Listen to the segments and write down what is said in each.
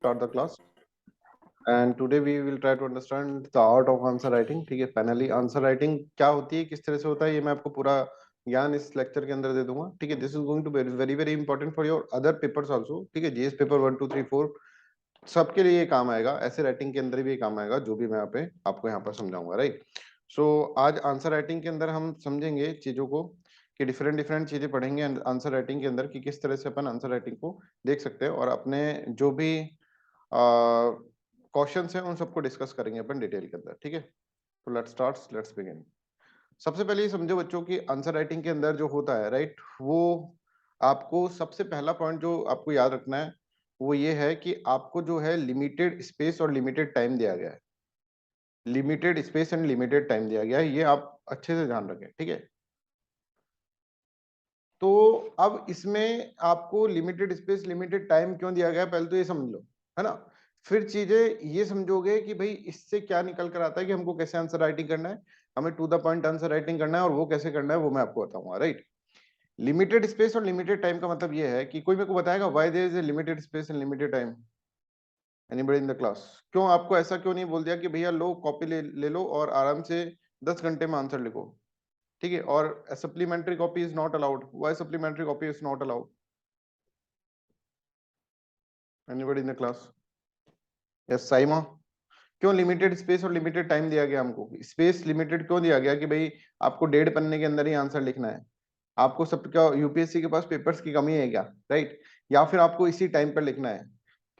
start the class and today we will try to understand the art of answer writing. ठीक है, finally answer writing क्या होती है, किस तरह से होता है, ये मैं आपको पूरा ज्ञान इस लेक्चर के अंदर दे दूंगा. ठीक है, this is going to be very very important for your other papers also. ठीक है, जीएस पेपर 1 2 3 4 सबके लिए ये काम आएगा, ऐसे राइटिंग के अंदर भी ये काम आएगा जो भी मैं आपको यहाँ पर समझाऊंगा. राइट. सो आज आंसर राइटिंग के अंदर हम समझेंगे चीजों को कि डिफरेंट डिफरेंट चीजें पढ़ेंगे आंसर राइटिंग के अंदर कि किस तरह से अपन आंसर राइटिंग को देख सकते हैं और अपने जो भी क्वेश्चंस हैं उन सबको डिस्कस करेंगे अपन डिटेल के अंदर. ठीक है, तो लेट्स बिगिन. सबसे पहले ये समझो बच्चों की आंसर राइटिंग के अंदर जो होता है, राइट, वो आपको सबसे पहला पॉइंट जो आपको याद रखना है वो ये है कि आपको जो है लिमिटेड स्पेस और लिमिटेड टाइम दिया गया है. Limited space and limited time दिया गया है, ये आप अच्छे से ध्यान रखें. ठीक है, तो अब इसमें आपको लिमिटेड स्पेस लिमिटेड टाइम क्यों दिया गया है पहले तो ये समझ लो, है ना. फिर चीजें ये समझोगे कि भाई इससे क्या निकल कर आता है कि हमको कैसे आंसर राइटिंग करना है, हमें to the point answer writing करना है और वो कैसे करना है वो मैं आपको बताऊंगा. राइट. लिमिटेड स्पेस और लिमिटेड टाइम का मतलब ये है कि कोई मेरे को बताएगा why there is a limited space and limited time. Anybody in the class? क्यों आपको ऐसा क्यों नहीं बोल दिया कि भैया लो कॉपी ले लो और आराम से 10 घंटे में आंसर लिखो. ठीक है, और supplementary copy is not allowed. Why supplementary copy is not allowed? Anybody in the class? Yes Saima. क्यों लिमिटेड स्पेस और लिमिटेड टाइम दिया गया हमको? स्पेस लिमिटेड क्यों दिया गया कि भाई आपको 1.5 पन्ने के अंदर ही आंसर लिखना है. आपको सब क्या यूपीएससी के पास पेपर्स की कमी है क्या? राइट. या फिर आपको इसी टाइम पर लिखना है?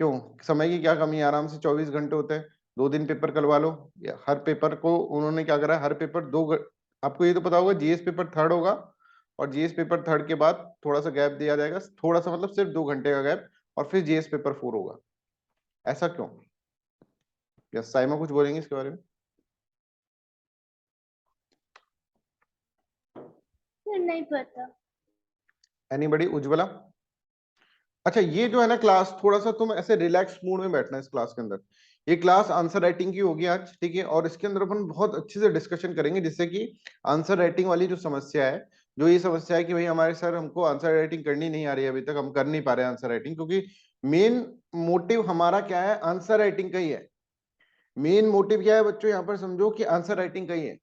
क्यों, समय की क्या कमी है? आराम से 24 घंटे होते हैं, 2 दिन पेपर करवा लो. या हर पेपर को उन्होंने क्या करा, हर पेपर आपको ये तो पता होगा जीएस पेपर थर्ड होगा और जीएस पेपर थर्ड के बाद थोड़ा सा गैप दिया जाएगा, थोड़ा सा मतलब सिर्फ 2 घंटे का गैप, और फिर जीएस पेपर 4 होगा. ऐसा क्यों? यस साइमा कुछ बोलेंगे इसके बारे में? नहीं पता. एनीबडी? उज्ज्वला? अच्छा, ये जो है ना क्लास, थोड़ा सा तुम ऐसे रिलैक्स मूड में बैठना है इस क्लास के अंदर. ये क्लास आंसर राइटिंग की होगी आज. ठीक है, और इसके अंदर अपन बहुत अच्छे से डिस्कशन करेंगे जिससे कि आंसर राइटिंग वाली जो समस्या है, जो ये समस्या है कि भाई हमारे सर हमको आंसर राइटिंग करनी नहीं आ रही है, अभी तक हम कर नहीं पा रहे हैं आंसर राइटिंग, क्योंकि मेन मोटिव हमारा क्या है, आंसर राइटिंग का ही है. मेन मोटिव क्या है बच्चों, यहाँ पर समझो कि आंसर राइटिंग का ही है.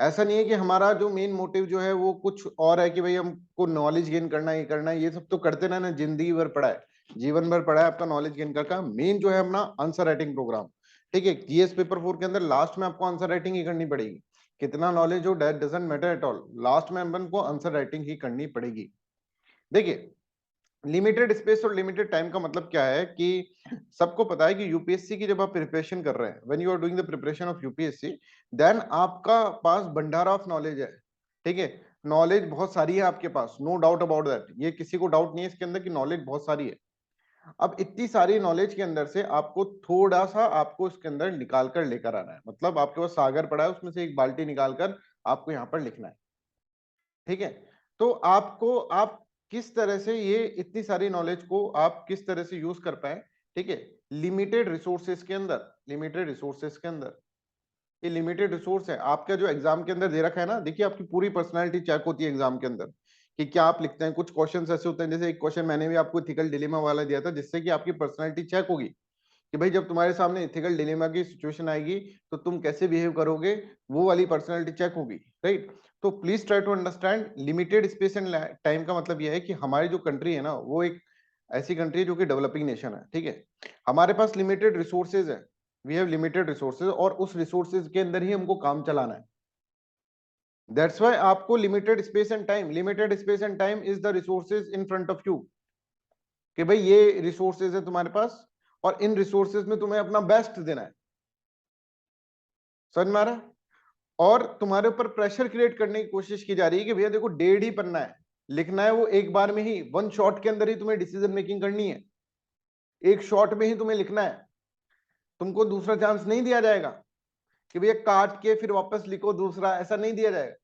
ऐसा नहीं है कि हमारा जो मेन मोटिव जो है वो कुछ और है कि भाई हमको नॉलेज गेन करना है, ये करना है, ये सब तो करते ना जिंदगी भर पड़ा है, जीवन भर पड़ा है आपका नॉलेज गेन करना. मेन जो है अपना आंसर राइटिंग प्रोग्राम. ठीक है, जीएस पेपर 4 के अंदर लास्ट में आपको आंसर राइटिंग ही करनी पड़ेगी. कितना नॉलेज हो that doesn't matter at all, last में अपन को आंसर राइटिंग ही करनी पड़ेगी. देखिए, लिमिटेड स्पेस और लिमिटेड टाइम का मतलब क्या है कि सबको पता है कि यूपीएससी की जब आप प्रिपरेशन कर रहे हैं, when you are doing the preparation of UPSC, then आपका पास भंडारा ऑफ नॉलेज है. ठीक है, नॉलेज बहुत सारी है आपके पास, नो डाउट अबाउट दैट, ये किसी को डाउट नहीं है इसके अंदर कि नॉलेज बहुत सारी है. अब इतनी सारी नॉलेज के अंदर से आपको थोड़ा सा आपको इसके अंदर निकाल कर लेकर आना है. मतलब आपके पास सागर पड़ा है, उसमें से एक बाल्टी निकालकर आपको यहाँ पर लिखना है. ठीक है, तो आप किस तरह से ये इतनी सारी नॉलेज को आप किस तरह से यूज कर पाए. ठीक है, लिमिटेड रिसोर्सेज के अंदर, लिमिटेड रिसोर्सेज के अंदर, ये लिमिटेड रिसोर्स है आपका जो एग्जाम के अंदर दे रखा है ना. देखिए, आपकी पूरी पर्सनालिटी चेक होती है एग्जाम के अंदर कि क्या आप लिखते हैं. कुछ क्वेश्चंस ऐसे होते हैं, जैसे एक क्वेश्चन मैंने भी आपको इथिकल डिलेमा वाला दिया था, जिससे कि आपकी पर्सनालिटी चेक होगी कि भाई जब तुम्हारे सामने इथिकल डिलेमा की सिचुएशन आएगी तो तुम कैसे बिहेव करोगे, वो वाली पर्सनालिटी चेक होगी. राइट. तो please try to understand limited space and time का मतलब यह है कि हमारी जो कंट्री है ना, वो एक ऐसी कंट्री है जो कि डेवलपिंग नेशन है. ठीक है, हमारे पास लिमिटेड रिसोर्सेज है, वी हैव लिमिटेड रिसोर्सेज, और उस रिसोर्सेज के अंदर ही हमको काम चलाना है. दैट्स व्हाई आपको limited space and time, limited space and time is the resources in front of you, कि भाई ये रिसोर्सेज है तुम्हारे पास और इन रिसोर्सेज में तुम्हें अपना बेस्ट देना है. समझ में आ रहा है? और तुम्हारे ऊपर प्रेशर क्रिएट करने की कोशिश की जा रही है कि भैया देखो 1.5 ही पन्ना है, लिखना है वो एक बार में ही, वन शॉट के अंदर ही तुम्हें डिसीजन मेकिंग करनी है, एक शॉट में ही तुम्हें लिखना है. तुमको दूसरा चांस नहीं दिया जाएगा कि भैया काट के फिर वापस लिखो दूसरा, ऐसा नहीं दिया जाएगा.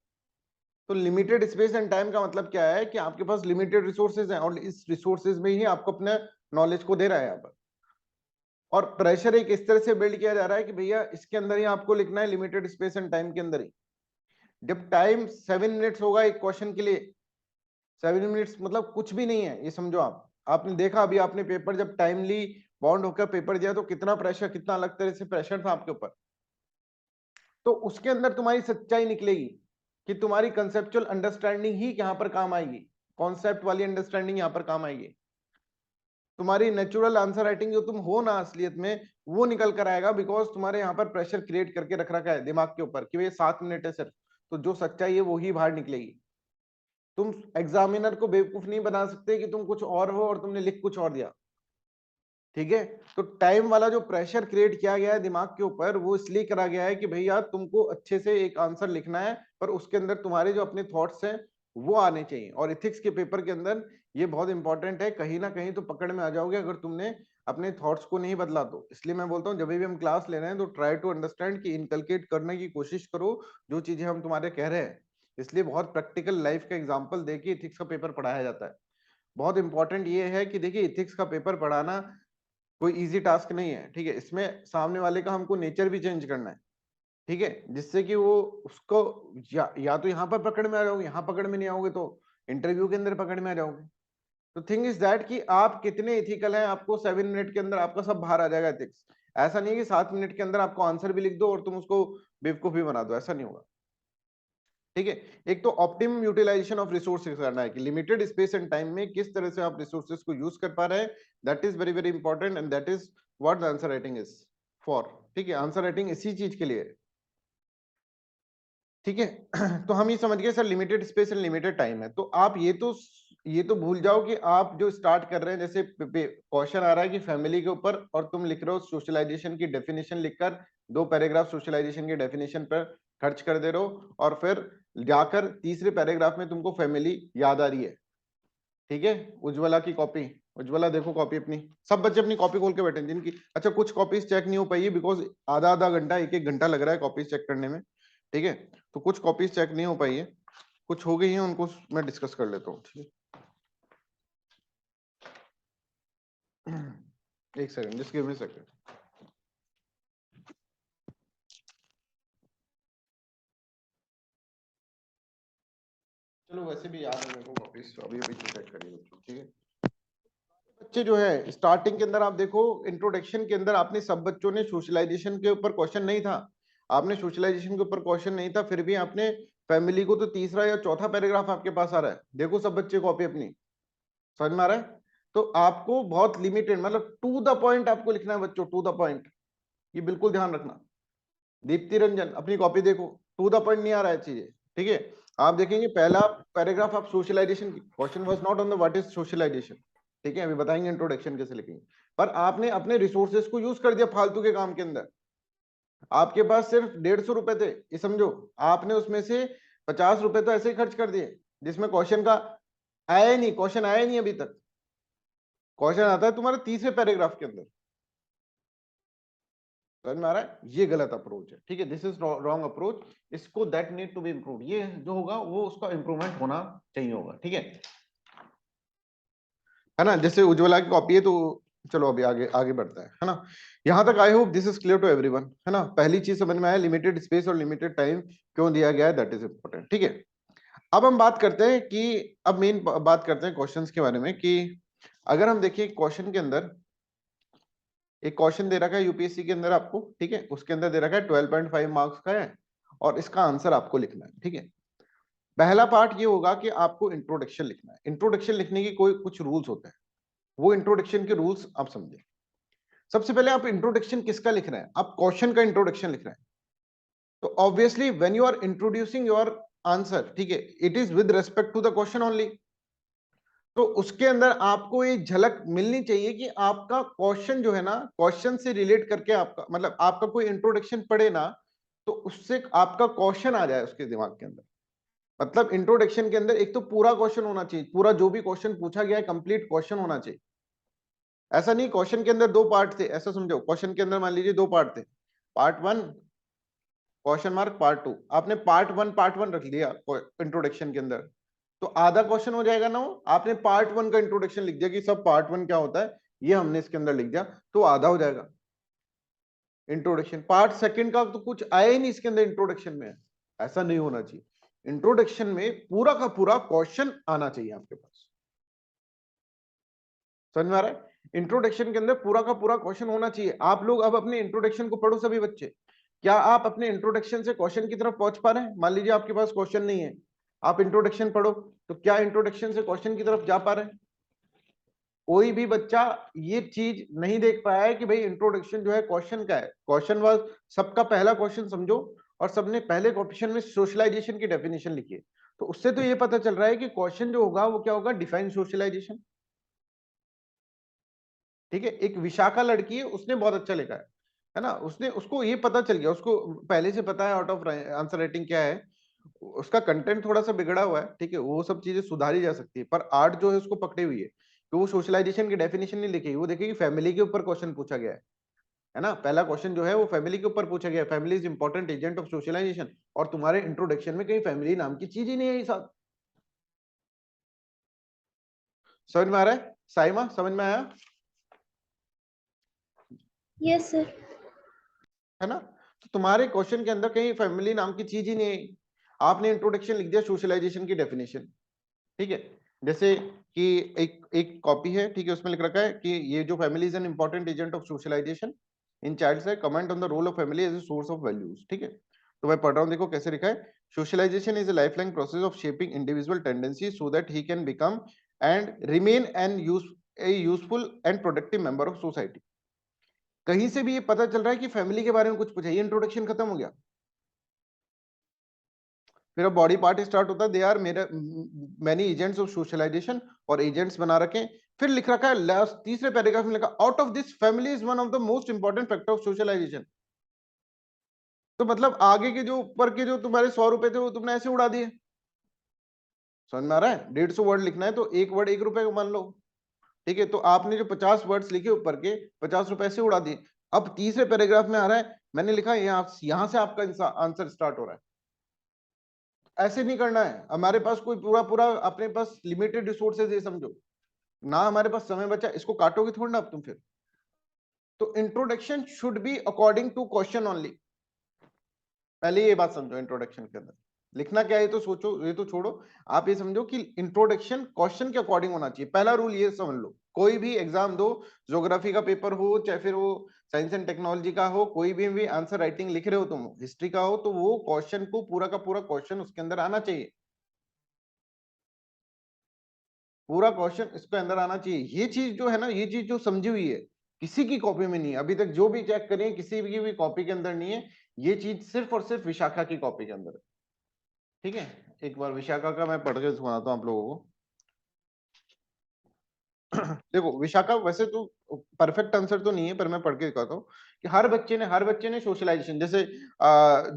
तो लिमिटेड स्पेस एंड टाइम का मतलब क्या है कि आपके पास लिमिटेड रिसोर्सेज हैं और इस रिसोर्सेज में ही आपको अपने नॉलेज को दे रहा है यहाँ पर. और प्रेशर एक इस तरह से बिल्ड किया जा रहा है कि भैया इसके अंदर ही आपको लिखना है, लिमिटेड स्पेस एंड टाइम के अंदर ही. जब टाइम 7 मिनट्स होगा एक क्वेश्चन के लिए, 7 मिनट्स मतलब कुछ भी नहीं है, ये समझो. आपने देखा अभी आपने पेपर जब टाइमली बॉन्ड होकर पेपर दिया तो कितना प्रेशर, कितना अलग तरह से प्रेशर था आपके ऊपर। तो उसके अंदर तुम्हारी सच्चाई निकलेगी कि तुम्हारी कंसेप्चुअल अंडरस्टैंडिंग ही यहां पर काम आएगी, कॉन्सेप्ट वाली अंडरस्टैंडिंग यहां पर काम आएगी। तुम्हारी नेचुरल आंसर राइटिंग जो तुम हो ना असलियत में, वो निकल कर आएगा, बिकॉज तुम्हारे यहाँ पर प्रेशर क्रिएट करके रख रखा है दिमाग के ऊपर कि ये 7 मिनट है सिर्फ, तो जो सच्चाई है वो ही बाहर निकलेगी। तुम एग्जामिनर को बेवकूफ नहीं बना सकते कि तुम कुछ और हो और तुमने लिख कुछ और दिया, ठीक है। तो टाइम वाला जो प्रेशर क्रिएट किया गया है दिमाग के ऊपर, वो इसलिए करा गया है कि भैया तुमको अच्छे से एक आंसर लिखना है, पर उसके अंदर तुम्हारे जो अपने थॉट्स हैं वो आने चाहिए। और इथिक्स के पेपर के अंदर ये बहुत इंपॉर्टेंट है, कहीं ना कहीं तो पकड़ में आ जाओगे अगर तुमने अपने थॉट्स को नहीं बदला तो। इसलिए मैं बोलता हूँ जब भी हम क्लास ले रहे हैं तो ट्राई टू अंडरस्टैंड कि इनकलकेट करने की कोशिश करो जो चीजें हम तुम्हारे कह रहे हैं। इसलिए बहुत प्रैक्टिकल लाइफ का एग्जाम्पल देके इथिक्स का पेपर पढ़ाया जाता है। बहुत इंपॉर्टेंट ये है कि देखिए इथिक्स का पेपर पढ़ाना कोई इजी टास्क नहीं है, ठीक है। इसमें सामने वाले का हमको नेचर भी चेंज करना है, ठीक है, जिससे कि वो उसको या तो यहाँ पर पकड़ में आ जाओगे, यहाँ पकड़ में नहीं आओगे तो इंटरव्यू के अंदर पकड़ में आ जाओगे। तो थिंग इज दैट कि आप कितने इथिकल हैं, आपको 7 मिनट के अंदर आपका सब बाहर आ जाएगा एथिक्स। ऐसा नहीं है कि 7 मिनट के अंदर आपको आंसर भी लिख दो और तुम उसको बेवकूफी बना दो, ऐसा नहीं होगा, ठीक है। एक तो ऑप्टिमम यूटिलाइजेशन ऑफ रिसोर्सेज करना है कि लिमिटेड स्पेस एंड टाइम में किस तरह से आप रिसोर्सेज को यूज कर पा रहे हैं, that is very very important and that is what the answer writing is for, ठीक है। आंसर राइटिंग इसी चीज के लिए, ठीक है। तो हम ये समझ गए sir limited space and limited time है, तो आप ये तो भूल जाओ कि आप जो स्टार्ट कर रहे हैं, जैसे क्वेश्चन आ रहा है कि फैमिली के ऊपर और तुम लिख रहे हो सोशलाइजेशन की डेफिनेशन लिखकर 2 पैराग्राफ सोशलाइजेशन की डेफिनेशन पर खर्च कर दे रहे हो और फिर जाकर तीसरे पैराग्राफ में तुमको फैमिली याद आ रही है, ठीक है। उज्ज्वला की कॉपी, उज्ज्वला देखो कॉपी अपनी, सब बच्चे अपनी कॉपी खोल के बैठे हैं जिनकी, अच्छा कुछ कॉपीज चेक नहीं हो पाई बिकॉज आधा आधा घंटा एक एक घंटा लग रहा है कॉपीज चेक करने में, ठीक है। तो कुछ कॉपीज चेक नहीं हो पाई है, कुछ हो गई है, उनको मैं डिस्कस कर लेता हूँ, ठीक है। एक second, just give me second. चलो वैसे भी याद है मेरे को कॉपीज, अभी अभी चेक करिए बच्चों, ठीक है। बच्चे जो है स्टार्टिंग के अंदर आप देखो इंट्रोडक्शन के अंदर आपने सब बच्चों ने सोशलाइजेशन के ऊपर क्वेश्चन नहीं था, आपने सोशलाइजेशन के ऊपर क्वेश्चन नहीं था, फिर भी आपने फैमिली को तो तीसरा या चौथा पैराग्राफ आपके पास आ रहा है, देखो सब बच्चे कॉपी अपनी, समझ में आ रहा है। तो आपको बहुत लिमिटेड, मतलब टू द पॉइंट आपको लिखना है बच्चों, टू द पॉइंट, ये बिल्कुल ध्यान रखना। दीप्ति रंजन अपनी कॉपी देखो, टू द पॉइंट नहीं आ रहा है चीजें, ठीक है। आप देखेंगे पहला पैराग्राफ आप socialisation, question was not on the what is socialisation, ठीक है, अभी बताएंगे इंट्रोडक्शन कैसे लिखेंगे, पर आपने अपने रिसोर्सेज को यूज कर दिया फालतू के काम के अंदर। आपके पास सिर्फ 150 रुपए थे, ये समझो, आपने उसमें से 50 रुपए तो ऐसे ही खर्च कर दिए जिसमें क्वेश्चन का आया ही नहीं, क्वेश्चन आया ही नहीं अभी तक, क्वेश्चन आता है तुम्हारे तीसरे पैराग्राफ के अंदर, समझ में आ रहा है। ये गलत अप्रोच है, ठीक है, दिस इज रॉन्ग अप्रोच, इसको that need to be improve, ये जो होगा वो उसका इंप्रूवमेंट होना चाहिए होगा, ठीक है ना। जैसे उज्ज्वला की कॉपी है तो चलो अभी आगे आगे बढ़ता है ना। यहां तक I hope this is clear to everyone, है ना। पहली चीज समझ में आया, लिमिटेड स्पेस और लिमिटेड टाइम क्यों दिया गया है, दैट इज इंपॉर्टेंट, ठीक है। अब हम बात करते हैं कि अब मेन बात करते हैं क्वेश्चंस के बारे में कि अगर हम देखिए क्वेश्चन के अंदर एक क्वेश्चन दे रखा है यूपीएससी के अंदर आपको, ठीक है, उसके अंदर दे रखा है 12.5 मार्क्स का है और इसका आंसर आपको लिखना है, ठीक है। पहला पार्ट ये होगा कि आपको इंट्रोडक्शन लिखना है। इंट्रोडक्शन लिखने की कोई कुछ रूल्स होते हैं, वो इंट्रोडक्शन के रूल्स आप समझे। सबसे पहले आप इंट्रोडक्शन किसका लिख रहे हैं, आप क्वेश्चन का इंट्रोडक्शन लिख रहे हैं, तो obviously when you are introducing your answer, ठीक है, it is with respect to the question only. तो उसके अंदर आपको एक झलक मिलनी चाहिए कि आपका क्वेश्चन जो है ना, क्वेश्चन से रिलेट करके आपका मतलब आपका कोई इंट्रोडक्शन पढ़े ना तो उससे आपका क्वेश्चन आ जाए उसके दिमाग के अंदर। मतलब इंट्रोडक्शन के अंदर एक तो पूरा क्वेश्चन होना चाहिए, पूरा जो भी क्वेश्चन पूछा गया है कंप्लीट क्वेश्चन होना चाहिए। ऐसा नहीं क्वेश्चन के अंदर 2 पार्ट थे, ऐसा समझो, क्वेश्चन के अंदर मान लीजिए 2 पार्ट थे, पार्ट 1 क्वेश्चन मार्क, पार्ट 2, आपने पार्ट 1 रख लिया इंट्रोडक्शन के अंदर, तो आधा क्वेश्चन हो जाएगा ना। वो आपने पार्ट 1 का इंट्रोडक्शन लिख दिया कि सब पार्ट 1 क्या होता है, ये हमने इसके अंदर लिख दिया, तो आधा हो जाएगा इंट्रोडक्शन। पार्ट सेकंड का तो कुछ आया ही नहीं इसके अंदर इंट्रोडक्शन में, ऐसा नहीं होना चाहिए। इंट्रोडक्शन में पूरा का पूरा क्वेश्चन आना चाहिए आपके पास, समझ में आ रहा है। इंट्रोडक्शन के अंदर पूरा का पूरा क्वेश्चन होना चाहिए। आप लोग अब अपने इंट्रोडक्शन को पढ़ो सभी बच्चे। क्या आप अपने इंट्रोडक्शन से क्वेश्चन की तरफ पहुंच पा रहे हैं? मान लीजिए आपके पास क्वेश्चन नहीं है, आप इंट्रोडक्शन पढ़ो, तो क्या इंट्रोडक्शन से क्वेश्चन की तरफ जा पा रहे हैं? कोई भी बच्चा ये चीज नहीं देख पाया है कि भाई इंट्रोडक्शन जो है क्वेश्चन का है। क्वेश्चन वाज सबका पहला क्वेश्चन समझो, और सबने पहले क्वेश्चन में सोशलाइजेशन की डेफिनेशन लिखी है। तो उससे तो ये पता चल रहा है कि क्वेश्चन जो होगा वो क्या होगा, डिफाइन सोशलाइजेशन। ठीक है, एक विशाखा लड़की है, उसने बहुत अच्छा लिखा है ना, उसने उसको ये पता चल गया, उसको पहले से पता है आउट ऑफ आंसर राइटिंग क्या है। उसका कंटेंट थोड़ा सा बिगड़ा हुआ है, ठीक है, वो सब चीजें सुधारी जा सकती है, पर आर्ट जो है उसको पकड़े हुई है कि वो सोशलाइजेशन की डेफिनेशन नहीं लिखी, वो देखेगी फैमिली के ऊपर क्वेश्चन पूछा गया है ना। पहला क्वेश्चन जो है वो फैमिली के ऊपर पूछा गया है, family is important agent of socialisation, और तुम्हारे इंट्रोडक्शन में कहीं फैमिली नाम की चीज ही नहीं है साथ। समझ में आ रहा है साइमा, समझ में आया? Yes sir. है ना, तो तुम्हारे क्वेश्चन के अंदर कहीं फैमिली नाम की चीज ही नहीं है। आपने इंट्रोडक्शन लिख दिया सोशलाइजेशन की डेफिनेशन, ठीक है। जैसे कि एक एक कॉपी है, ठीक है, उसमें लिख रखा है कि ये जो family is an important agent of socialisation in child है, comment on the role of family as a source of values, ठीक है। तो मैं पढ़ रहा हूँ, देखो कैसे लिखा है। Socialisation is a life line process of shaping individual tendency so that he can become and remain an useful and productive member of society. कहीं से भी ये पता चल रहा है कि फैमिली के बारे में कुछ पूछा, ये इंट्रोडक्शन खत्म हो गया। फिर अब बॉडी पार्ट स्टार्ट होता है, दे आर मेरे मैनी एजेंट्स ऑफ सोशलाइजेशन, और एजेंट्स बना रखे। फिर लिख रखा है लास्ट तीसरे पैराग्राफ में लिखा, out of this family is one of the most important factor of socialisation. तो मतलब आगे के जो ऊपर के जो तुम्हारे 100 रुपए थे वो तुमने ऐसे उड़ा दिए। समझ में आ रहा है? 150 वर्ड लिखना है तो एक वर्ड 1 रुपए का मान लो, ठीक है। तो आपने जो 50 वर्ड्स लिखे ऊपर के, 50 रुपए से उड़ा दिए। अब तीसरे पैराग्राफ में आ रहा है, मैंने लिखा यहां से आपका आंसर स्टार्ट हो रहा है। ऐसे नहीं करना है, हमारे पास कोई पूरा पूरा अपने पास लिमिटेड रिसोर्सेज है समझो ना, हमारे पास समय बचा, इसको काटोगे थोड़ा ना अब तुम फिर। तो introduction should be according to question only. पहले ये बात समझो, इंट्रोडक्शन के अंदर लिखना क्या है ये तो सोचो, ये तो छोड़ो। आप ये समझो कि इंट्रोडक्शन क्वेश्चन के अकॉर्डिंग होना चाहिए। पहला रूल ये समझ लो, कोई भी एग्जाम दो, ज्योग्राफी का पेपर हो चाहे फिर वो साइंस एंड टेक्नोलॉजी का हो, कोई भी आंसर राइटिंग लिख रहे हो तुम, हिस्ट्री का हो, तो वो क्वेश्चन को पूरा का पूरा क्वेश्चन उसके अंदर आना चाहिए। पूरा क्वेश्चन इसके अंदर आना चाहिए। ये चीज जो है ना, ये चीज जो समझी हुई है, किसी की कॉपी में नहीं है अभी तक, जो भी चेक करें किसी की भी कॉपी के अंदर नहीं है। ये चीज सिर्फ और सिर्फ विशाखा की कॉपी के अंदर है, ठीक है। एक बार विशाखा का मैं पढ़ के सुनाता हूँ आप लोगों को। देखो विशाखा वैसे तो परफेक्ट आंसर तो नहीं है, पर मैं पढ़ के दिखाता हूँ कि हर बच्चे ने सोशलाइजेशन, जैसे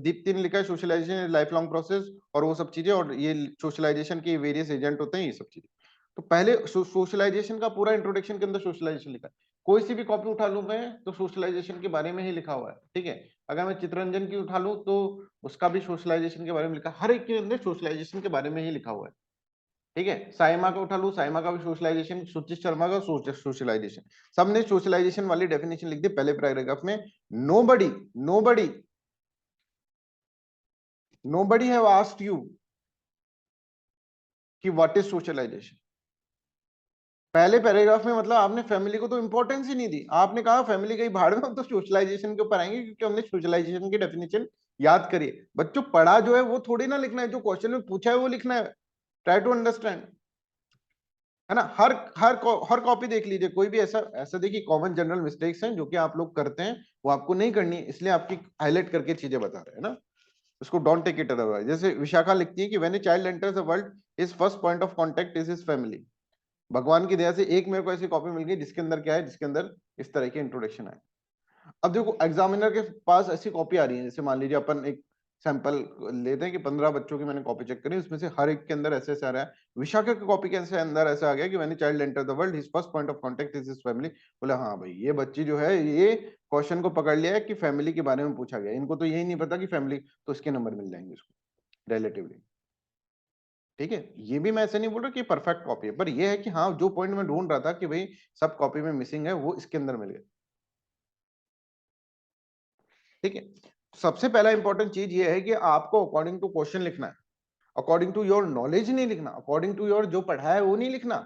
दीप्ति ने लिखा है सोशलाइजेशन लाइफ लॉन्ग प्रोसेस और वो सब चीजें, और ये सोशलाइजेशन के वेरियस एजेंट होते हैं, ये सब चीजें। तो पहले सोशलाइजेशन का पूरा इंट्रोडक्शन के अंदर सोशलाइजेशन लिखा है। कोई सी भी कॉपी उठा लूं मैं तो सोशलाइजेशन के बारे में ही लिखा हुआ है, ठीक है। अगर मैं चित्ररंजन की उठा लूं तो उसका भी सोशलाइजेशन के बारे में लिखा है, हर एक के अंदर सोशलाइजेशन के बारे में ही लिखा हुआ है, ठीक है। साइमा का उठा लू, साइमा का भी सोशलाइजेशन, सुचित शर्मा का सोशलाइजेशन, सबने सोशलाइजेशन वाली डेफिनेशन लिख दी पहले पैराग्राफ में। Nobody nobody nobody have asked you कि व्हाट इज सोशलाइजेशन। पहले पैराग्राफ में मतलब आपने फैमिली को तो इंपॉर्टेंस ही नहीं दी, आपने कहा फैमिली कहीं भाड़ में, हम तो सोशलाइजेशन के ऊपर आएंगे क्योंकि हमने सोशलाइजेशन की डेफिनेशन याद करी है। बच्चों पढ़ा जो है वो थोड़ी ना लिखना है, जो क्वेश्चन में पूछा है वो लिखना है। ट्राई टू अंडरस्टैंड, है ना। हर कॉपी देख लीजिए, कोई भी ऐसा ऐसा देखिए कॉमन जनरल मिस्टेक्स हैं जो कि आप लोग करते हैं, वो आपको नहीं करनी है, इसलिए आपकी हाईलाइट करके चीजें बता रहे हैं ना। उसको डोंट टेक इट अदरवाइज। जैसे विशाखा लिखती है कि when a child enters the world his first point of contact is his family. भगवान की दया से एक मेरे को ऐसी कॉपी मिल गई जिसके अंदर क्या है, जिसके अंदर इस तरह की इंट्रोडक्शन है। अब देखो एग्जामिनर के पास ऐसी कॉपी आ रही है, जैसे मान लीजिए अपन एक सैंपल लेते हैं कि 15 बच्चों की मैंने कॉपी चेक करी, उसमें से हर एक के अंदर ऐसे ऐसे आ रहा है। विशाखा की कॉपी के अंदर ऐसा आ गया कि when child enter the world his first point of contact is his family. बोला हाँ भाई ये बच्ची जो है ये क्वेश्चन को पकड़ लिया है कि फैमिली के बारे में पूछा गया, इनको तो यही नहीं पता कि फैमिली, तो इसके नंबर मिल जाएंगे इसको रिलेटिवली, ठीक है। ये भी मैं ऐसे नहीं बोल रहा कि परफेक्ट कॉपी है, पर ये है कि हाँ जो पॉइंट मैं ढूंढ रहा था कि भाई सब कॉपी में मिसिंग है वो इसके अंदर मिल गया, ठीक है। सबसे पहला इंपॉर्टेंट चीज ये है कि आपको अकॉर्डिंग टू क्वेश्चन लिखना है, अकॉर्डिंग टू योर नॉलेज नहीं लिखना, अकॉर्डिंग टू योर जो पढ़ा है वो नहीं लिखना।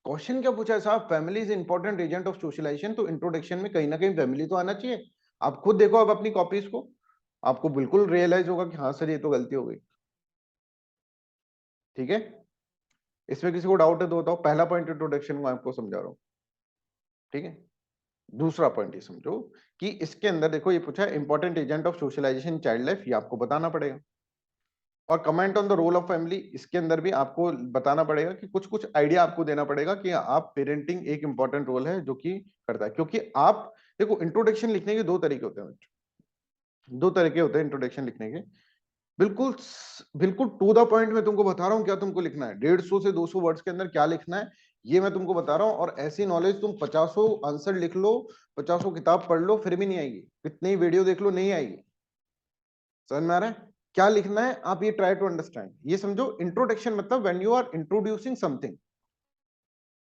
क्वेश्चन क्या पूछा है साहब, family is important agent of socialisation, तो इंट्रोडक्शन में कहीं ना कहीं फैमिली तो आना चाहिए। आप खुद देखो अब अपनी कॉपीज को, आपको बिल्कुल रियलाइज होगा कि हाँ सर ये तो गलती हो गई। ठीक है, इसमें किसी को डाउट है तो बताओ। पहला पॉइंट इंट्रोडक्शन को आपको समझा रहा हूं, ठीक है। दूसरा पॉइंट ये समझो कि इसके अंदर देखो ये पूछा है important agent of socialisation child life, ये आपको बताना पड़ेगा। और comment on the role of family, इसके अंदर भी आपको बताना पड़ेगा कि कुछ कुछ आइडिया आपको देना पड़ेगा कि आप पेरेंटिंग एक इंपॉर्टेंट रोल है जो कि करता है। क्योंकि आप देखो इंट्रोडक्शन लिखने के दो तरीके होते हैं बच्चों, दो तरीके होते हैं इंट्रोडक्शन लिखने के। बिल्कुल बिल्कुल टू द पॉइंट मैं तुमको बता रहा हूं क्या तुमको लिखना है, 150 से 200 वर्ड्स के अंदर क्या लिखना है ये मैं तुमको बता रहा हूं। और ऐसी नॉलेज तुम 50 आंसर लिख लो, 50 किताब पढ़ लो, फिर भी नहीं आएगी। कितनी वीडियो देख लो, नहीं आएगी। समझ में आ रहा है क्या लिखना है? आप ये ट्राई टू अंडरस्टैंड, ये समझो। इंट्रोडक्शन मतलब when you are introducing something,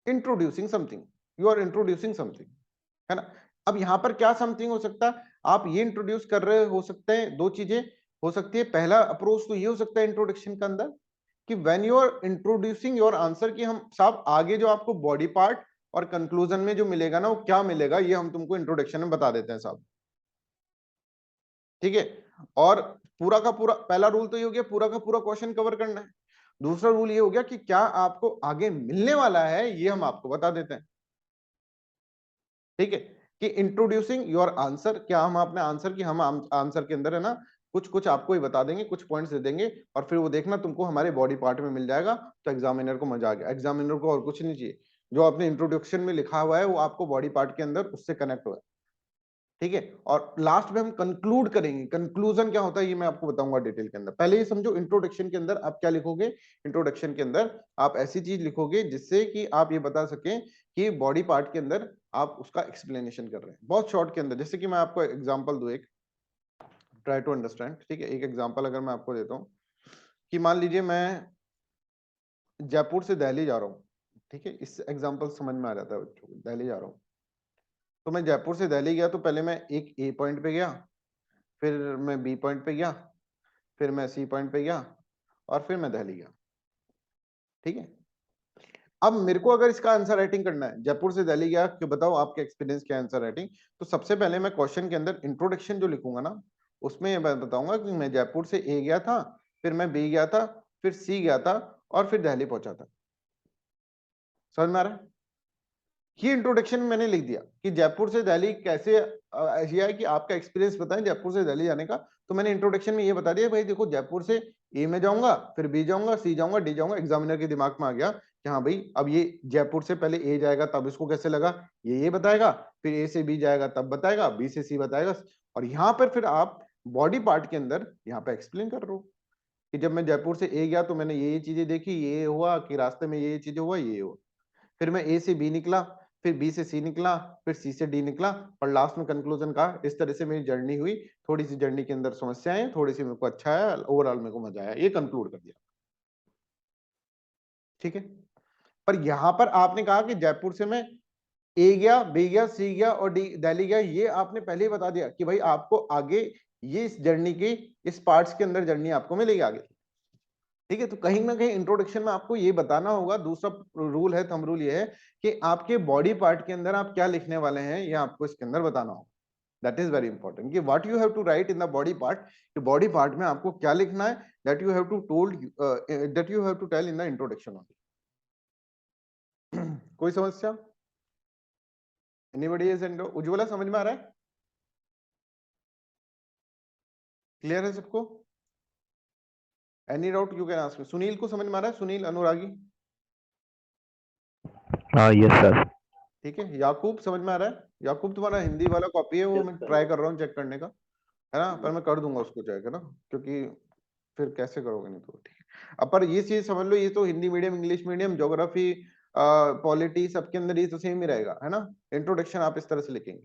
introducing something, you are introducing something, है ना। अब यहां पर क्या समथिंग हो सकता है, आप ये इंट्रोड्यूस कर रहे हो सकते हैं, दो चीजें हो सकती है। पहला अप्रोच तो ये हो सकता है इंट्रोडक्शन के अंदर कि when you are introducing your answer, कि हम साहब आगे जो आपको बॉडी पार्ट और कंक्लूजन में जो मिलेगा ना वो क्या मिलेगा, ये हम तुमको इंट्रोडक्शन में बता देते हैं साहब। ठीक है, और पूरा का पूरा, पहला रूल तो ये हो गया पूरा का पूरा क्वेश्चन कवर करना है। दूसरा रूल ये हो गया कि क्या आपको आगे मिलने वाला है ये हम आपको बता देते हैं। ठीक है, कि इंट्रोड्यूसिंग योर आंसर, क्या हम अपने आंसर की, हम आंसर के अंदर है ना कुछ कुछ आपको ही बता देंगे, कुछ पॉइंट्स दे देंगे, और फिर वो देखना तुमको हमारे बॉडी पार्ट में मिल जाएगा। तो एग्जामिनर को मजा आ गया, एग्जामिनर को और कुछ नहीं चाहिए, जो आपने इंट्रोडक्शन में लिखा हुआ है वो आपको बॉडी पार्ट के अंदर उससे कनेक्ट हुआ है। ठीक है, और लास्ट में हम कंक्लूड करेंगे। कंक्लूजन क्या होता है ये मैं आपको बताऊंगा डिटेल के अंदर। पहले ये समझो इंट्रोडक्शन के अंदर आप क्या लिखोगे। इंट्रोडक्शन के अंदर आप ऐसी चीज लिखोगे जिससे कि आप ये बता सकें कि बॉडी पार्ट के अंदर आप उसका एक्सप्लेनेशन कर रहे हैं बहुत शॉर्ट के अंदर। जैसे कि मैं आपको एग्जांपल दूं एक, ट्राई टू अंडरस्टैंड। ठीक है, एक एग्जांपल अगर मैं आपको देता हूं कि मान लीजिए मैं जयपुर से दिल्ली जा रहा हूँ। ठीक है, इस एग्जांपल समझ में आ जाता है बच्चों को। दिल्ली जा रहा हूँ, तो मैं जयपुर से दिल्ली गया तो पहले मैं एक ए पॉइंट पे गया, फिर मैं बी पॉइंट पे गया, फिर मैं सी पॉइंट पे गया, और फिर मैं दिल्ली गया। ठीक है, अब मेरे को अगर इसका आंसर राइटिंग करना है, जयपुर से दिल्ली गया, कि बताओ आपके एक्सपीरियंस क्या आंसर राइटिंग। तो सबसे पहले मैं क्वेश्चन के अंदर इंट्रोडक्शन जो लिखूंगा ना, उसमें ये मैं बताऊंगा कि मैं जयपुर से ए गया था, फिर मैं बी गया था, फिर सी गया था, और फिर दिल्ली पहुंचा था। समझ में आ रहा है? ये इंट्रोडक्शन मैंने लिख दिया कि जयपुर से दिल्ली कैसे ऐसा है कि आपका एक्सपीरियंस बताएं जयपुर से दिल्ली जाने का। तो मैंने इंट्रोडक्शन में ये बता दिया भाई देखो जयपुर से ए में जाऊंगा, फिर बी जाऊंगा, सी जाऊंगा, डी जाऊंगा। एग्जामिनर के दिमाग में आ गया कि हाँ भाई अब ये जयपुर से पहले ए जाएगा तब इसको कैसे लगा, ये बताएगा, फिर ए से बी जाएगा तब बताएगा, बी से सी बताएगा। और यहाँ पर फिर आप बॉडी पार्ट के अंदर यहाँ पे एक्सप्लेन कर रहे हो कि जब मैं जयपुर से ए गया तो मैंने ये चीजें देखी, ये हुआ कि रास्ते में ये चीजें हुआ, ये हुआ, फिर मैं ए से बी निकला, फिर बी से सी निकला, फिर सी से डी निकला, और लास्ट में कंक्लूजन कहा। इस तरह से मेरी जर्नी हुई। थोड़ी सी जर्नी के अंदर समस्याएं, थोड़ी सी मेरे को अच्छा है, ओवरऑल मेरे को मजा आया, ये कंक्लूड कर दिया। ठीक है, पर यहां पर आपने कहा कि जयपुर से मैं ए गया, बी गया, सी गया और डी दिल्ली गया, ये आपने पहले ही बता दिया कि भाई आपको आगे ये इस जर्नी की, इस पार्ट्स के अंदर जर्नी आपको मिलेगी आगे। ठीक है, तो कहीं ना कहीं इंट्रोडक्शन में आपको ये बताना होगा। दूसरा रूल है, थंब रूल ये है कि आपके बॉडी पार्ट के अंदर आप क्या लिखने वाले हैं, ये आपको इसके अंदर बताना होगा। दैट इज वेरी इंपॉर्टेंट कि what you have to write in the body part, कि बॉडी पार्ट में आपको क्या लिखना है। That you have to told, that you have to tell in the introduction only. कोई समस्या? एनीबॉडी इज उज्ज्वला, समझ में आ रहा है? क्लियर है सबको? Any doubt you can ask me. Sunil को समझ में आ रहा है? सुनील अनुरागी? Yes sir. ठीक है, याकूब समझ में आ रहा है? याकूब तुम्हारा हिंदी वाला कॉपी है, वो यस मैं सर। ट्राई कर रहा हूँ चेक करने का, है ना, पर मैं कर दूंगा उसको चेक, है ना, क्योंकि फिर कैसे करोगे नहीं तो। ठीक है, अब पर ये चीज समझ लो, ये तो Hindi medium, English medium, geography, polity, सबके अंदर ये तो सेम ही रहेगा, है ना। इंट्रोडक्शन आप इस तरह से लिखेंगे,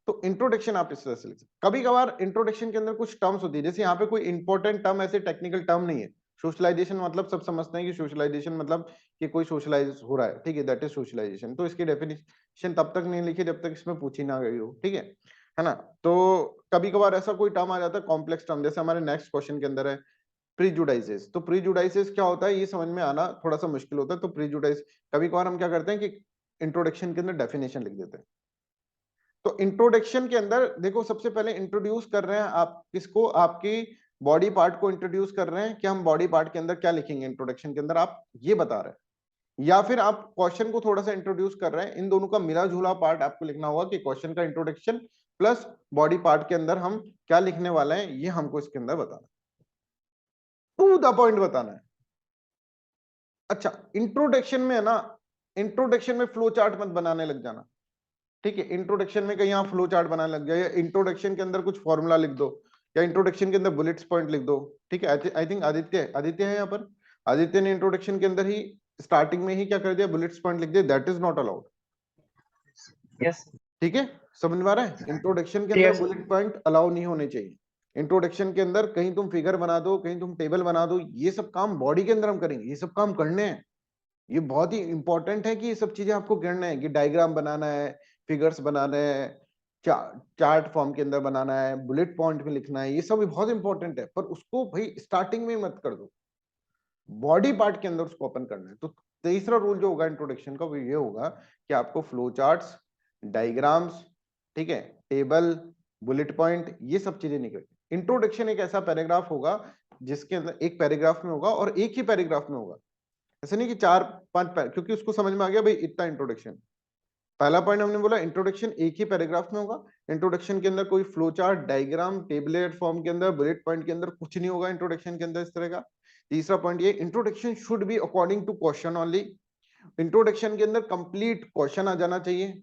तो इंट्रोडक्शन आप इस तरह से लिख सकते। कभी कभार इंट्रोडक्शन के अंदर कुछ टर्म्स होती है, जैसे यहाँ पे कोई इंपॉर्टेंट टर्म ऐसे टेक्निकल टर्म नहीं है। सोशलाइजेशन मतलब सब समझते हैं कि सोशलाइजेशन मतलब कि कोई सोशलाइज हो रहा है, ठीक है, दैट इज सोशलाइजेशन। तो इसकी डेफिनेशन तब तक नहीं लिखी जब तक इसमें पूछी ना गई हो, ठीक है ना। तो कभी कभार ऐसा कोई टर्म आ जाता है कॉम्प्लेक्स टर्म, जैसे हमारे नेक्स्ट क्वेश्चन के अंदर है प्रीजुडाइसेस। तो प्रीजुडाइसेस क्या होता है ये समझ में आना थोड़ा सा मुश्किल होता है। तो प्रीजुडाइस, कभी कभार हम क्या करते हैं कि इंट्रोडक्शन के अंदर डेफिनेशन लिख देते हैं। तो इंट्रोडक्शन के अंदर देखो, सबसे पहले इंट्रोड्यूस कर रहे हैं आप किसको, आपकी बॉडी पार्ट को इंट्रोड्यूस कर रहे हैं कि हम बॉडी पार्ट के अंदर क्या लिखेंगे इंट्रोडक्शन के अंदर, आप ये बता रहे हैं, या फिर आप क्वेश्चन को थोड़ा सा इंट्रोड्यूस कर रहे हैं। इन दोनों का मिला जुला पार्ट आपको लिखना होगा कि क्वेश्चन का इंट्रोडक्शन प्लस बॉडी पार्ट के अंदर हम क्या लिखने वाले हैं, ये हमको इसके अंदर बताना है, टू द पॉइंट बताना है। अच्छा, इंट्रोडक्शन में है ना, इंट्रोडक्शन में फ्लो चार्ट मत बनाने लग जाना, ठीक है। इंट्रोडक्शन में कहीं आप फ्लो चार्ट बनाने लग जाए, या इंट्रोडक्शन के अंदर कुछ फॉर्मूला लिख दो, या इंट्रोडक्शन के अंदर बुलेट्स पॉइंट लिख दो, ठीक है। आई थिंक आदित्य है यहाँ पर, आदित्य ने इंट्रोडक्शन के अंदर ही स्टार्टिंग में ही क्या कर दिया, बुलेट्स पॉइंट लिख दिया, that is not allowed. Yes ठीक है, समझ में आ रहा है। इंट्रोडक्शन के अंदर Yes. बुलेट पॉइंट अलाउ नहीं होने चाहिए। इंट्रोडक्शन के अंदर कहीं तुम फिगर बना दो, कहीं तुम टेबल बना दो, ये सब काम बॉडी के अंदर हम करेंगे, ये सब काम करने हैं। ये बहुत ही इंपॉर्टेंट है कि ये सब चीजें आपको करना है, कि डायग्राम बनाना है, फिगर्स बनाना है, चार्ट फॉर्म के अंदर बनाना है, बुलेट पॉइंट में लिखना है, ये सब बहुत इंपॉर्टेंट है। पर उसको भाई स्टार्टिंग में मत कर दो, बॉडी पार्ट के अंदर उसको ओपन करना है। तो तीसरा रूल जो होगा इंट्रोडक्शन का वो ये होगा कि आपको फ्लो चार्ट्स, डायग्राम्स, ठीक है, टेबल, बुलेट पॉइंट, ये सब चीजें नहीं करनी। इंट्रोडक्शन एक ऐसा पैराग्राफ होगा जिसके अंदर एक पैराग्राफ में होगा और एक ही पैराग्राफ में होगा, ऐसा नहीं कि 4-5 क्योंकि उसको समझ में आ गया भाई इतना इंट्रोडक्शन। पहला पॉइंट हमने बोला इंट्रोडक्शन एक ही पैराग्राफ में होगा। इंट्रोडक्शन के अंदर कोई flow chart, diagram, tablet form के अंदर, बुलेट पॉइंट के अंदर कुछ नहीं होगा इंट्रोडक्शन के अंदर इस तरह का। तीसरा पॉइंट ये, introduction should be according to question only. Introduction के अंदर कंप्लीट क्वेश्चन आ जाना चाहिए।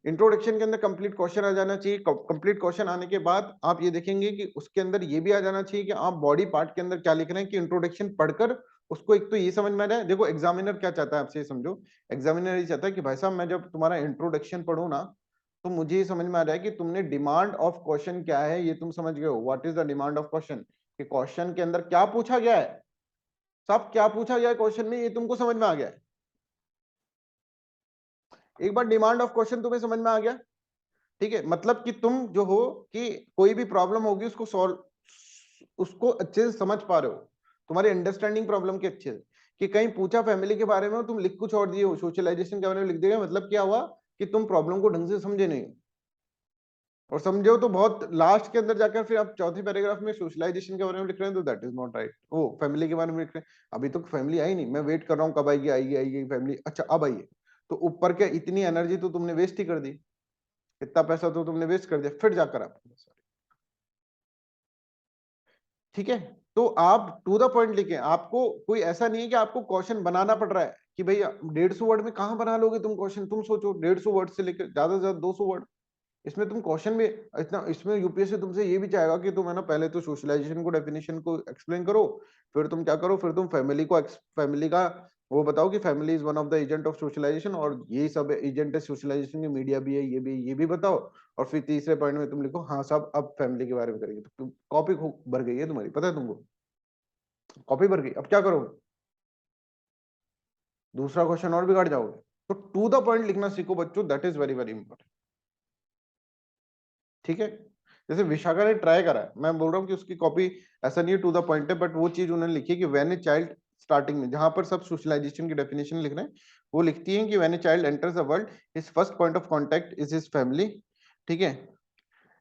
इंट्रोडक्शन के अंदर कंप्लीट क्वेश्चन आ जाना चाहिए। कंप्लीट क्वेश्चन आने के बाद आप ये देखेंगे कि उसके अंदर ये भी आ जाना चाहिए कि आप बॉडी पार्ट के अंदर क्या लिख रहे हैं, कि इंट्रोडक्शन पढ़कर उसको एक तो ये समझ में आ रहा है। देखो एग्जामिनर क्या चाहता है आपसे, ये समझो, एग्जामिनर ये चाहता है कि भाई साहब मैं जब तुम्हारा इंट्रोडक्शन पढ़ूं ना, तो मुझे ये समझ में आ रहा है कि तुमने डिमांड ऑफ क्वेश्चन क्या है ये तुम समझ गए हो। What is the demand of question, कि क्वेश्चन के अंदर क्या पूछा गया है, साहब क्या पूछा गया है क्वेश्चन में, ये तुमको समझ में आ गया है। एक बार डिमांड ऑफ क्वेश्चन तुम्हें समझ में आ गया, ठीक है, मतलब कि तुम जो हो कि कोई भी प्रॉब्लम होगी उसको सॉल्व, उसको अच्छे से समझ पा रहे हो, तुम्हारी अंडरस्टैंडिंग प्रॉब्लम के अच्छे से। कि कहीं पूछा फैमिली के बारे में तुम लिख कुछ और दिए हो, सोशलाइजेशन के बारे में लिख दिया, मतलब क्या हुआ कि तुम प्रॉब्लम को ढंग से समझे नहीं हो, और समझो तो बहुत लास्ट के अंदर जाकर फिर आप चौथी पैराग्राफ में सोशलाइजेशन के बारे में लिख रहे हैं, तो दैट इज नॉट राइट। वो फैमिली के बारे में लिख रहे हैं, अभी तो फैमिली आई नहीं, मैं वेट कर रहा हूँ कब आएगी, आएगी आएगी फैमिली, अच्छा अब आइए, तो ऊपर के इतनी एनर्जी तो तुमने वेस्ट ही कर दी, इतना पैसा तो तुमने वेस्ट कर दिया, फिर जाकर आप, ठीक है। तो आप टू द पॉइंट लिखे, आपको कोई ऐसा नहीं है कि आपको क्वेश्चन बनाना पड़ रहा है कि भैया 150 वर्ड में कहां बना लोगे तुम क्वेश्चन, तुम सोचो 150 वर्ड से लेकर ज्यादा से ज्यादा 200 वर्ड, इसमें तुम क्वेश्चन भी इतना, इसमें यूपीएससी तुमसे ये भी चाहेगा कि तुम है ना पहले तो सोशलाइजेशन को, डेफिनेशन को एक्सप्लेन करो, फिर तुम क्या करो, फिर तुम फैमिली का वो बताओ कि family is one of the agent of socialisation, और ये सब एजेंट है सोशलाइजेशन के, मीडिया भी है, ये भी बताओ, और फिर तीसरे पॉइंट में तुम लिखो हाँ साहब अब फैमिली के बारे में करेंगे। तो कॉपी भर गई है तुम्हारी, पता है तुमको, कॉपी भर गई, अब क्या करोगे, दूसरा क्वेश्चन और बिगाड़ जाओगे। तो टू द पॉइंट लिखना सीखो बच्चों, that is very very important, ठीक है। जैसे विशाखा ने ट्राई करा है, मैं बोल रहा हूँ कि उसकी कॉपी ऐसा नहीं है टू द पॉइंट है, बट वो चीज उन्होंने लिखी है कि व्हेन ए चाइल्ड, स्टार्टिंग में जहां पर सब सोशलाइजेशन की डेफिनेशन लिख रहे हैं, वो लिखती है कि when a child enters the world, his first point of contact is his family, ठीक है,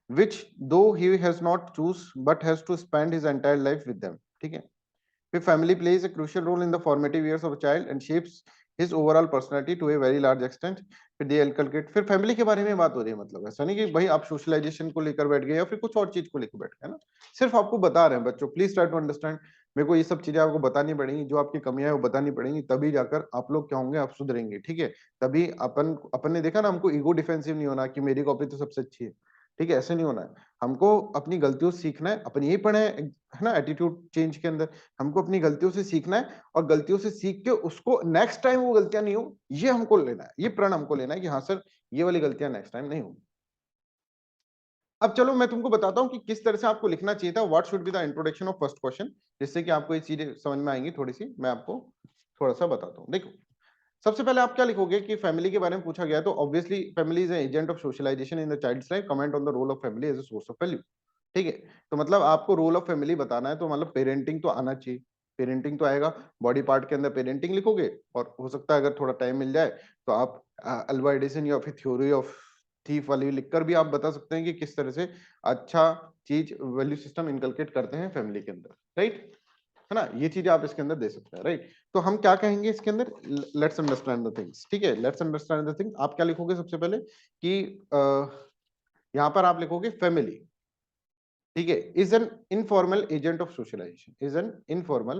which though he has not choose but has to spend his entire life with them, ठीक है। फिर family plays a crucial role in the formative years of a child and shapes his overall personality to a very large extent। फिर they inculcate, फिर family के बारे में बात हो रही है, मतलब ऐसा नहीं कि भाई आप सोशलाइजेशन को लेकर बैठ गए या फिर कुछ और चीज को लेकर बैठ गए, है ना, सिर्फ आपको बता रहे हैं बच्चों, प्लीज ट्राई टू अंडरस्टैंड। मेरे को ये सब चीजें आपको बतानी पड़ेंगी, जो आपकी कमियां है वो बतानी पड़ेंगी, तभी जाकर आप लोग क्या होंगे, आप सुधरेंगे, ठीक है। तभी अपन ने देखा ना, हमको ईगो डिफेंसिव नहीं होना कि मेरी कॉपी तो सबसे अच्छी है, ठीक है, ऐसे नहीं होना है। हमको अपनी गलतियों से सीखना है, अपन यही पढ़े है ना एटीट्यूड चेंज के अंदर, हमको अपनी गलतियों से सीखना है, और गलतियों से सीख के उसको नेक्स्ट टाइम वो गलतियां नहीं हो, ये हमको लेना है, ये प्रण हमको लेना है कि हाँ सर ये वाली गलतियां नेक्स्ट टाइम नहीं होगी। अब चलो मैं तुमको बताता हूँ कि किस तरह से आपको लिखना चाहिए था, what should be the introduction of first question, जिससे कि आपको ये चीजें समझ में आएंगी थोड़ी सी, मैं आपको थोड़ा सा बताता हूँ। देखो सबसे पहले आप क्या लिखोगे कि फैमिली के बारे में पूछा गया, तो obviously family is agent of socialisation in the child's life, comment on the role of family as a source of value, ठीक है। तो मतलब आपको रोल ऑफ फैमिली बताना है, तो मतलब पेरेंटिंग तो आना चाहिए, पेरेंटिंग तो आएगा, बॉडी पार्ट के अंदर पेरेंटिंग लिखोगे, और हो सकता है अगर थोड़ा टाइम मिल जाए तो आप अल्वा एडिसन या फिर थ्योरी ऑफ थीफ वाली लिखकर भी आप बता सकते हैं कि किस तरह से अच्छा चीज वैल्यू सिस्टम इनकलकेट करते हैं फैमिली के अंदर, राइट, है ना, ये चीजें आप इसके अंदर दे सकते हैं, राइट। तो हम क्या कहेंगे इसके अंदर, लेट्स अंडरस्टैंड द थिंग्स, ठीक है, लेट्स अंडरस्टैंड द थिंग्स। आप क्या लिखोगे सबसे पहले कि यहां पर आप लिखोगे फैमिली, ठीक है, is an informal agent of socialisation, is an informal,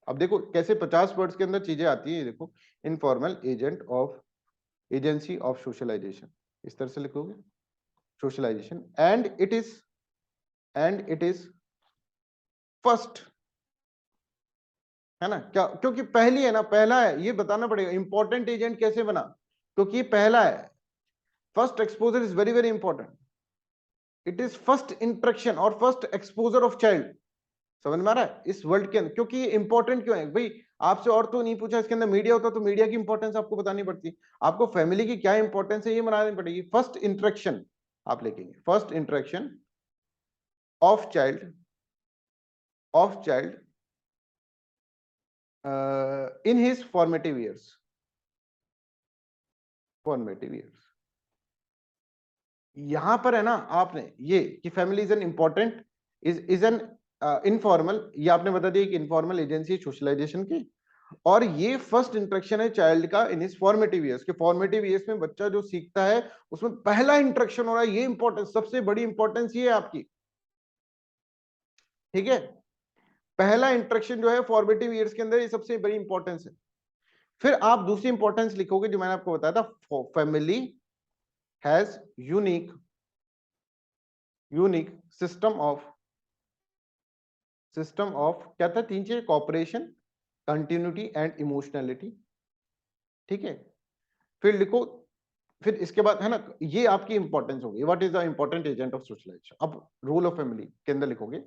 अब देखो कैसे 50 वर्ड्स के अंदर चीजें आती है, देखो, informal agent of agency of socialisation, इस तरह से लिखोगे, socialisation, and it is first, है ना, क्या, क्योंकि पहली है ना, पहला है, ये बताना पड़ेगा इंपॉर्टेंट एजेंट कैसे बना, क्योंकि पहला है, first exposure is very very important, it is first interaction और फर्स्ट एक्सपोजर ऑफ चाइल्ड, समझ में आ रहा है, इस वर्ल्ड के अंदर, क्योंकि ये इंपॉर्टेंट क्यों है भाई, आपसे और तो नहीं पूछा, इसके अंदर मीडिया होता तो मीडिया की इंपॉर्टेंस आपको बतानी पड़ती, आपको फैमिली की क्या इंपॉर्टेंस है ये बनानी पड़ेगी, फर्स्ट इंट्रैक्शन आप लिखेंगे, first interaction of child in his formative years, यहां पर है ना, आपने ये कि family is an important, is an informal, ये आपने बता दिया कि इनफॉर्मल एजेंसी सोशलाइजेशन की, और ये फर्स्ट इंट्रैक्शन है चाइल्ड का इन हिज फॉर्मेटिव ईयर्स, के फॉर्मेटिव ईयर्स में बच्चा जो सीखता है उसमें पहला इंट्रैक्शन हो रहा है, ये इंपॉर्टेंस, सबसे बड़ी इंपॉर्टेंस ये है आपकी, ठीक है, पहला इंट्रैक्शन जो है फॉर्मेटिव ईयर्स के अंदर, ये सबसे बड़ी इंपॉर्टेंस है। फिर आप दूसरी इंपॉर्टेंस लिखोगे जो मैंने आपको बताया था, family has unique system of क्या था, 3 चीजें, कॉपरेशन, कंटिन्यूटी एंड इमोशनलिटी, ठीक है, फिर लिखो, फिर इसके बाद है ना, ये आपकी इंपॉर्टेंस होगी, what is the important agent of socialisation. अब रोल ऑफ फैमिली के अंदर लिखोगे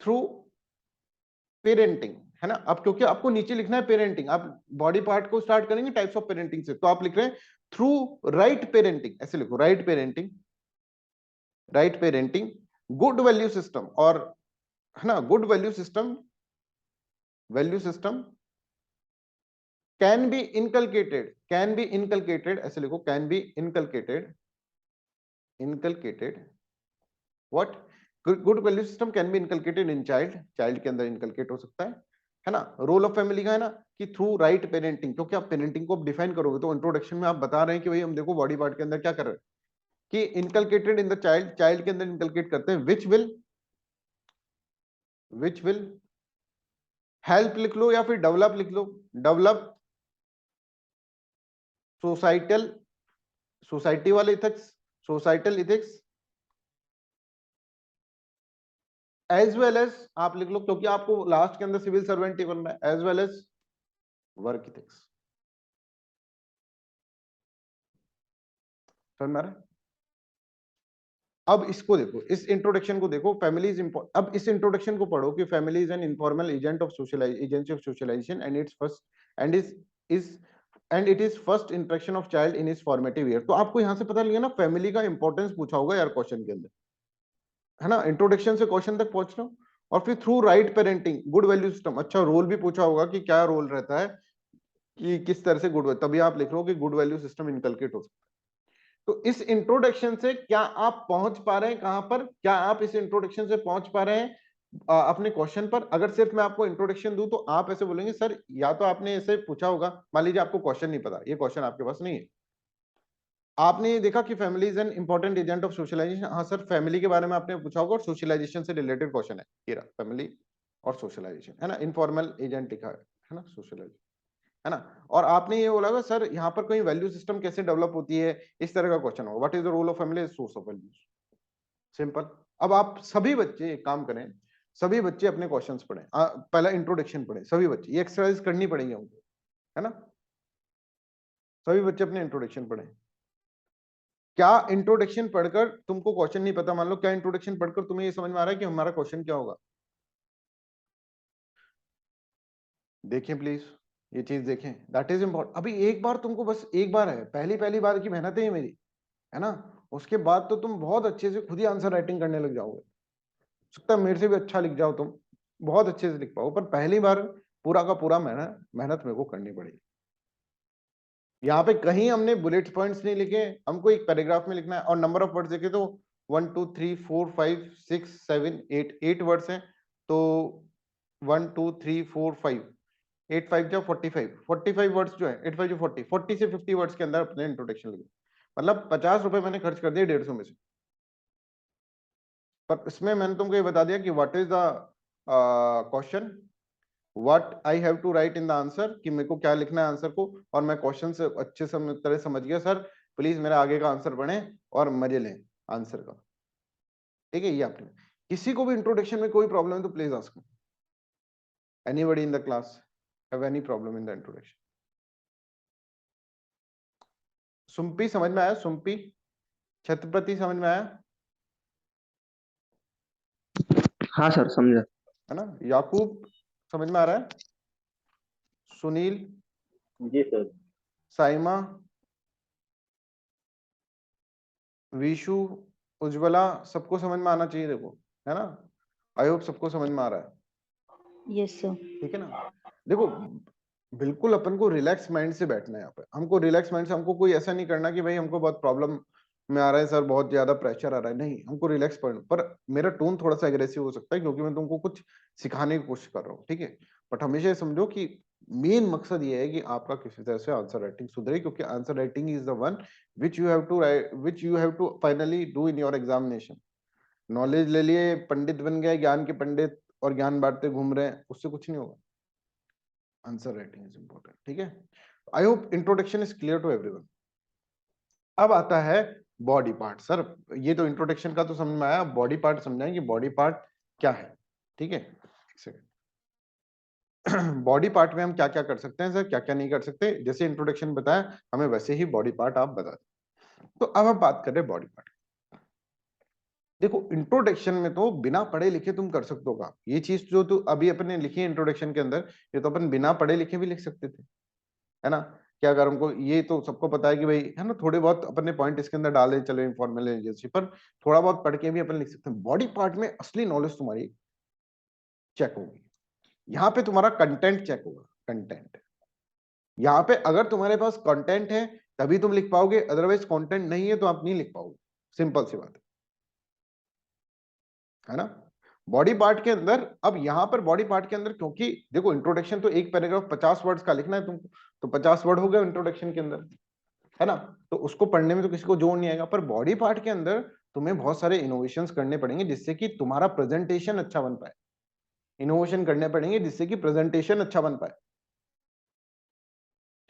थ्रू पेरेंटिंग, है ना, अब क्योंकि आपको नीचे लिखना है पेरेंटिंग, आप बॉडी पार्ट को स्टार्ट करेंगे टाइप्स ऑफ पेरेंटिंग से, तो आप लिख रहे हैं थ्रू राइट पेरेंटिंग, ऐसे लिखो, right parenting, good value system, और है ना, good value system can be inculcated, ऐसे लिखो, can be inculcated what, good value system can be inculcated in child के अंदर इनकलकेट हो सकता है ना। रोल ऑफ फैमिली का है ना कि थ्रू राइट पेरेंटिंग, क्योंकि आप पेरेंटिंग को डिफाइन करोगे, तो इंट्रोडक्शन में आप बता रहे हैं कि भाई हम देखो बॉडी पार्ट के अंदर क्या कर रहे हैं, कि इनकलकेटेड इन द चाइल्ड के अंदर इनकलकेट करते हैं, विच विल हेल्प लिख लो या फिर डेवलप लिख लो, डेवलप सोसाइटी वाले societal ethics as well as, आप लिख लो क्योंकि आपको लास्ट के अंदर सिविल सर्वेंट ही बनना है, as well as work ethics, समझ में आ रहा है। अब इसको देखो, इस इंट्रोडक्शन को देखो, फैमिली इज इंपॉर्टेंट, अब इस इंट्रोडक्शन को पढ़ो कि family is an informal agent of agency of socialisation and it's first and it is first interaction of child in his formative year. तो आपको यहां से पता लगा ना, फैमिली का इंपॉर्टेंस पूछा होगा यार क्वेश्चन के अंदर, है ना, इंट्रोडक्शन से क्वेश्चन तक पहुंच लो, और फिर through right parenting, good value system, अच्छा रोल भी पूछा होगा कि क्या रोल रहता है, कि किस तरह से गुड, तभी आप लिख लो कि गुड वैल्यू सिस्टम इनकलकेट हो सकता है। तो इस इंट्रोडक्शन से क्या आप पहुंच पा रहे हैं, कहां पर, क्या आप इस इंट्रोडक्शन से पहुंच पा रहे हैं अपने क्वेश्चन पर। अगर सिर्फ मैं आपको इंट्रोडक्शन दूं तो आप ऐसे बोलेंगे सर, या तो आपने ऐसे पूछा होगा, मान लीजिए आपको क्वेश्चन नहीं पता, ये क्वेश्चन आपके पास नहीं है, आपने ये देखा कि family is an important agent of socialisation, हाँ सर फैमिली के बारे में आपने पूछा होगा और सोशलाइजेशन से रिलेटेड क्वेश्चन है, ये रहा फैमिली और सोशलाइजेशन, है ना, इनफॉर्मल एजेंट लिखा है ना, सोशलाइजेशन, है ना, और आपने ये बोला सर यहाँ पर कोई वैल्यू सिस्टम कैसे डेवलप होती है, इस तरह का क्वेश्चन होगा, what is the role of family, source of values, simple. अब आप सभी बच्चे एक काम करें, सभी बच्चे अपने क्वेश्चंस पढ़ें, पहला इंट्रोडक्शन पढ़ें, सभी बच्चे, ये एक्सरसाइज करनी पड़ेगी हमको, है ना, सभी बच्चे अपने इंट्रोडक्शन पढ़ें। क्या इंट्रोडक्शन पढ़कर तुमको क्वेश्चन नहीं पता, मान लो, क्या इंट्रोडक्शन पढ़कर तुम्हें ये समझ में आ रहा है कि हमारा क्वेश्चन क्या होगा, देखें प्लीज, ये चीज देखें, दैट इज इंपॉर्टेंट। अभी एक बार तुमको, बस एक बार है, पहली बार की मेहनत है ये मेरी, है ना, उसके बाद तो तुम बहुत अच्छे से खुद ही आंसर राइटिंग करने लग जाओगे, सकता है मेरे से भी अच्छा लिख जाओ तुम, बहुत अच्छे से लिख पाओ, पर पहली बार पूरा का पूरा मेहनत मेरे को करनी पड़ेगी। यहाँ पे कहीं हमने बुलेट पॉइंट्स नहीं लिखे, हमको एक पैराग्राफ में लिखना है। और नंबर ऑफ वर्ड्स देखे तो 1 2 3 4 5 6 7 8 वर्ड्स हैं। तो 1 2 3 4 5 8 5 जो 45 वर्ड्स जो है 8 5 जो 40 से 50 वर्ड्स के अंदर अपने इंट्रोडक्शन लिखे। मतलब 50 रुपए मैंने खर्च कर दिए 150 में से। पर इसमें मैंने तुमको ये बता दिया कि what is the question, what I have to write in the answer, कि मेरे को क्या लिखना है आंसर को, और मैं क्वेश्चन से अच्छे तरह समझ गया। सर प्लीज मेरा आगे का आंसर पढ़ें और मजे लें आंसर का। ठीक है, ये आपने किसी को भी इंट्रोडक्शन में कोई प्रॉब्लम है तो please ask anybody in the class have any problem in the introduction. Sumpi समझ में आया? सुम्पी, छत्रपति समझ में आया? हाँ सर, समझा। है ना? याकूब समझ में आ रहा है? सुनील, जी सर। साइमा, विशु, उज्ज्वला, सबको समझ में आना चाहिए। देखो, है ना? आई होप सबको समझ में आ रहा है। Yes sir. ठीक है ना? देखो, बिल्कुल अपन को रिलैक्स माइंड से बैठना है यहाँ पे। हमको रिलैक्स माइंड से, हमको कोई ऐसा नहीं करना कि भाई हमको बहुत प्रॉब्लम में आ रहा है सर, बहुत ज्यादा प्रेशर आ रहा है। नहीं, हमको रिलैक्स पढ़ना। पर मेरा टोन थोड़ा सा एग्रेसिव हो सकता है क्योंकि मैं तुमको कुछ सिखाने की कोशिश कर रहा हूँ। ठीक है, बट हमेशा समझो कि मेन मकसद ये है कि आपका किसी तरह से आंसर राइटिंग सुधरे, क्योंकि answer writing is the one which you have to finally do in your examination. Knowledge ले लिए, पंडित बन गए, ज्ञान के पंडित, और ज्ञान बांटते घूम रहे हैं, उससे कुछ नहीं होगा। Answer writing is important. ठीक है, I hope introduction is clear to everyone. अब आता है बॉडी पार्ट। सर ये तो इंट्रोडक्शन का तो समझ में आया, बॉडी पार्ट समझाएं कि बॉडी पार्ट क्या है। ठीक है, एक सेकंड। बॉडी पार्ट में हम क्या क्या कर सकते हैं सर, क्या क्या नहीं कर सकते? जैसे इंट्रोडक्शन बताया, हमें वैसे ही बॉडी पार्ट आप बता दें। तो अब हम बात कर रहे हैं बॉडी पार्ट। देखो, इंट्रोडक्शन में तो बिना पढ़े लिखे तुम कर सकते हो काम। ये चीज जो तू अभी अपने लिखी है इंट्रोडक्शन के अंदर, ये तो अपन बिना पढ़े लिखे भी लिख सकते थे, है ना? क्या अगर हमको, ये तो सबको पता है कि भाई, है ना, थोड़े बहुत अपने पॉइंट इसके अंदर डाले, चलो इनफॉर्मल एजेंसी पर थोड़ा बहुत पढ़ के भी अपन लिख सकते हैं। बॉडी पार्ट में असली नॉलेज तुम्हारी चेक होगी। यहाँ पे तुम्हारा कंटेंट चेक होगा। कंटेंट, यहाँ पे अगर तुम्हारे पास कंटेंट है तभी तुम लिख पाओगे, अदरवाइज कंटेंट नहीं है तो आप नहीं लिख पाओगे। सिंपल सी बात है ना? बॉडी पार्ट के अंदर, अब यहाँ पर बॉडी पार्ट के अंदर, क्योंकि देखो इंट्रोडक्शन तो एक पैराग्राफ 50 वर्ड्स का लिखना है तुमको, तो 50 वर्ड हो गए इंट्रोडक्शन के अंदर, है ना? तो उसको पढ़ने में तो किसी को जोर नहीं आएगा। पर बॉडी पार्ट के अंदर तुम्हें बहुत सारे इनोवेशंस करने पड़ेंगे जिससे कि तुम्हारा प्रेजेंटेशन अच्छा बन पाए। इनोवेशन करने पड़ेंगे जिससे कि प्रेजेंटेशन अच्छा बन पाए।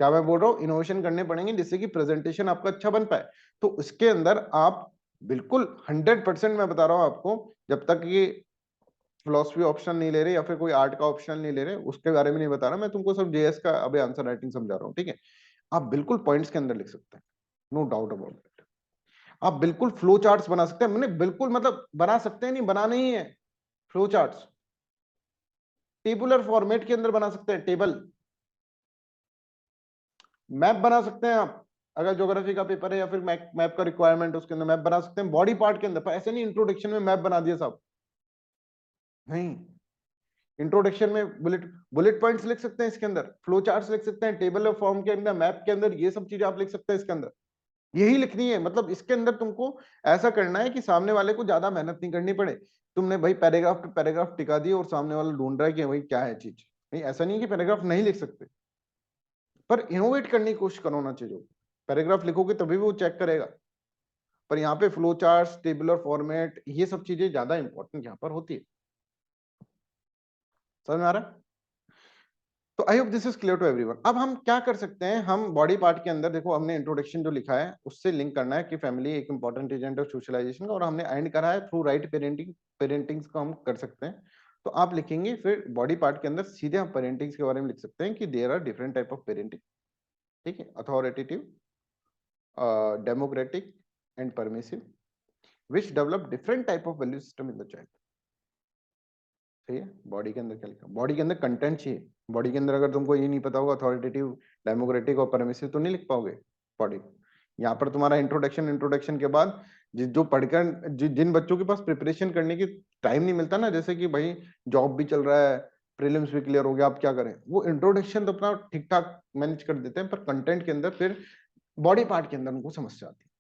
क्या मैं बोल रहा हूँ? इनोवेशन करने पड़ेंगे जिससे कि प्रेजेंटेशन आपका अच्छा बन पाए। तो उसके अंदर आप बिल्कुल 100% मैं बता रहा हूँ आपको, जब तक ये फिलोसफी ऑप्शन नहीं ले रहे या फिर कोई आर्ट का ऑप्शन नहीं ले रहे, उसके बारे में नहीं बता रहा मैं तुमको, सब जेएस का अभी आंसर राइटिंग समझा रहा हूँ। ठीक है, आप बिल्कुल पॉइंट्स के अंदर लिख सकते हैं, नो डाउट अबाउट इट। आप बिल्कुल फ्लो चार्ट्स बना सकते हैं, मैंने बिल्कुल मतलब बना सकते हैं, नहीं बनाने ही है। फ्लो चार्ट्स टेबुलर फॉर्मेट के अंदर बना सकते हैं, टेबल। मैप बना सकते हैं आप, अगर ज्योग्राफी का पेपर है या फिर मैप का रिक्वायरमेंट उसके अंदर मैप बना सकते हैं बॉडी पार्ट के अंदर। पर ऐसे नहीं इंट्रोडक्शन में मैप बना दिया साहब, नहीं। इंट्रोडक्शन में बुलेट पॉइंट्स लिख सकते हैं इसके अंदर, फ्लो चार्ट्स लिख सकते हैं, टेबल ऑफ फॉर्म के अंदर, मैप के अंदर, ये सब चीजें आप लिख सकते हैं इसके अंदर। यही लिखनी है, मतलब इसके अंदर तुमको ऐसा करना है कि सामने वाले को ज्यादा मेहनत नहीं करनी पड़े। तुमने भाई पैराग्राफ पे पैराग्राफ टिका दिए और सामने वाला ढूंढ रहा है कि भाई क्या है चीज। नहीं, ऐसा नहीं है कि पैराग्राफ नहीं लिख सकते, पर इनोवेट करने की कोशिश करो ना चीजों। पैराग्राफ लिखोगे तभी भी वो चेक करेगा। पर यहाँ पे फ्लो चार्ट्स, टेबुलर फॉर्मेट, ये सब चीजें ज्यादा इंपॉर्टेंट यहाँ पर होती है। समझ में आ रहा है? तो I hope this is clear to everyone. अब हम क्या कर सकते हैं, हम बॉडी पार्ट के अंदर देखो, हमने इंट्रोडक्शन जो लिखा है उससे लिंक करना है कि फैमिली एक इंपॉर्टेंट एजेंट ऑफ सोशलाइजेशन का, और हमने एंड करा है थ्रू राइट पेरेंटिंग। पेरेंटिंग को हम कर सकते हैं। तो आप लिखेंगे फिर बॉडी पार्ट के अंदर सीधे हम पेरेंटिंग के बारे में लिख सकते हैं कि there are different type of parenting. ठीक है, authoritative, democratic and permissive, which develop different type of value system in the child. सही है। बॉडी के अंदर क्या लिखा? बॉडी के अंदर कंटेंट चाहिए। बॉडी के अंदर अगर तुमको ये नहीं पता होगा अथॉरिटेटिव, डेमोक्रेटिक और परमिसिव, तो नहीं लिख पाओगे बॉडी। यहाँ पर तुम्हारा इंट्रोडक्शन के बाद जो पढ़कर जिन बच्चों के पास प्रिपरेशन करने की टाइम नहीं मिलता ना, जैसे कि भाई जॉब भी चल रहा है, प्रीलिम्स भी क्लियर हो गया, आप क्या करें, वो इंट्रोडक्शन तो अपना ठीक ठाक मैनेज कर देते हैं, पर कंटेंट के अंदर फिर बॉडी पार्ट के अंदर उनको समस्या आती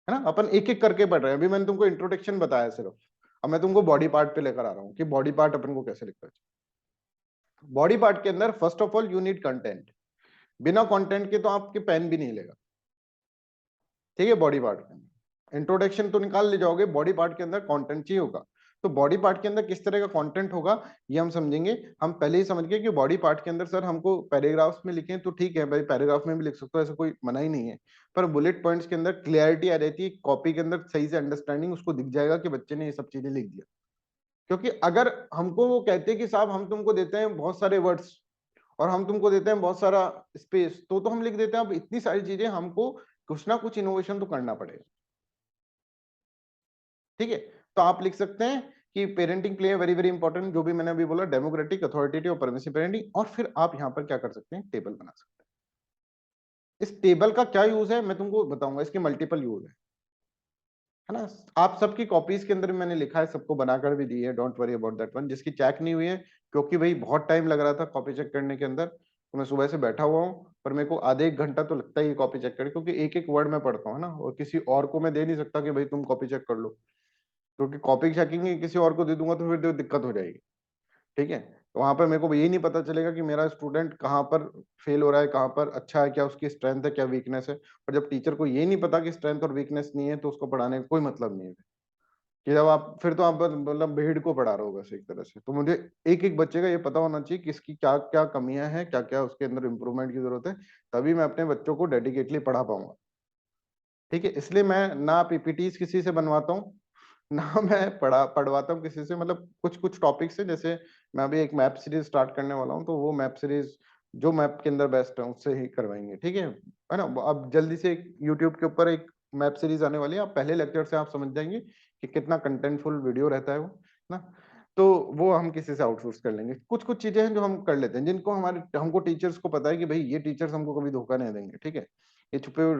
है ना। अपन एक एक करके पढ़ रहे हैं, अभी मैंने तुमको इंट्रोडक्शन बताया सिर्फ, अब मैं तुमको बॉडी पार्ट पे लेकर आ रहा हूँ कि बॉडी पार्ट अपन को कैसे लिखना चाहिए। बॉडी पार्ट के अंदर first of all you need content, बिना कंटेंट के तो आपके पेन भी नहीं लेगा, ठीक है। बॉडी पार्ट के अंदर इंट्रोडक्शन तो निकाल ले जाओगे, बॉडी पार्ट के अंदर कंटेंट चाहिए होगा। तो बॉडी पार्ट के अंदर किस तरह का कंटेंट होगा ये हम समझेंगे। हम पहले ही समझ गए कि बॉडी पार्ट के अंदर सर हमको पैराग्राफ्स में लिखें तो ठीक है भाई, पैराग्राफ में भी लिख सकते हो, ऐसा कोई मना ही नहीं है, पर बुलेट पॉइंट्स के अंदर क्लियरिटी आ जाती है, कॉपी के अंदर सही से अंडरस्टैंडिंग उसको दिख जाएगा कि बच्चे ने ये सब चीजें लिख दिया। क्योंकि अगर हमको वो कहते हैं कि साहब हम तुमको देते हैं बहुत सारे वर्ड्स और हम तुमको देते हैं बहुत सारा स्पेस, तो हम लिख देते हैं। अब इतनी सारी चीजें, हमको कुछ ना कुछ इनोवेशन तो करना पड़ेगा, ठीक है। तो आप लिख सकते हैं कि parenting play very very important, जो भी मैंने अभी बोला, डेमोक्रेटिक, अथॉरिटेटिव और परमिसिव पेरेंटिंग। और फिर आप यहाँ पर क्या कर सकते हैं, टेबल बना सकते हैं। इस टेबल का क्या यूज है मैं तुमको बताऊंगा, इसके मल्टीपल यूज है ना। आप सबकी कॉपीज के अंदर मैंने लिखा है, सबको बनाकर भी दी है, don't worry about that one. जिसकी चेक नहीं हुई है, क्योंकि भाई बहुत टाइम लग रहा था कॉपी चेक करने के अंदर, तो मैं सुबह से बैठा हुआ हूँ, पर मेरे को आधे एक घंटा तो लगता ही है कॉपी चेक करने, क्योंकि एक एक वर्ड मैं पढ़ता हूँ ना, और किसी और को मैं दे नहीं सकता कि भाई तुम कॉपी चेक कर लो, क्योंकि कॉपी चेकिंग किसी और को दे दूंगा तो फिर तो दिक्कत हो जाएगी, ठीक है। तो वहां पर मेरे को यही नहीं पता चलेगा कि मेरा स्टूडेंट कहाँ पर फेल हो रहा है, कहाँ पर अच्छा है, क्या उसकी स्ट्रेंथ है, क्या वीकनेस है। और जब टीचर को यही नहीं पता कि स्ट्रेंथ और वीकनेस नहीं है, तो उसको पढ़ाने का कोई मतलब नहीं है कि जब आप फिर तो आप मतलब भीड़ को पढ़ा रहे हो बस एक तरह से। तो मुझे एक एक बच्चे का ये पता होना चाहिए कि इसकी क्या क्या कमियां हैं, क्या क्या उसके अंदर इंप्रूवमेंट की जरूरत है, तभी मैं अपने बच्चों को डेडिकेटली पढ़ा पाऊंगा, ठीक है। इसलिए मैं ना पीपीटीज किसी से बनवाता हूँ, ना मैं पढ़वाता हूँ किसी से। मतलब कुछ कुछ टॉपिक्स है, जैसे मैं अभी एक मैप सीरीज स्टार्ट करने वाला हूँ, तो वो मैप सीरीज जो मैप के अंदर बेस्ट है उससे ही करवाएंगे, ठीक है ना। अब जल्दी से यूट्यूब के ऊपर एक मैप सीरीज आने वाली है, आप पहले लेक्चर से आप समझ जाएंगे कि कितना कंटेंटफुल वीडियो रहता है वो ना। तो वो हम किसी से आउटसोर्स कर लेंगे। कुछ कुछ चीजें हैं जो हम कर लेते हैं, जिनको हमको टीचर्स को पता है कि भाई ये टीचर्स हमको कभी धोखा नहीं देंगे, ठीक है। ये छुपे हुए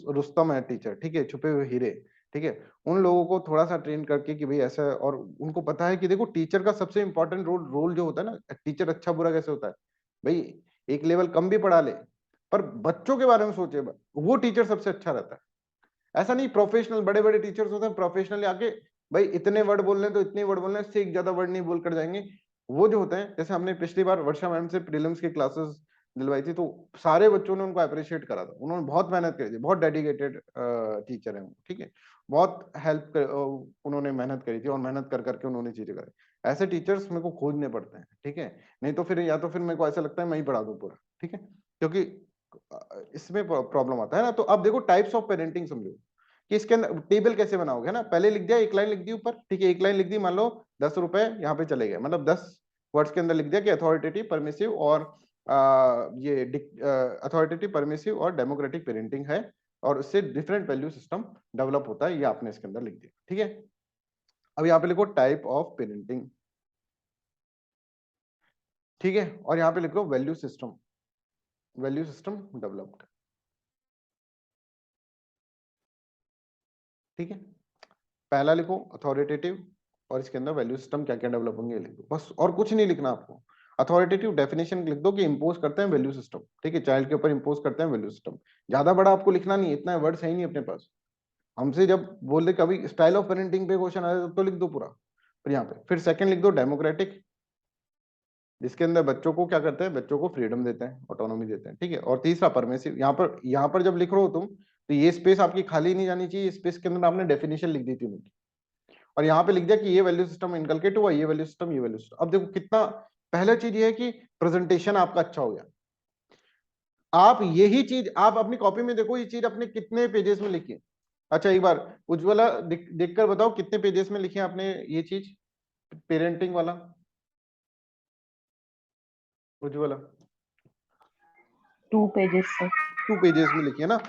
रुस्तम है टीचर, ठीक है, छुपे हुए हीरे, ठीक है। उन लोगों को थोड़ा सा ट्रेन करके कि भाई ऐसा है, और उनको पता है कि देखो टीचर का सबसे इंपॉर्टेंट रोल जो होता है ना, टीचर अच्छा बुरा कैसे होता है भाई, एक लेवल कम भी पढ़ा ले पर बच्चों के बारे में सोचे, वो टीचर सबसे अच्छा रहता है। ऐसा नहीं, प्रोफेशनल बड़े बड़े टीचर्स होते हैं, प्रोफेशनल आके भाई इतने वर्ड बोल रहे हैं तो इतने वर्ड बोल रहे हैं, इससे एक ज्यादा वर्ड नहीं बोल कर जाएंगे। वो जो होते हैं, जैसे हमने पिछली बार वर्षा मैम से प्रीलिम्स की क्लासेस दिलवाई थी, तो सारे बच्चों ने उनको अप्रिशिएट करा था, उन्होंने बहुत मेहनत करी थी, बहुत डेडिकेटेड टीचर है वो, ठीक है। बहुत हेल्प उन्होंने मेहनत करी थी, और मेहनत कर करके उन्होंने चीजें करी। ऐसे टीचर्स मेरे को खोजने पड़ते हैं, ठीक है। नहीं तो फिर या तो फिर मेरे को ऐसा लगता है मैं ही पढ़ा दूं पूरा, ठीक है, क्योंकि इसमें प्रॉब्लम आता है ना। तो अब देखो टाइप्स ऑफ पेरेंटिंग समझो कि इसके अंदर टेबल कैसे बनाओगे ना। पहले लिख दिया, एक लाइन लिख दी ऊपर, ठीक है, एक लाइन लिख दी, मान लो 10 रुपए यहाँ पे चले गए, मतलब 10 वर्ड्स के अंदर लिख दिया कि अथॉरिटेटिव, परमिसिव और ये अथॉरिटेटिव, परमिसिव और डेमोक्रेटिक पेरेंटिंग है, और उससे डिफरेंट वैल्यू सिस्टम डेवलप होता है, ये आपने इसके अंदर लिख दिया, ठीक है। अब यहाँ पे लिखो टाइप ऑफ पेरेंटिंग, ठीक है, और यहाँ पे लिखो वैल्यू सिस्टम डेवलप्ड, ठीक है। पहला लिखो अथॉरिटेटिव, और इसके अंदर वैल्यू सिस्टम क्या क्या डेवलप होंगे लिख दो बस, और कुछ नहीं लिखना आपको। अथॉरिटेटिव डेफिनेशन लिख दो कि इंपोज करते हैं वैल्यू सिस्टम, ठीक है, चाइल्ड के ऊपर इंपोज करते हैं वैल्यू सिस्टम। ज्यादा बड़ा आपको लिखना नहीं, इतना वर्ड है ही नहीं अपने पास। हमसे जब बोल दे कभी स्टाइल ऑफ पेरेंटिंग पे क्वेश्चन आया तो लिख दो पूरा। फिर यहाँ पे फिर सेकंड लिख दो डेमोक्रेटिक, जिसके अंदर बच्चों को क्या करते हैं, बच्चों को फ्रीडम देते हैं, ऑटोनॉमी देते हैं, ठीक है। और तीसरा परमिसिव, यहाँ पर जब लिख रहे हो तुम, तो ये स्पेस आपकी खाली नहीं जानी चाहिए, स्पेस के अंदर आपने डेफिनेशन लिख दी थी उनकी, और यहाँ पे लिख दिया कि ये वैल्यू सिस्टम इनकलकेट हुआ, ये वैल्यू सिस्टम, ये वैल्यू सिस्टम। अब देखो कितना, पहला चीज ये है कि प्रेजेंटेशन आपका अच्छा हो गया। आप यही चीज आप अपनी कॉपी में देखो, ये चीज अपने कितने पेजेस में लिखी है। अच्छा एक बार उज्ज्वला देख कर बताओ कितने पेजेस में लिखी है आपने ये चीज, पेरेंटिंग वाला, उज्ज्वला? 2 पेजेस से। 2 पेजेस में लिखी है ना।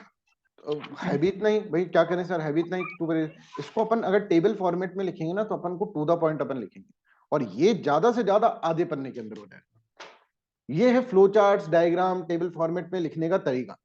हैबिट नहीं भाई, क्या करें सर, हैबिट नहीं 2 पेज। इसको अपन अगर टेबल फॉर्मेट में लिखेंगे ना, तो अपन को टू द पॉइंट अपन लिखेंगे, और ये ज्यादा से ज्यादा आधे पन्ने के अंदर हो जाएगा। ये है flow charts, diagram, table format में लिखने का तरीका।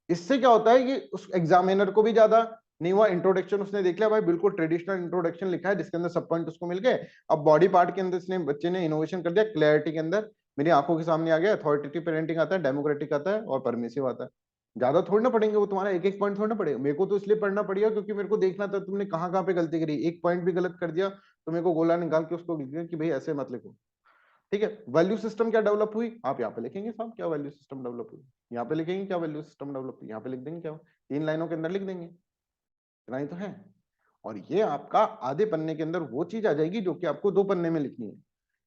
इससे क्या होता है कि उस एग्जामिनर को भी ज्यादा नहीं हुआ, इंट्रोडक्शन उसने देख लिया भाई, बिल्कुल ट्रेडिशनल इंट्रोडक्शन लिखा है जिसके अंदर सब पॉइंट उसको मिल गए। अब बॉडी पार्ट के अंदर इसने बच्चे ने इनोवेशन कर दिया, क्लैरिटी के अंदर मेरी आंखों के सामने आ गया, अथॉरिटेटिव पेरेंटिंग आता है, डेमोक्रेटिक आता है और परमिसिव आता है। ज्यादा थोड़ी ना पढ़ेंगे वो, तुम्हारा एक एक पॉइंट थोड़ी ना पड़ेगा। मेरे को तो इसलिए पढ़ना पड़ेगा क्योंकि मेरे को देखना था तुमने कहाँ कहाँ पे गलती करी, एक पॉइंट भी गलत कर दिया तो मेरे को गोला निकाल के उसको लिख दिया कि भाई ऐसे मत लिखो। ठीक है, वैल्यू सिस्टम क्या डेवलप हुई, आप यहाँ पे लिखेंगे साहब क्या वैल्यू सिस्टम डेवलप हुई, यहाँ पे लिखेंगे क्या वैल्यू सिस्टम डेवलप हुई, यहाँ पे लिख देंगे क्या, 3 लाइनों के अंदर लिख देंगे, इतना ही तो है। और ये आपका आधे पन्ने के अंदर वो चीज आ जाएगी जो कि आपको 2 पन्ने में लिखनी है।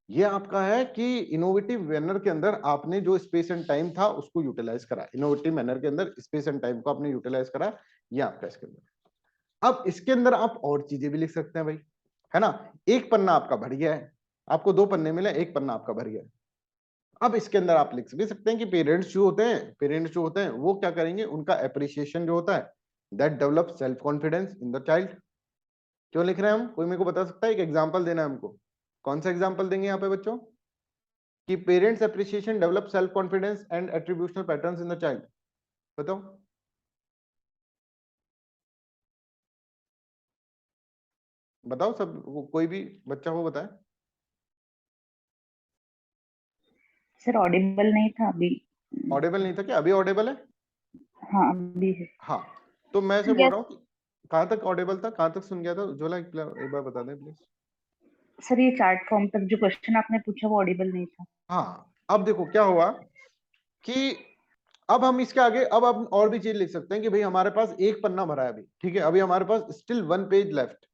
ये आपका है कि इनोवेटिव मैनर के अंदर आपने जो स्पेस एंड टाइम था उसको यूटिलाइज करा, इनोवेटिव मैनर के अंदर स्पेस एंड टाइम को आपने यूटिलाइज करा, ये आपका इसके अंदर। अब इसके अंदर आप और चीजें भी लिख सकते हैं भाई, है ना। एक पन्ना आपका भर गया है, आपको 2 पन्ने मिले, एक पन्ना आपका भर गया है। अब इसके अंदर आप लिख भी सकते हैं कि पेरेंट्स जो होते हैं वो क्या करेंगे, उनका एप्रिसिएशन जो होता है that develop self confidence in the child. क्यों लिख रहे हैं हम, कोई मेरे को बता सकता है, एक एग्जांपल देना है हमको, कौन सा एग्जांपल देंगे यहाँ पे बच्चों, कि parents appreciation develop self confidence and attributional patterns in the child, बताओ। बताओ सब, कोई भी बच्चा हो बताए। सर ऑडिबल नहीं था अभी। ऑडिबल नहीं था क्या, अभी ऑडिबल है? हाँ अभी है। हाँ, तो मैं ऐसे बोल रहा हूँ, कहाँ तक ऑडिबल था, कहाँ तक सुन गया था उज्ज्वला, एक बार बता दें प्लीज। सर ये चार्ट फॉर्म तक जो क्वेश्चन आपने पूछा वो ऑडिबल नहीं था। हाँ, अब देखो क्या हुआ कि अब हम इसके आगे अब और भी चीज लिख सकते हैं कि भाई हमारे पास एक पन्ना भरा है अभी, ठीक है, अभी हमारे पास स्टिल 1 पेज लेफ्ट।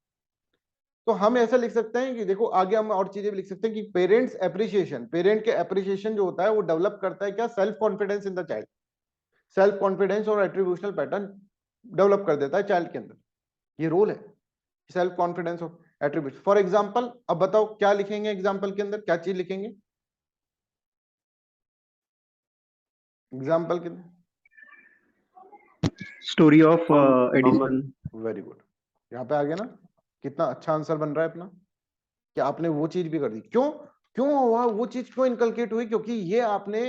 तो हम ऐसा लिख सकते हैं कि देखो आगे हम और चीजें भी लिख सकते हैं कि पेरेंट्स एप्रिसिएशन, पेरेंट के एप्रिसिएशन जो होता है वो डेवलप करता है क्या, self confidence in the child, self confidence और एट्रीब्यूशनल पैटर्न डेवलप कर देता है चाइल्ड के अंदर, ये रोल है सेल्फ कॉन्फिडेंस और एट्रीब्यूट। फॉर एग्जांपल अब बताओ क्या लिखेंगे एग्जांपल के अंदर, क्या चीज लिखेंगे एग्जांपल के अंदर, story of Edison. Very good, यहाँ पे आ गया ना, कितना अच्छा आंसर बन रहा है अपना, कि आपने वो चीज भी कर दी। क्यों क्यों हुआ वो चीज, क्यों इनकलकेट हुई, क्योंकि ये आपने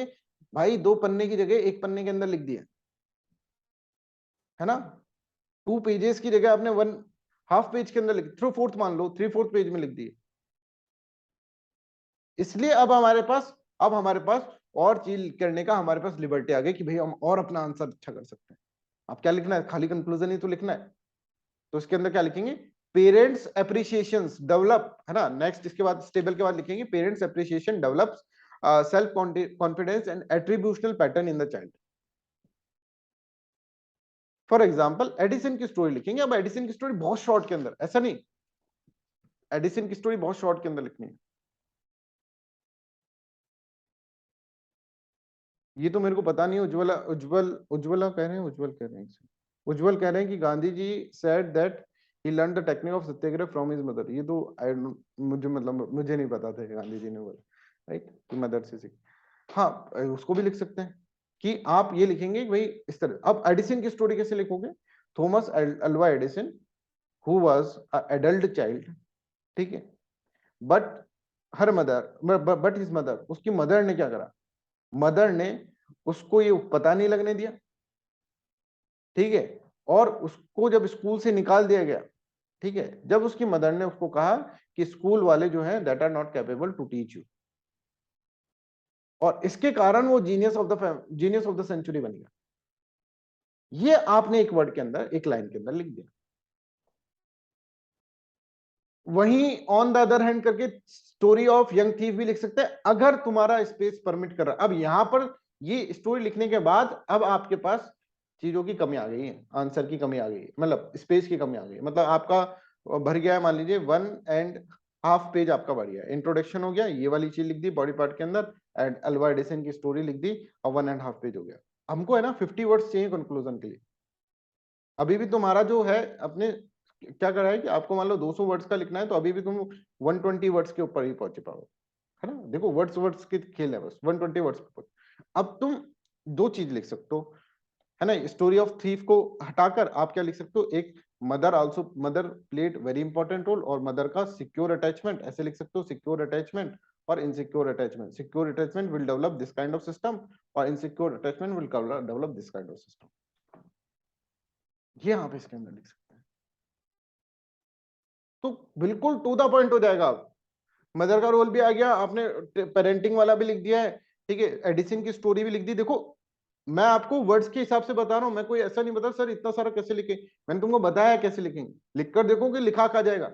भाई 2 पन्ने की जगह 1 पन्ने के अंदर लिख दिया, है ना। 2 पेजेस की जगह आपने 1/2 पेज के अंदर लिख, 3/4 मान लो, 3/4 पेज में लिख दिए। इसलिए अब हमारे पास और चीज करने का हमारे पास लिबर्टी आ गई कि भाई हम और अपना आंसर अच्छा कर सकते हैं। आप क्या लिखना है, खाली कंक्लूजन ही तो लिखना है, तो इसके अंदर क्या लिखेंगे, पेरेंट्स एप्रिसिएशन डेवलप, है ना। नेक्स्ट इसके बाद स्टेबल के बाद लिखेंगे parents appreciation develops self confidence and attributional pattern in the child. For example Edison की स्टोरी लिखेंगे। अब एडिसन की स्टोरी बहुत शॉर्ट के अंदर, ऐसा नहीं, एडिसन की स्टोरी बहुत शॉर्ट के अंदर लिखनी है। ये तो मेरे को पता नहीं, उज्ज्वला कह रहे हैं, उज्ज्वल कह रहे हैं कि Gandhi ji said that he learn the technique of satyagraha from his mother. ये तो मुझे नहीं पता था गांधी जी ने बोला, राइट, कि मदर से सीख। हाँ, उसको भी लिख सकते हैं कि आप ये लिखेंगे भाई इस तरह। अब एडिसन की स्टोरी कैसे लिखोगे, Thomas Alva Edison who was a adult child, ठीक है, बट बट हिज मदर, उसकी मदर ने क्या करा, मदर ने उसको ये पता नहीं लगने दिया, ठीक है, और उसको जब स्कूल से निकाल दिया गया, ठीक है, जब उसकी मदर ने उसको कहा कि स्कूल वाले जो हैं that are not capable to teach you, और इसके कारण वो जीनियस ऑफ द सेंचुरी बन गया। ये आपने एक वर्ड के अंदर, एक लाइन के अंदर लिख दिया। वहीं ऑन द अदर हैंड करके स्टोरी ऑफ यंग थीफ भी लिख सकते हैं अगर तुम्हारा स्पेस परमिट कर रहा है। अब यहां पर ये स्टोरी लिखने के बाद अब आपके पास चीजों की कमी आ गई है, आंसर की कमी आ गई है, मतलब स्पेस की कमी आ गई है। मतलब आपका भर गया है, मान लीजिए 1.5 पेज आपका भर गया, इंट्रोडक्शन हो गया, ये वाली चीज लिख दी बॉडी पार्ट के अंदर, एंड अल्वा एडिसन की स्टोरी लिख दी, और 1.5 पेज हो गया। हमको है ना 50 वर्ड्स चाहिए कंक्लूजन के लिए। अभी भी तुम्हारा जो है अपने क्या करा है कि आपको मान लो 200 वर्ड्स का लिखना है, तो अभी भी तुम 120 वर्ड्स के ऊपर ही पहुंचे पाओ, है ना। देखो वर्ड्स के खेल है, बस 120 वर्ड्स पे। अब तुम 2 चीज लिख सकते हो, है ना। स्टोरी ऑफ थीफ को हटाकर आप क्या लिख सकते हो, एक mother played very important role, और मदर का सिक्योर अटैचमेंट, ऐसे लिख सकते हो, सिक्योर अटैचमेंट और insecure attachment. Secure attachment will develop this kind of system, और insecure attachment will develop this kind of system. ये आप इसके अंदर लिख सकते हैं। तो बिल्कुल टू द पॉइंट हो जाएगा। मदर का रोल भी आ गया, आपने पेरेंटिंग वाला भी लिख दिया है, ठीक है, एडिशन की स्टोरी भी लिख दी। देखो मैं आपको वर्ड्स के हिसाब से बता रहा हूं, मैं कोई ऐसा नहीं बता सर इतना सारा कैसे लिखें, मैंने तुमको बताया कैसे लिखेंगे, लिखकर देखो कि लिखा कहा जाएगा।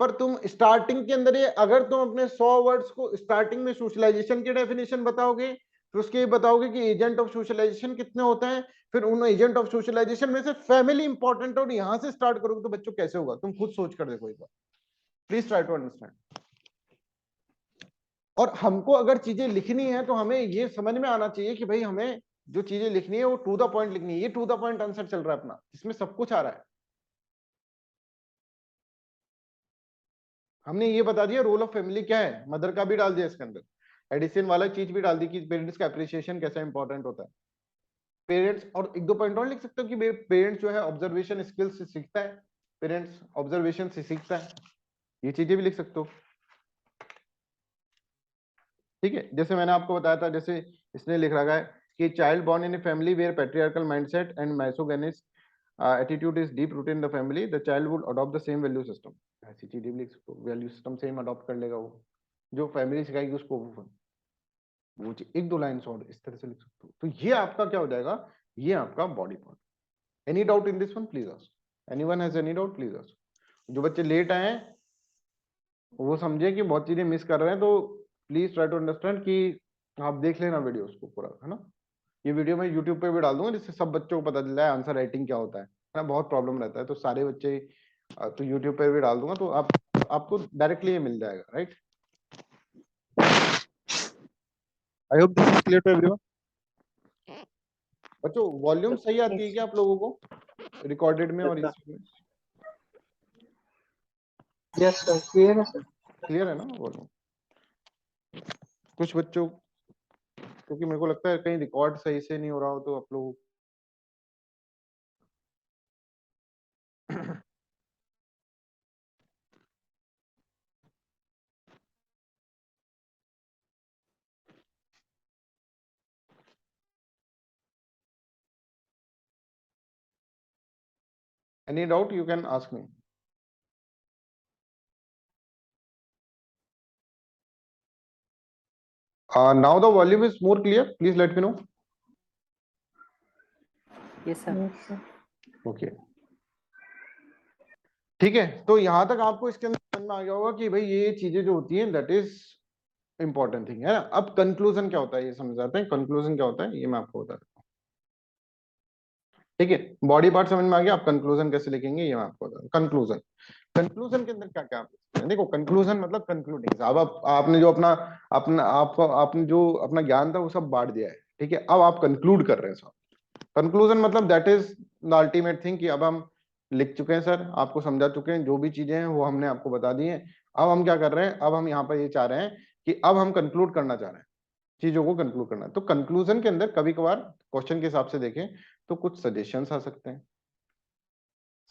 पर तुम स्टार्टिंग के अंदर ये अगर तुम अपने 100 वर्ड्स को स्टार्टिंग में सोशलाइजेशन की डेफिनेशन बताओगे, फिर उसके बताओगे कि एजेंट ऑफ सोशलाइजेशन कितने होते हैं, फिर उन एजेंट ऑफ सोशलाइजेशन में से फैमिली इंपॉर्टेंट और यहां से स्टार्ट करोगे तो बच्चों कैसे होगा, तुम खुद सोच कर देखो एक बार, प्लीज ट्राई टू अंडरस्टैंड। और हमको अगर चीजें लिखनी है तो हमें ये समझ में आना चाहिए कि भाई हमें जो चीजें लिखनी है वो टू द पॉइंट लिखनी है। ये टू द पॉइंट आंसर चल रहा है अपना, इसमें सब कुछ आ रहा है। हमने ये बता दिया रोल ऑफ फैमिली क्या है, मदर का भी डाल दिया इसके अंदर, एडिशन वाला चीज भी डाल दी कि पेरेंट्स का अप्रिसिएशन कैसा इंपॉर्टेंट होता है। पेरेंट्स, और एक दो पॉइंट और लिख सकते हो कि पेरेंट्स जो है ऑब्जर्वेशन स्किल्स से सीखता है, पेरेंट्स ऑब्जर्वेशन से सीखता है, ये चीजें भी लिख सकते हो। ठीक है, जैसे मैंने आपको बताया था, जैसे इसने लिख रखा है कि child born in a family where patriarchal mindset and misogynist attitude is deep rooted in the family, the child would adopt the same value system। ऐसी चीजें भी लिख सकते हो, वैल्यू सिस्टम सेम अडॉप्ट कर लेगा वो, जो फैमिली सिखाएगी उसको वो एक दो लाइन और इस तरह से लिख सकते हो। तो ये आपका क्या हो जाएगा, ये आपका body part. Any doubt in this one please ask, anyone has any doubt please ask. जो बच्चे लेट आए हैं वो समझे कि बहुत चीजें मिस कर रहे हैं, तो प्लीज ट्राई टू अंडरस्टैंड कि आप देख लेना वीडियो उसको पूरा, है ना। ये वीडियो मैं यूट्यूब पे भी डाल दूंगा जिससे सब बच्चों को पता चल जाए आंसर राइटिंग क्या होता है ना, बहुत प्रॉब्लम रहता है तो सारे बच्चे, तो यूट्यूब पे भी डाल दूंगा, तो आपको डायरेक्टली ये मिल जाएगा, right. I hope this is clear to everyone. बच्चों वॉल्यूम सही आती है क्या आप लोगों को रिकॉर्डेड में और इसमें? यस सर, क्लियर है सर। क्लियर है ना वॉल्यूम? कुछ बच्चों, क्योंकि मेरे को लगता है कहीं रिकॉर्ड सही से नहीं हो रहा हो तो आप लोग any doubt you can ask me. Now the volume is more clear, please let me know. Yes sir. Yes, sir. Okay. ठीक है, तो यहां तक आपको इसके अंदर समझ में आ गया होगा कि भाई ये चीजें जो होती हैं दैट इज इंपॉर्टेंट थिंग, है ना। अब कंक्लूजन क्या होता है ये समझ आते हैं, कंक्लूजन क्या होता है ये मैं आपको बता देता हूँ। ठीक है, बॉडी पार्ट समझ में आ गया, आप कंक्लूजन कैसे लिखेंगे ये मैं आपको बता दूं। कंक्लूजन, कंक्लूजन के अंदर क्या क्या आप देखो, कंक्लूजन मतलब कंक्लूडिंग। अब आपने जो अपना अपना आपको आपने जो अपना ज्ञान था वो सब बांट दिया है, ठीक है, अब आप कंक्लूड कर रहे हैं सब। कंक्लूजन मतलब that is the ultimate thing कि अब हम लिख चुके हैं सर, आपको समझा चुके हैं, जो भी चीजें हैं वो हमने आपको बता दी हैं। अब हम क्या कर रहे हैं, अब हम यहाँ पर ये चाह रहे हैं कि अब हम कंक्लूड करना चाह रहे हैं, चीजों को कंक्लूड करना है। तो कंक्लूजन के अंदर कभी कभार क्वेश्चन के हिसाब से देखें तो कुछ सजेशंस आ सकते हैं।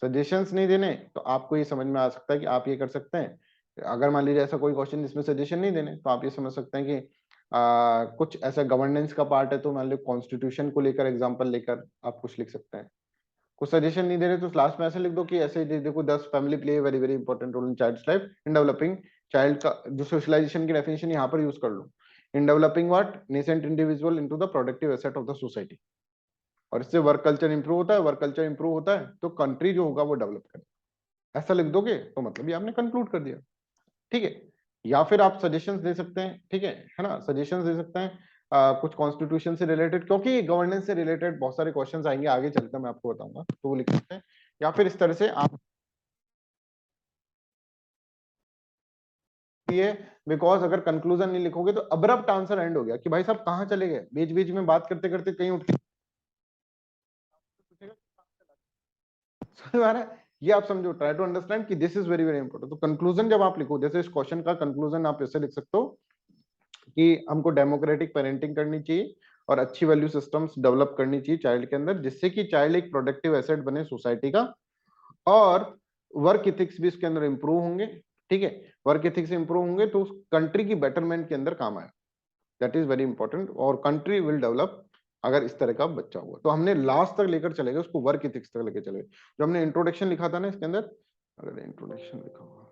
सजेशंस नहीं देने तो आपको ये समझ में आ सकता है कि आप ये कर सकते हैं। अगर मान लीजिए ऐसा कोई क्वेश्चन जिसमें सजेशन नहीं देने तो आप ये समझ सकते हैं कि कुछ ऐसा गवर्नेंस का पार्ट है तो मान लो कॉन्स्टिट्यूशन को लेकर एग्जांपल लेकर आप कुछ लिख सकते हैं। कुछ सजेशन नहीं दे रहे तो लास्ट में ऐसे लिख दो कि ऐसे देखो 10 family play very very important role in child's life in developing child का जो सोशलाइजेशन की डेफिनेशन यहाँ पर यूज कर लो, in developing what nascent individual into the productive asset of the society. और इससे वर्क कल्चर इंप्रूव होता है, वर्क कल्चर इंप्रूव होता है तो कंट्री जो होगा वो डेवलप करेगा। ऐसा लिख दोगे तो मतलब ये आपने कंक्लूड कर दिया, ठीक है। या फिर आप सजेशंस दे सकते हैं, ठीक है ना, सजेशंस दे सकते हैं कुछ कॉन्स्टिट्यूशन से रिलेटेड, क्योंकि गवर्नेंस से रिलेटेड बहुत सारे क्वेश्चंस आएंगे आगे चलकर, मैं आपको बताऊंगा, तो वो लिख सकते हैं। या फिर इस तरह से आप ये, बिकॉज अगर कंक्लूजन नहीं लिखोगे तो अब्रप्ट आंसर एंड हो गया कि भाई साहब कहाँ चले गए, बीच बीच में बात करते करते कहीं उठ के ये आप समझो, ट्राई टू अंडरस्टैंड कि this is very very important. तो कंक्लूजन जब आप लिखो, जैसे इस क्वेश्चन का कंक्लूजन आप ऐसे लिख सकते हो कि हमको डेमोक्रेटिक पेरेंटिंग करनी चाहिए और अच्छी वैल्यू सिस्टम्स डेवलप करनी चाहिए चाइल्ड के अंदर, जिससे कि चाइल्ड एक प्रोडक्टिव एसेट बने सोसाइटी का, और वर्क इथिक्स भी इसके अंदर इंप्रूव होंगे, ठीक है। वर्क इथिक्स इंप्रूव होंगे तो कंट्री की बेटरमेंट के अंदर काम आएगा, दैट इज वेरी इंपॉर्टेंट, और कंट्री विल डेवलप अगर इस तरह का बच्चा हुआ। तो हमने लास्ट तक लेकर चले गए उसको, वर्क इथिक्स तक लेकर चले गए। जो हमने इंट्रोडक्शन लिखा था ना इसके अंदर, अगर इंट्रोडक्शन लिखा हुआ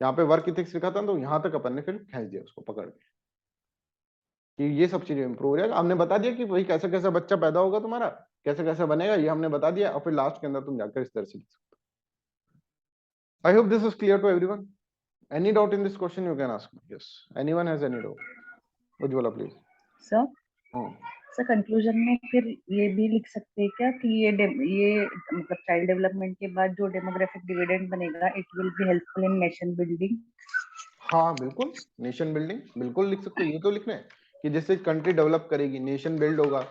यहाँ पे वर्क इथिक्स लिखा था तो यहाँ तक अपन ने फिर खींच दिया उसको पकड़ के कि ये सब चीजें इंप्रूव हो जाएगा। हमने बता दिया कि भाई कैसे कैसे बच्चा पैदा होगा तुम्हारा, कैसे कैसे बनेगा, ये हमने बता दिया, और फिर लास्ट के अंदर तुम जाकर इस तरह से लिख सकते हो। I hope this is clear to everyone. Any doubt in this question you can ask me. Yes, anyone has any doubt? Ujjwala please. Sir sir conclusion में फिर ये भी लिख सकते हैं क्या कि ये मतलब चाइल्ड डेवलपमेंट के बाद जो डेमोग्राफिक डिविडेंड बनेगा it will be helpful in nation building? हाँ बिल्कुल, नेशन बिल्डिंग बिल्कुल लिख सकते हो। ये तो लिखना है कि जिससे कंट्री डेवलप करेगी, नेशन बिल्ड होगा,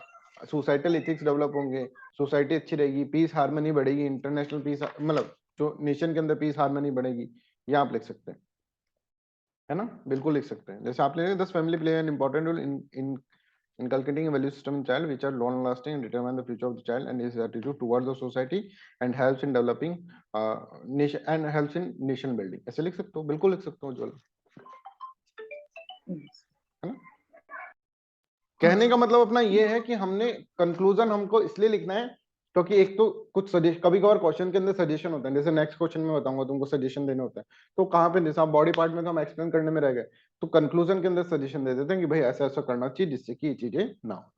सोसाइटल एथिक्स डेवलप होंगे, सोसाइटी अच्छी रहेगी, पीस हार्मनी बढ़ेगी, इंटरनेशनल पीस मतलब जो नेशन के अंदर पीस हार्मनी बढ़ेगी, ये आप लिख सकते हैं, है ना? बिल्कुल लिख सकते हैं। जैसे आपने thus family play an important role in inculcating a value system in child which are long lasting and determine the future of the child and his attitude towards the society and helps in developing nation and helps in nation building। ऐसे लिख सकते हो, बिल्कुल लिख सकते हो उज्ज्वल, है ना? कहने का मतलब अपना ये है कि हमने कंक्लूजन हमको इसलिए लिखना है क्योंकि एक तो कुछ सजेशन, कभी कभार क्वेश्चन के अंदर सजेशन होता है, जैसे नेक्स्ट क्वेश्चन में बताऊंगा तुमको सजेशन देने होते हैं, तो कहाँ पे जैसे बॉडी पार्ट में तो हम एक्सप्लेन करने में रह गए, तो कंक्लूजन के अंदर सजेशन दे देते हैं कि भाई ऐसा ऐसा करना चाहिए जिससे कि ये चीजें ना हो।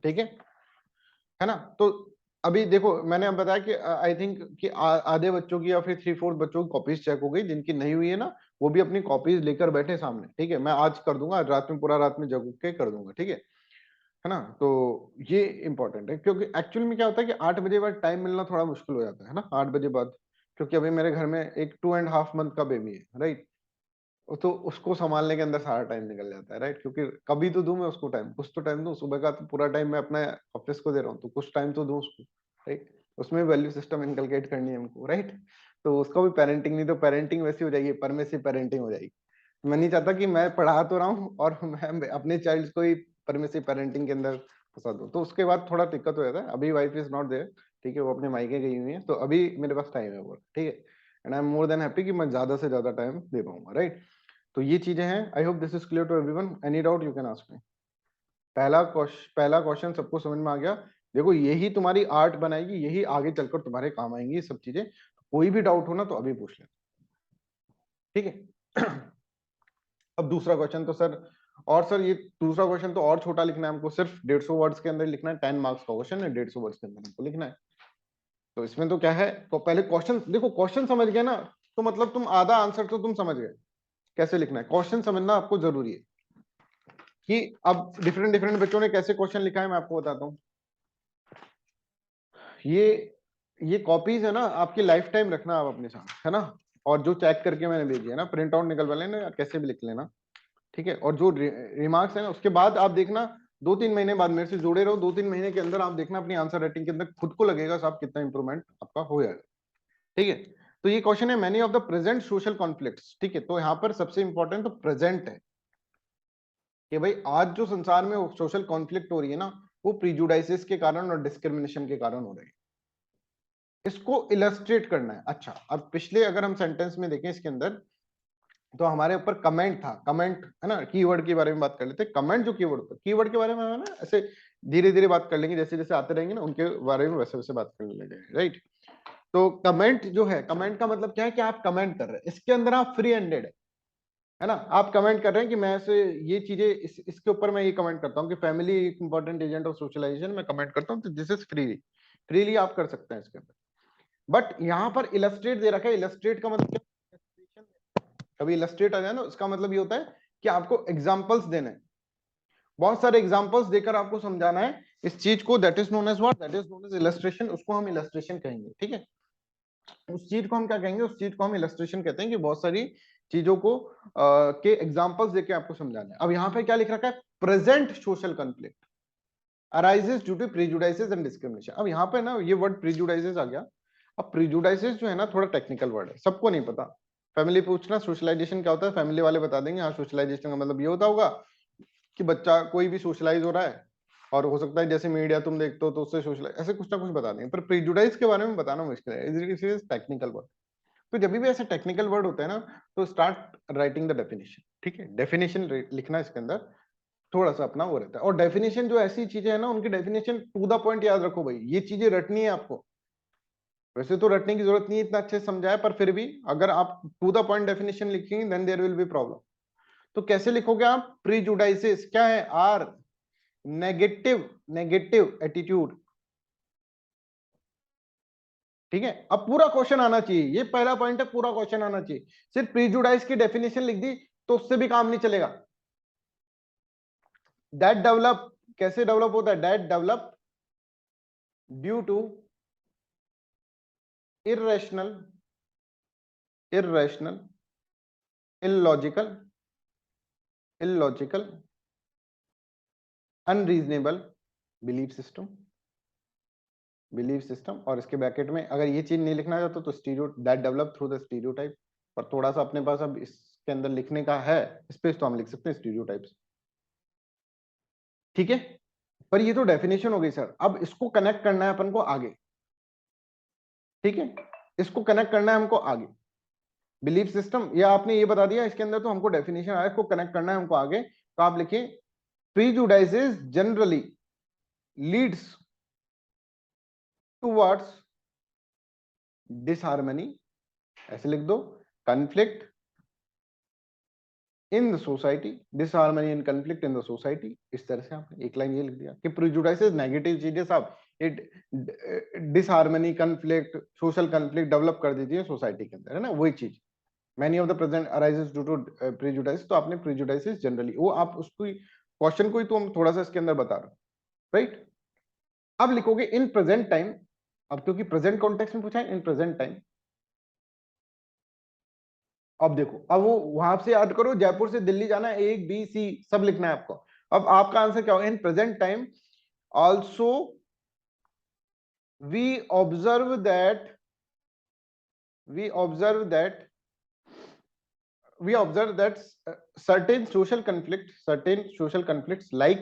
ठीक है ना? तो अभी देखो मैंने अब बताया कि आई थिंक कि आधे बच्चों की या फिर 3/4 बच्चों की कॉपीज चेक हो गई, जिनकी नहीं हुई है ना वो भी अपनी कॉपीज लेकर बैठे सामने। ठीक है, मैं आज कर दूंगा, आज रात में पूरा रात में जग के कर दूंगा। ठीक है ना? तो ये इंपॉर्टेंट है क्योंकि एक्चुअल में क्या होता है कि 8 बजे बाद टाइम मिलना थोड़ा मुश्किल हो जाता है ना, 8 बजे बाद, क्योंकि अभी मेरे घर में एक 2.5 मंथ का बेबी है, राइट? तो उसको संभालने के अंदर सारा टाइम निकल जाता है, राइट? क्योंकि कभी तो दूं मैं उसको टाइम, कुछ तो टाइम दूं, सुबह का तो पूरा टाइम मैं अपने ऑफिस को दे रहा हूँ, तो कुछ टाइम तो दूं उसको, राइट? उसमें वैल्यू सिस्टम इनकलकेट करनी है हमको, राइट? तो उसको भी पेरेंटिंग, नहीं तो पेरेंटिंग वैसी हो जाएगी, परमिसिव पेरेंटिंग हो जाएगी। मैं नहीं चाहता कि मैं पढ़ा तो रहा हूँ और मैं अपने चाइल्ड को ही परमिसिव पेरेंटिंग के अंदर फंसा दूं, तो उसके बाद थोड़ा दिक्कत हो जाता है। अभी वाइफ इज नॉट देयर, ठीक है, वो अपने मायके गई हुई है, तो अभी मेरे पास टाइम है वो, ठीक है, and I am more than happy कि मैं ज्यादा से ज्यादा टाइम दे पाऊंगा, राइट? तो ये चीजें हैं। I hope this is clear to everyone. Any doubt you can ask me. पहला क्वेश्चन सबको समझ में आ गया? देखो यही तुम्हारी आर्ट बनाएगी, यही आगे चलकर तुम्हारे काम आएंगी ये सब चीजें। कोई भी डाउट हो ना तो अभी पूछ ले, ठीक है? अब दूसरा क्वेश्चन तो सर, और सर ये दूसरा क्वेश्चन तो और छोटा लिखना है हमको, सिर्फ 150 वर्ड्स के अंदर लिखना है, 10 मार्क्स का क्वेश्चन है, 150 वर्ड्स के अंदर हमको लिखना है। तो इसमें तो क्या है, तो पहले क्वेश्चन देखो, क्वेश्चन समझ गए ना तो मतलब तुम आधा आंसर तो तुम समझ गए कैसे लिखना है। क्वेश्चन समझना आपको जरूरी है कि अब डिफरेंट डिफरेंट बच्चों ने कैसे क्वेश्चन लिखा है मैं आपको बताता हूँ। ये कॉपीज है ना, आपकी लाइफ टाइम रखना आप अपने साथ, है ना? और जो चेक करके मैंने भेजी है ना, प्रिंट आउट निकलवा लेना या कैसे भी लिख लेना, ठीक है? और जो रिमार्क्स है ना उसके बाद आप देखना 2-3 महीने बाद मेरे से जुड़े रहो, 2-3 महीने के अंदर आप देखना अपनी आंसर राइटिंग के अंदर खुद को लगेगा साहब कितना इंप्रूवमेंट आपका हो जाएगा, ठीक है? तो ये क्वेश्चन है many of the present social conflicts, ठीक है? तो यहाँ पर सबसे इंपॉर्टेंट तो प्रेजेंट है कि भाई आज जो संसार में सोशल कॉन्फ्लिक्ट हो रही है ना वो प्रीजुडाइसेस के कारण और डिस्क्रिमिनेशन के कारण हो रही है। इसको इलस्ट्रेट करना है। अच्छा, अब पिछले अगर हम सेंटेंस में देखें इसके अंदर तो हमारे ऊपर कमेंट था, कमेंट है ना, कीवर्ड के बारे में बात कर लेते हैं। कमेंट जो कीवर्ड था, कीवर्ड के बारे में है ना ऐसे धीरे धीरे बात कर लेंगे, जैसे जैसे आते रहेंगे ना उनके बारे में वैसे वैसे बात कर लेंगे, राइट? तो कमेंट जो है, कमेंट का मतलब क्या है कि आप कमेंट कर रहे हैं, इसके अंदर आप फ्री हैंडेड है ना, आप कमेंट कर रहे हैं कि मैं ऐसे ये चीजें इसके ऊपर मैं ये कमेंट करता हूँ कि फैमिली एक इंपॉर्टेंट एजेंट ऑफ सोशलाइजेशन, मैं कमेंट करता हूँ, तो दिस इज फ्रीली आप कर सकते हैं इसके अंदर। बट यहाँ पर इलस्ट्रेट दे रखा है, इलस्ट्रेट का मतलब क्या? कभी इलस्ट्रेट आ जाए ना उसका मतलब ये होता है कि आपको एग्जांपल्स देने हैं, बहुत सारे एग्जांपल्स देकर आपको समझाना है इस चीज को, that is known as what, that is known as illustration, उसको हम इलस्ट्रेशन कहेंगे, ठीक है? उस चीज को हम क्या कहेंगे, उस चीज को हम इलस्ट्रेशन कहते हैं कि बहुत सारी चीजों को के एग्जांपल्स देके आपको समझाना है। अब यहाँ पे क्या लिख रखा है, present social conflict arises due to prejudices and discrimination. अब यहाँ पे ना ये वर्ड प्रीजुडाइसेस आ गया। अब प्रीजुडाइसेस जो है ना थोड़ा टेक्निकल वर्ड है, सबको नहीं पता। फैमिली पूछना सोशलाइजेशन क्या होता है, फैमिली वाले बता देंगे हाँ सोशलाइजेशन का मतलब ये होता होगा कि बच्चा कोई भी सोशलाइज हो रहा है, और हो सकता है जैसे मीडिया तुम देखते हो तो उससे सोशलाइज, ऐसे कुछ ना कुछ बता देंगे, पर प्रीजुडाइज के बारे में बताना मुश्किल है, टेक्निकल वर्ड। तो जब भी ऐसे टेक्निकल वर्ड होते हैं ना तो स्टार्ट राइटिंग द डेफिनेशन, ठीक है? डेफिनेशन लिखना इसके अंदर थोड़ा सा अपना वो रहता है। और डेफिनेशन जो ऐसी चीजें है ना उनकी डेफिनेशन टू द पॉइंट याद रखो भाई, ये चीजें रटनी है आपको, वैसे तो रटने की जरूरत नहीं है, इतना अच्छे से समझाया, पर फिर भी अगर आप टू द पॉइंट डेफिनेशन लिखेंगे then there will be problem. तो कैसे लिखोगे आप? प्रीजुडाइसिस क्या है? Are negative attitude. ठीक है, अब पूरा क्वेश्चन आना चाहिए, ये पहला पॉइंट है, पूरा क्वेश्चन आना चाहिए। सिर्फ प्रीजुडाइज की डेफिनेशन लिख दी तो उससे भी काम नहीं चलेगा। दैट डेवलप, कैसे डेवलप होता है? That develop due to irrational illogical unreasonable belief system. और इसके ब्रैकेट में अगर ये चीज नहीं लिखना चाहते तो stereo, that develop through the stereotype. पर थोड़ा सा अपने पास अब इसके अंदर लिखने का है स्पेस, तो हम लिख सकते हैं स्टीरियोटाइप्स। ठीक है, पर ये तो डेफिनेशन हो गई सर। अब इसको कनेक्ट करना है अपन को आगे। ठीक है, इसको कनेक्ट करना है हमको आगे। बिलीफ सिस्टम या आपने ये बता दिया इसके अंदर, तो हमको डेफिनेशन आया, इसको कनेक्ट करना है हमको आगे। तो आप लिखिए प्रीजुडाइसेस जनरली लीड्स टुवर्ड्स डिसहार्मनी, ऐसे लिख दो, conflict in the society, disharmony and conflict in the society. इस तरह से आपने एक लाइन ये लिख दिया कि प्रीजुडाइसेस नेगेटिव चीजें साहब, it disharmony, conflict, social conflict develop कर देती है सोसाइटी के अंदर, है ना, वही चीज। Many of the present arises due to prejudice। तो आपने prejudices generally, वो आप उसको क्वेश्चन को ही तो हम थोड़ा सा इसके अंदर बता रहे हैं, राइट। अब लिखोगे इन प्रेजेंट टाइम, अब क्योंकि प्रेजेंट कॉन्टेक्स्ट में पूछा है, इन प्रेजेंट टाइम। अब देखो, अब वो वहां से याद करो, जयपुर से दिल्ली जाना है, ए बी सी सब लिखना है आपको। अब आपका आंसर क्या होगा? In present time also we observe that we observe that certain social conflicts like,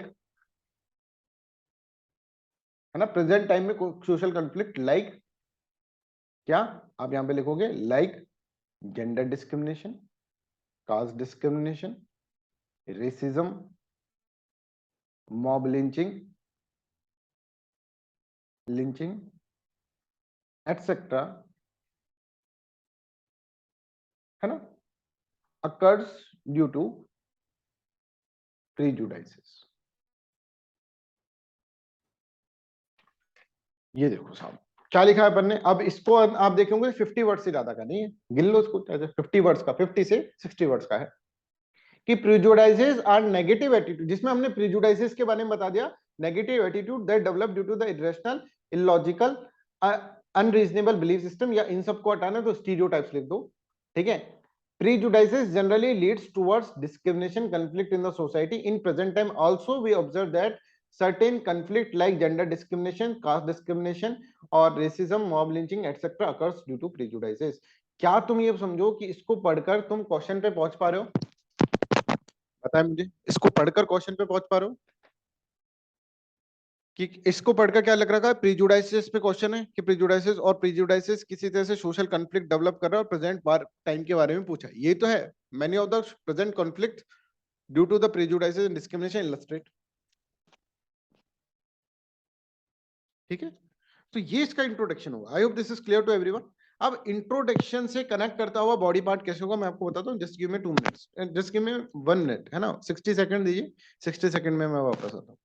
है ना, प्रेजेंट टाइम में सोशल कॉन्फ्लिक्ट लाइक क्या? आप यहां पे लिखोगे like gender discrimination, caste discrimination, racism, mob lynching etcetera, है ना, अकर्स ड्यू टू प्रीजुडाइसेस। ये देखो साहब क्या लिखा है अपन ने। अब इसको आप देखेंगे 50 वर्ड से ज्यादा का नहीं है, गिन लो इसको, 50 वर्ड्स का, 50 से 60 वर्ड्स का है कि प्रीजुडाइसेस आर नेगेटिव एटीट्यूड, जिसमें हमने प्रीजुडाइसेस के बारे में बता दिया, negative attitude that develop due to the irrational, illogical, unreasonable belief system, या इन सबको हटाना तो स्टीरियोटाइप्स लिख दो। ठीक है, prejudices generally leads towards discrimination, conflict in the society. In present time also we observe that certain conflict like gender discrimination, caste discrimination or racism, mob lynching etc occurs due to prejudices। क्या तुम ये समझो कि इसको पढ़कर तुम question पे पहुंच पा रहे हो? बताएं मुझे, इसको पढ़कर क्वेश्चन पे पहुंच पा रहे हो? कि इसको पढ़कर क्या लग रहा है? प्रीजुडाइसिस पे क्वेश्चन है कि प्रीजुडाइसिस और प्रीजुडाइसिस किसी तरह से सोशल कॉन्फ्लिक्ट डेवलप कर रहा है और प्रेजेंट टाइम के बारे में पूछा, ये तो है। Many of the present conflict due to the prejudices and discrimination illustrate. ठीक है, तो ये इसका इंट्रोडक्शन होगा। I hope this is clear to everyone. अब इंट्रोडक्शन से कनेक्ट करता हुआ बॉडी पार्ट कैसे होगा मैं आपको बताता हूँ। Just give me 2 minutes, just give me 1 minute, है ना, 60 सेकंड दीजिए, 60 सेकंड में मैं वापस आता हूँ।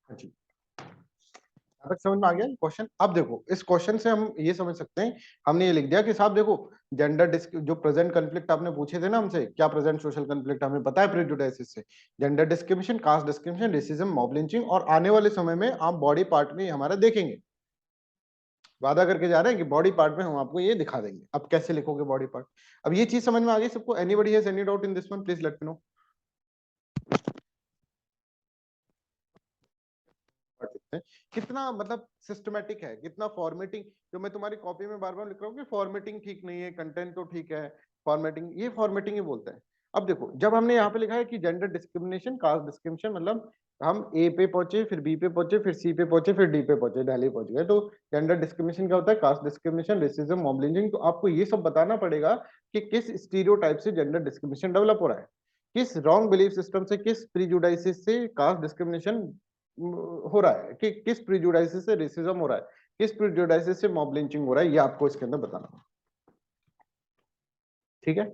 जी, अब तक समझ में आ गया क्वेश्चन। अब देखो इस क्वेश्चन से हम ये समझ सकते हैं, हमने ये लिख दिया कि साहब देखो जेंडर जो प्रेजेंट कॉन्फ्लिक्ट आपने पूछे थे ना हमसे, क्या प्रेजेंट सोशल कॉन्फ्लिक्ट हमें पता है प्रेजुडिस से, gender discrimination, caste discrimination, racism, mob lynching, और आने वाले समय में आप बॉडी पार्ट में हमारा देखेंगे, वादा करके जा रहे हैं कि बॉडी पार्ट में हम आपको ये दिखा देंगे। अब कैसे लिखोगे बॉडी पार्ट, अब ये चीज समझ में आ गई सबको? Anybody has any doubt in this one, please let me know. कितना मतलब सिस्टमेटिक है, कितना फॉर्मेटिंग, जो मैं तुम्हारी कॉपी में बार बार लिख रहा हूँ कि फॉर्मेटिंग ठीक नहीं है, कंटेंट तो ठीक है, फॉर्मेटिंग, ये फॉर्मेटिंग ही बोलता है। अब देखो जब हमने यहाँ पे लिखा है कि जेंडर डिस्क्रिमिनेशन, कास्ट डिस्क्रिमिनेशन, मतलब हम ए पे पहुंचे, फिर बी पे पहुंचे, फिर सी पे पहुंचे, फिर डी पे पहुंचे, दिल्ली पहुंच गए, तो जेंडर डिस्क्रिमिनेशन क्या होता है, cast discrimination, racism, mob lynching, तो आपको ये सब बताना पड़ेगा कि किस स्टीरियोटाइप से जेंडर डिस्क्रिमिनेशन डेवलप हो रहा है, किस रॉन्ग बिलीफ सिस्टम से, किस प्रीजुडाइसिस से कास्ट डिस्क्रिमिनेशन हो रहा है, कि किस प्रीजुडाइसिस से रेसिज्म हो रहा है, किस प्रीजुडाइसिस से मॉब लिंचिंग हो रहा है, ये आपको इसके अंदर बताना। ठीक है,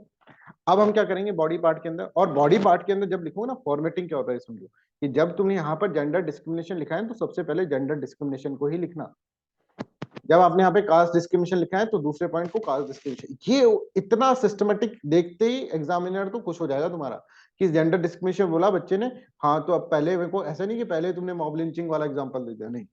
अब हम क्या करेंगे बॉडी पार्ट के अंदर, और बॉडी पार्ट के अंदर जब लिखो ना फॉर्मेटिंग क्या होता है समझो, कि जब तुमने यहाँ पर जेंडर डिस्क्रिमिनेशन लिखा है तो सबसे पहले जेंडर डिस्क्रिमिनेशन को ही लिखना, जब आपने यहाँ पे कास्ट डिस्क्रिमिनेशन लिखा है तो दूसरे पॉइंट को कास्ट डिस्क्रिमिनेशन। ये इतना सिस्टमेटिक देखते ही एग्जामिनर तो खुश हो जाएगा तुम्हारा कि जेंडर डिस्क्रिमिनेशन बोला बच्चे ने, हाँ तो अब पहले मेरे को ऐसा नहीं कि पहले तुमने मॉब लिंचिंग वाला एग्जांपल दे दिया, नहीं,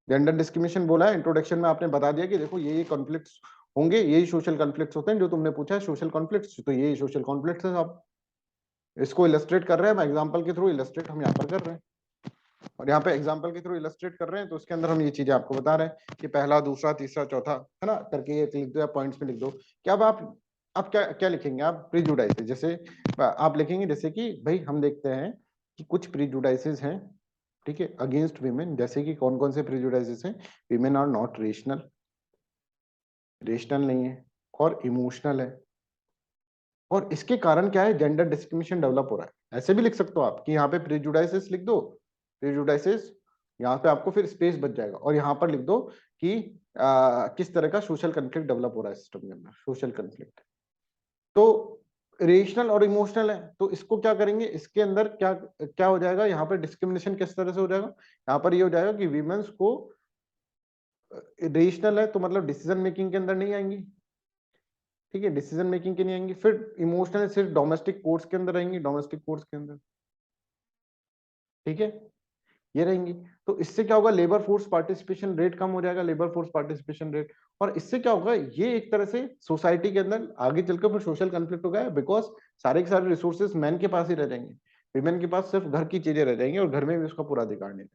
जेंडर डिस्क्रिमिनेशन बोला है, इंट्रोडक्शन में आपने बता दिया कि देखो ये कॉन्फ्लिक्ट्स होंगे, यही सोशल कॉन्फ्लिक्ट्स होते हैं, जो तुमने पूछा है सोशल कॉन्फ्लिक्ट्स, तो यही सोशल कॉन्फ्लिक्ट्स है। आप इसको इलस्ट्रेट कर रहे हैं, एग्जांपल के थ्रू इलस्ट्रेट हम यहाँ पर कर रहे हैं, और यहाँ पे एग्जांपल के थ्रू इलस्ट्रेट कर रहे हैं, तो उसके अंदर हम ये चीजें आपको बता रहे हैं कि पहला, दूसरा, तीसरा, चौथा, है ना, करके ये लिख दो या पॉइंट्स में लिख दो कि अब आप क्या क्या लिखेंगे, आप प्रीजुडाइसेस, जैसे आप लिखेंगे जैसे कि भाई हम देखते हैं कि कुछ प्रीजुडाइसेस हैं, ठीक है, अगेंस्ट वीमेन, जैसे कि कौन कौन से प्रीजुडाइसेस हैं, women are not rational, rational नहीं है, और इमोशनल है, और इसके कारण क्या है, जेंडर डिस्क्रिमिनेशन डेवलप हो रहा है। ऐसे भी लिख सकते हो आप कि यहाँ पे प्रीजुडाइसेस लिख दो, प्रीजुडाइसेस, यहाँ पे आपको फिर स्पेस बच जाएगा, और यहाँ पर लिख दो कि किस तरह का सोशल कॉन्फ्लिक्ट डेवलप हो रहा है सिस्टम के अंदर, सोशल कॉन्फ्लिक्ट। तो रेशनल और इमोशनल है, तो इसको क्या करेंगे, इसके अंदर क्या क्या हो जाएगा, यहाँ पर डिस्क्रिमिनेशन किस तरह से हो जाएगा, यहाँ पर ये हो जाएगा कि वीमेंस को रेशनल है तो मतलब डिसीजन मेकिंग के अंदर नहीं आएंगी, ठीक है, डिसीजन मेकिंग के नहीं आएंगी, फिर इमोशनल सिर्फ डोमेस्टिक कोर्ट्स के अंदर रहेंगी, डोमेस्टिक कोर्ट्स के अंदर, ठीक है, ये रहेंगी। तो इससे क्या होगा, लेबर फोर्स पार्टिसिपेशन रेट कम हो जाएगा, लेबर फोर्स पार्टिसिपेशन रेट, और इससे क्या होगा, ये एक तरह से सोसाइटी के अंदर आगे चलकर फिर सोशल कॉन्फ्लिक्ट होगा, बिकॉज सारे के सारे रिसोर्सेज मैन के पास ही रह जाएंगे, विमेन के पास सिर्फ घर की चीजें रह जाएंगी, और घर में भी उसका पूरा अधिकार नहीं,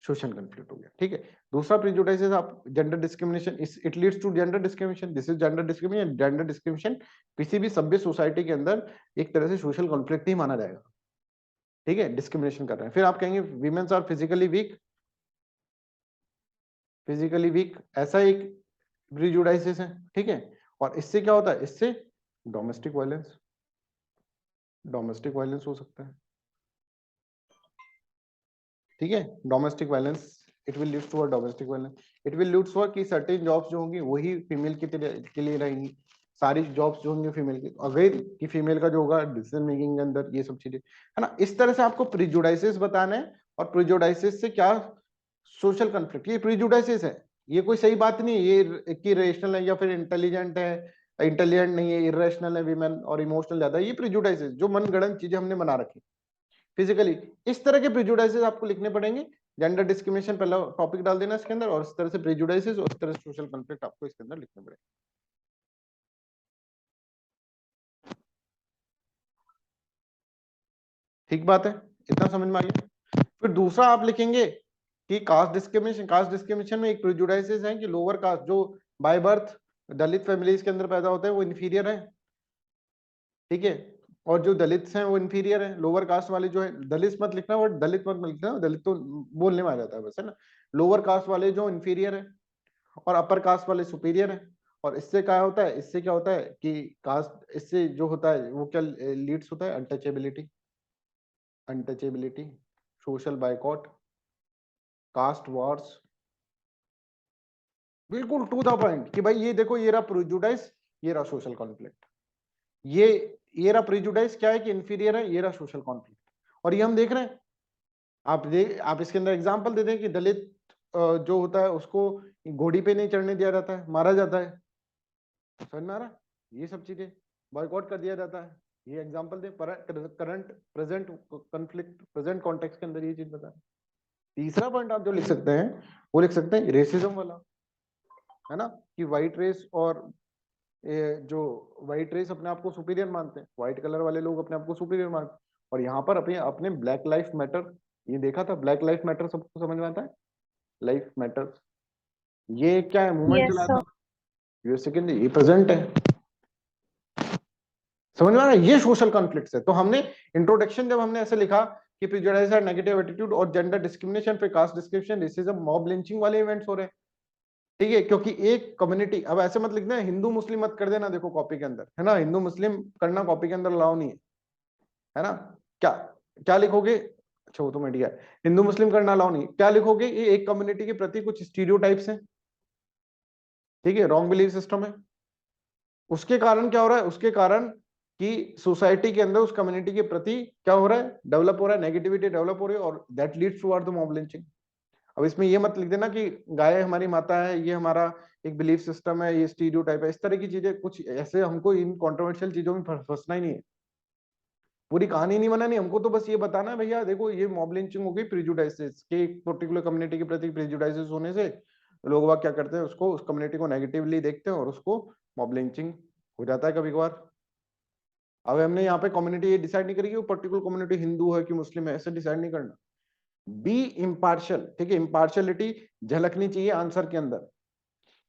सोशल कॉन्फ्लिक्ट हो गया। ठीक है, दूसरा प्रेजुडिस आप gender discrimination, it leads to gender discrimination, this is gender discrimination. Gender discrimination किसी भी सभ्य सोसाइटी के अंदर एक तरह से सोशल कॉन्फ्लिक्ट ही माना जाएगा, ठीक है, डिस्क्रिमिनेशन कर रहे हैं। फिर आप कहेंगे womens are physically weak, physically weak ऐसा एक प्रेजुडिस है, ठीक है, और इससे क्या होता है, इससे डोमेस्टिक वायलेंस, डोमेस्टिक वायलेंस हो सकता है, ठीक है, domestic violence, it will lead to a domestic violence, it will lead to कि सर्टेन जॉब्स जो होंगी वही फीमेल के लिए रहेंगी, सारी जॉब्स जो होंगी फीमेल की, अगर कि फीमेल का जो होगा डिसीजन मेकिंग के अंदर, ये सब चीजें है ना। इस तरह से आपको प्रेजुडिस बताना है, और प्रेजुडिस से क्या सोशल कॉन्फ्लिक्ट, ये प्रेजुडिस है, ये कोई सही बात नहीं है ये कि रेशनल है या फिर इंटेलिजेंट है, इंटेलिजेंट नहीं है, इरेशनल है विमेन और इमोशनल ज्यादा, ये प्रेजुडिस जो मनगढ़ंत चीजें हमने बना रखी फिजिकली। इस तरह के प्रेजुडिस आपको लिखने पड़ेंगे। जेंडर डिस्क्रिमिनेशन पहला टॉपिक डाल देना इसके अंदर, और इस तरह से प्रेजुडिस और इस तरह से सोशल कॉन्फ्लिक्ट आपको इसके अंदर लिखने पड़ेंगे। ठीक बात है, इतना समझ में आ गया। फिर दूसरा आप लिखेंगे कि कास्ट डिस्क्रिमिनेशन, कास्ट डिस्क्रिमिनेशन में एक प्रेजुडिस है कि लोअर कास्ट जो बाय बर्थ दलित फैमिलीज के अंदर पैदा होते हैं वो इंफीरियर है, ठीक है, और जो दलित हैं वो इंफीरियर है, लोअर कास्ट वाले जो है, दलित मत लिखना, और दलित मत लिखना, दलित तो बोलने में आ जाता है बस, है ना, लोअर कास्ट वाले जो इंफीरियर है और अपर कास्ट वाले सुपीरियर है। और इससे क्या होता है, इससे क्या होता है कि कास्ट, इससे जो होता है वो क्या लीड्स होता है, untouchability, untouchability, social boycott, caste wars, बिल्कुल टू द पॉइंट कि भाई ये देखो ये रहा प्रेजुडिस, ये रहा सोशल कॉन्फ्लिक्ट, ये रहा प्रेजुडिस क्या है कि इंफीरियर है, ये रहा सोशल कॉन्फ्लिक्ट, और ये हम देख रहे हैं आप इसके अंदर एग्जांपल दे दें कि दलित जो होता है उसको घोड़ी पे नहीं चढ़ने दिया जाता है, मारा जाता है, समझ में आ रहा है? ये सब चीजें बॉयकॉट कर दिया जाता है, ये एग्जांपल दे। Current present conflict present context के अंदर ये चीज बता। तीसरा पॉइंट आप जो लिख सकते हैं वो लिख सकते हैं रेसिज्म वाला, है ना, कि व्हाइट रेस और जो व्हाइट रेस अपने आप को सुपीरियर मानते हैं, व्हाइट कलर वाले लोग अपने आप को सुपीरियर मानते हैं, और यहाँ पर अपने अपने ब्लैक लाइफ मैटर, ये देखा था ब्लैक लाइफ मैटर, सबको समझ में आता है लाइफ मैटर्स, ये क्या है मूवमेंट Yes, चला sir. था यूएसए के अंदर, ये प्रेजेंट है, समझ में आ रहा है? ये सोशल कॉन्फ्लिक्ट्स है। तो हमने इंट्रोडक्शन जब हमने ऐसे लिखा कि प्रेजुडिस और नेगेटिव एटीट्यूड और जेंडर डिस्क्रिमिनेशन पे cast discrimination racism mob lynching वाले इवेंट्स हो रहे हैं, ठीक है, क्योंकि एक कम्युनिटी, अब ऐसे मत लिखना हिंदू मुस्लिम मत कर देना, देखो कॉपी के अंदर, है ना, हिंदू मुस्लिम करना कॉपी के अंदर अलाउ नहीं है ना, क्या क्या लिखोगे, अच्छा वो तो मीडिया है, हिंदू मुस्लिम करना अलाउ नहीं, क्या लिखोगे, ये एक कम्युनिटी के प्रति कुछ स्टीरियोटाइप्स हैं, ठीक है, रॉन्ग बिलीफ सिस्टम है, उसके कारण क्या हो रहा है, उसके कारण कि सोसाइटी के अंदर उस कम्युनिटी के प्रति क्या हो रहा है, डेवलप हो रहा है, नेगेटिविटी डेवलप हो रही है, और that leads toward the mob lynching. अब इसमें ये मत लिख देना कि गाय हमारी माता है, ये हमारा एक बिलीफ सिस्टम है, ये स्टीरियोटाइप है, इस तरह की चीजें कुछ ऐसे, हमको इन कंट्रोवर्शियल चीजों में फंसना ही नहीं है, पूरी कहानी नहीं बनानी हमको, तो बस ये बताना है भैया देखो ये मॉब लिंचिंग हो गई प्रेजुडाइसेस के, एक पर्टिकुलर कम्युनिटी के प्रति प्रेजुडाइसेस होने से लोग वाग क्या करते हैं, उसको, उस कम्युनिटी को नेगेटिवली देखते हैं और उसको मॉब लिंचिंग हो जाता है कभी कभार। अब हमने यहाँ पे कम्युनिटी ये डिसाइड नहीं करी कि वो पर्टिकुलर कम्युनिटी हिंदू है कि मुस्लिम है, ऐसे डिसाइड नहीं करना। बी इम्पार्शियल, ठीक है, इम्पार्शियलिटी झलकनी चाहिए आंसर के अंदर।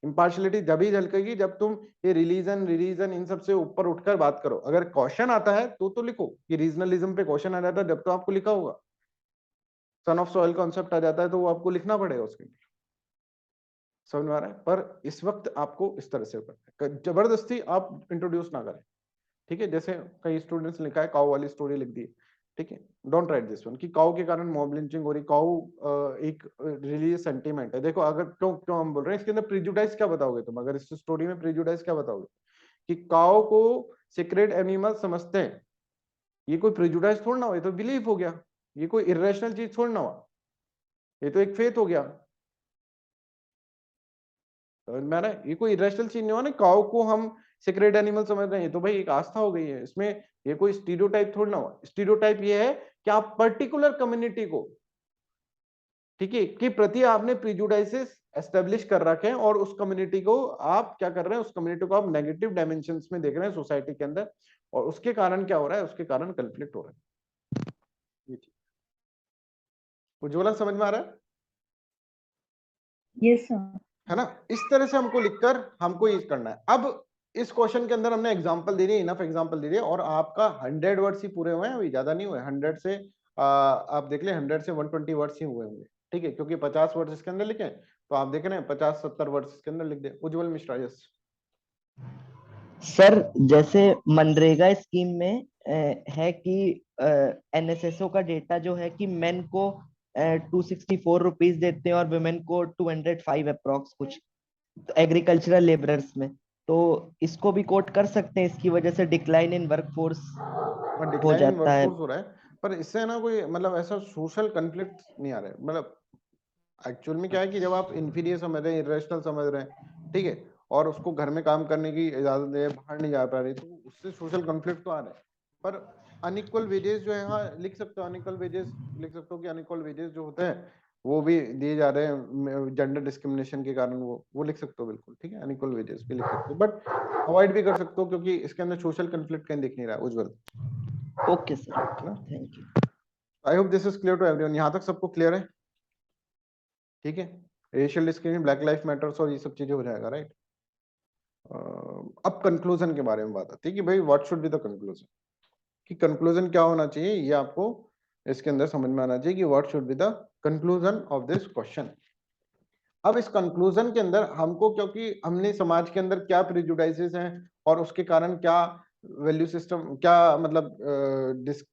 इम्पार्शियलिटी जब ही झलकेगी जब तुम ये रिलीजन इन सब से ऊपर उठकर बात करो। अगर क्वेश्चन आता है तो लिखो कि रीजनलिज्म पे क्वेश्चन आ जाता है, जब तो आपको लिखा होगा। सन ऑफ सॉइल कॉन्सेप्ट आ जाता है तो वो आपको लिखना पड़ेगा उसके लिए, समझ में आ रहा है? पर इस वक्त आपको इस तरह से करना है, जबरदस्ती आप इंट्रोड्यूस ना करें, ठीक है। जैसे कई स्टूडेंट्स ने लिखा है काऊ वाली स्टोरी लिख दी, ठीक है, डोंट राइट दिस वन कि काऊ के कारण मॉब लिंचिंग हो रही। काऊ एक रिलीजियस सेंटीमेंट है। देखो अगर क्यों क्यों हम बोल रहे हैं इसके अंदर प्रेजुडाइज क्या बताओगे तुम, अगर इस स्टोरी में प्रेजुडाइज क्या बताओगे कि काऊ को सीक्रेट एनिमल समझते हैं, ये कोई प्रेजुडाइज थोड़ा ना हो, ये तो बिलीफ हो गया, ये कोई इरेशनल चीज थोड़ा ना हुआ, ये तो एक फेथ हो गया, मैंने ये कोई इरेशनल चीज नहीं हुआ ना, काऊ को हम सीक्रेट एनिमल समझ रहे हैं, तो भाई एक आस्था हो गई है इसमें, ये कोई स्टीरियोटाइप थोड़ा ना हुआ। स्टीरियोटाइप ये है कि आप पर्टिकुलर कम्युनिटी को, ठीक है, के प्रति आपने प्रिजुडाइसेस एस्टेब्लिश कर रखे हैं, और उस कम्युनिटी को आप क्या कर रहे हैं, उस कम्युनिटी को आप नेगेटिव डायमेंशंस में देख रहे हैं सोसाइटी के अंदर, और उसके कारण क्या हो रहा है, उसके कारण कन्फ्लिक्ट हो रहा है। ये ठीक, उज्ज्वला समझ में आ रहा है? Yes sir. है ना, इस तरह से हमको लिखकर हमको ये करना है। अब इस क्वेश्चन के अंदर हमने एग्जांपल दे दिए, इनफ एग्जांपल दे दिए, और आपका 100 वर्ड्स ही पूरे हुए हैं, अभी ज्यादा नहीं हुए, 100 से आप देख ले 100 से 120 वर्ड्स ही हुए होंगे, ठीक है, क्योंकि 50 वर्ड्स इसके अंदर लिखे, तो आप देख रहे हैं 50-70 वर्ड्स इसके अंदर लिख दे। उज्जवल मिश्रा, यस सर जैसे मनरेगा स्कीम में है कि एनएसएसओ का डेटा जो है कि मेन को 264 रुपीज देते हैं और वुमेन को 205 अप्रोक्स कुछ, तो एग्रीकल्चरल लेबरर्स में, तो इसको भी कोट कर सकते हैं, इसकी वजह से डिक्लाइन इन वर्कफोर्स हो जाता है। हो रहा है, पर इससे ना कोई मतलब ऐसा सोशल कन्फ्लिक्ट नहीं आ रहा है। मतलब एक्चुअल में क्या है कि जब आप इंफीरियर समझ रहे हैं, इरेशनल समझ रहे हैं, ठीक है, और उसको घर में काम करने की इजाजत है, बाहर नहीं जा पा रही, तो उससे सोशल कॉन्फ्लिक्ट तो आ रहा है। पर अनइक्वल वेजेस जो है, हाँ लिख सकते हो, अनइक्वल वेजेस लिख सकते हो कि अनइक्वल वेजेस जो होते हैं वो भी दिए जा रहे हैं जेंडर डिस्क्रिमिनेशन के कारण, वो लिख सकते हो बिल्कुल, ठीक है, अनइक्वल वेजेस भी लिख सकते हो, बट अवॉइड भी कर सकते हो क्योंकि इसके अंदर सोशल कॉन्फ्लिक्ट कहीं दिख नहीं रहा है। Ujjwal, okay sir, thank you. I hope this is clear to everyone. यहाँ तक सबको क्लियर है, ठीक है, racial discrimination, black life matters और ये सब चीजें हो जाएगा, राइट। अब कंक्लूजन के बारे में बात आती है कि भाई what should be the conclusion, कि कंक्लूजन क्या होना चाहिए, ये आपको इसके अंदर समझ में आना चाहिए कि what should be the conclusion of this question. अब इस कंक्लूजन के अंदर हमको, क्योंकि हमने समाज के अंदर क्या प्रिजुडाइसेस हैं और उसके कारण क्या वैल्यू सिस्टम, क्या मतलब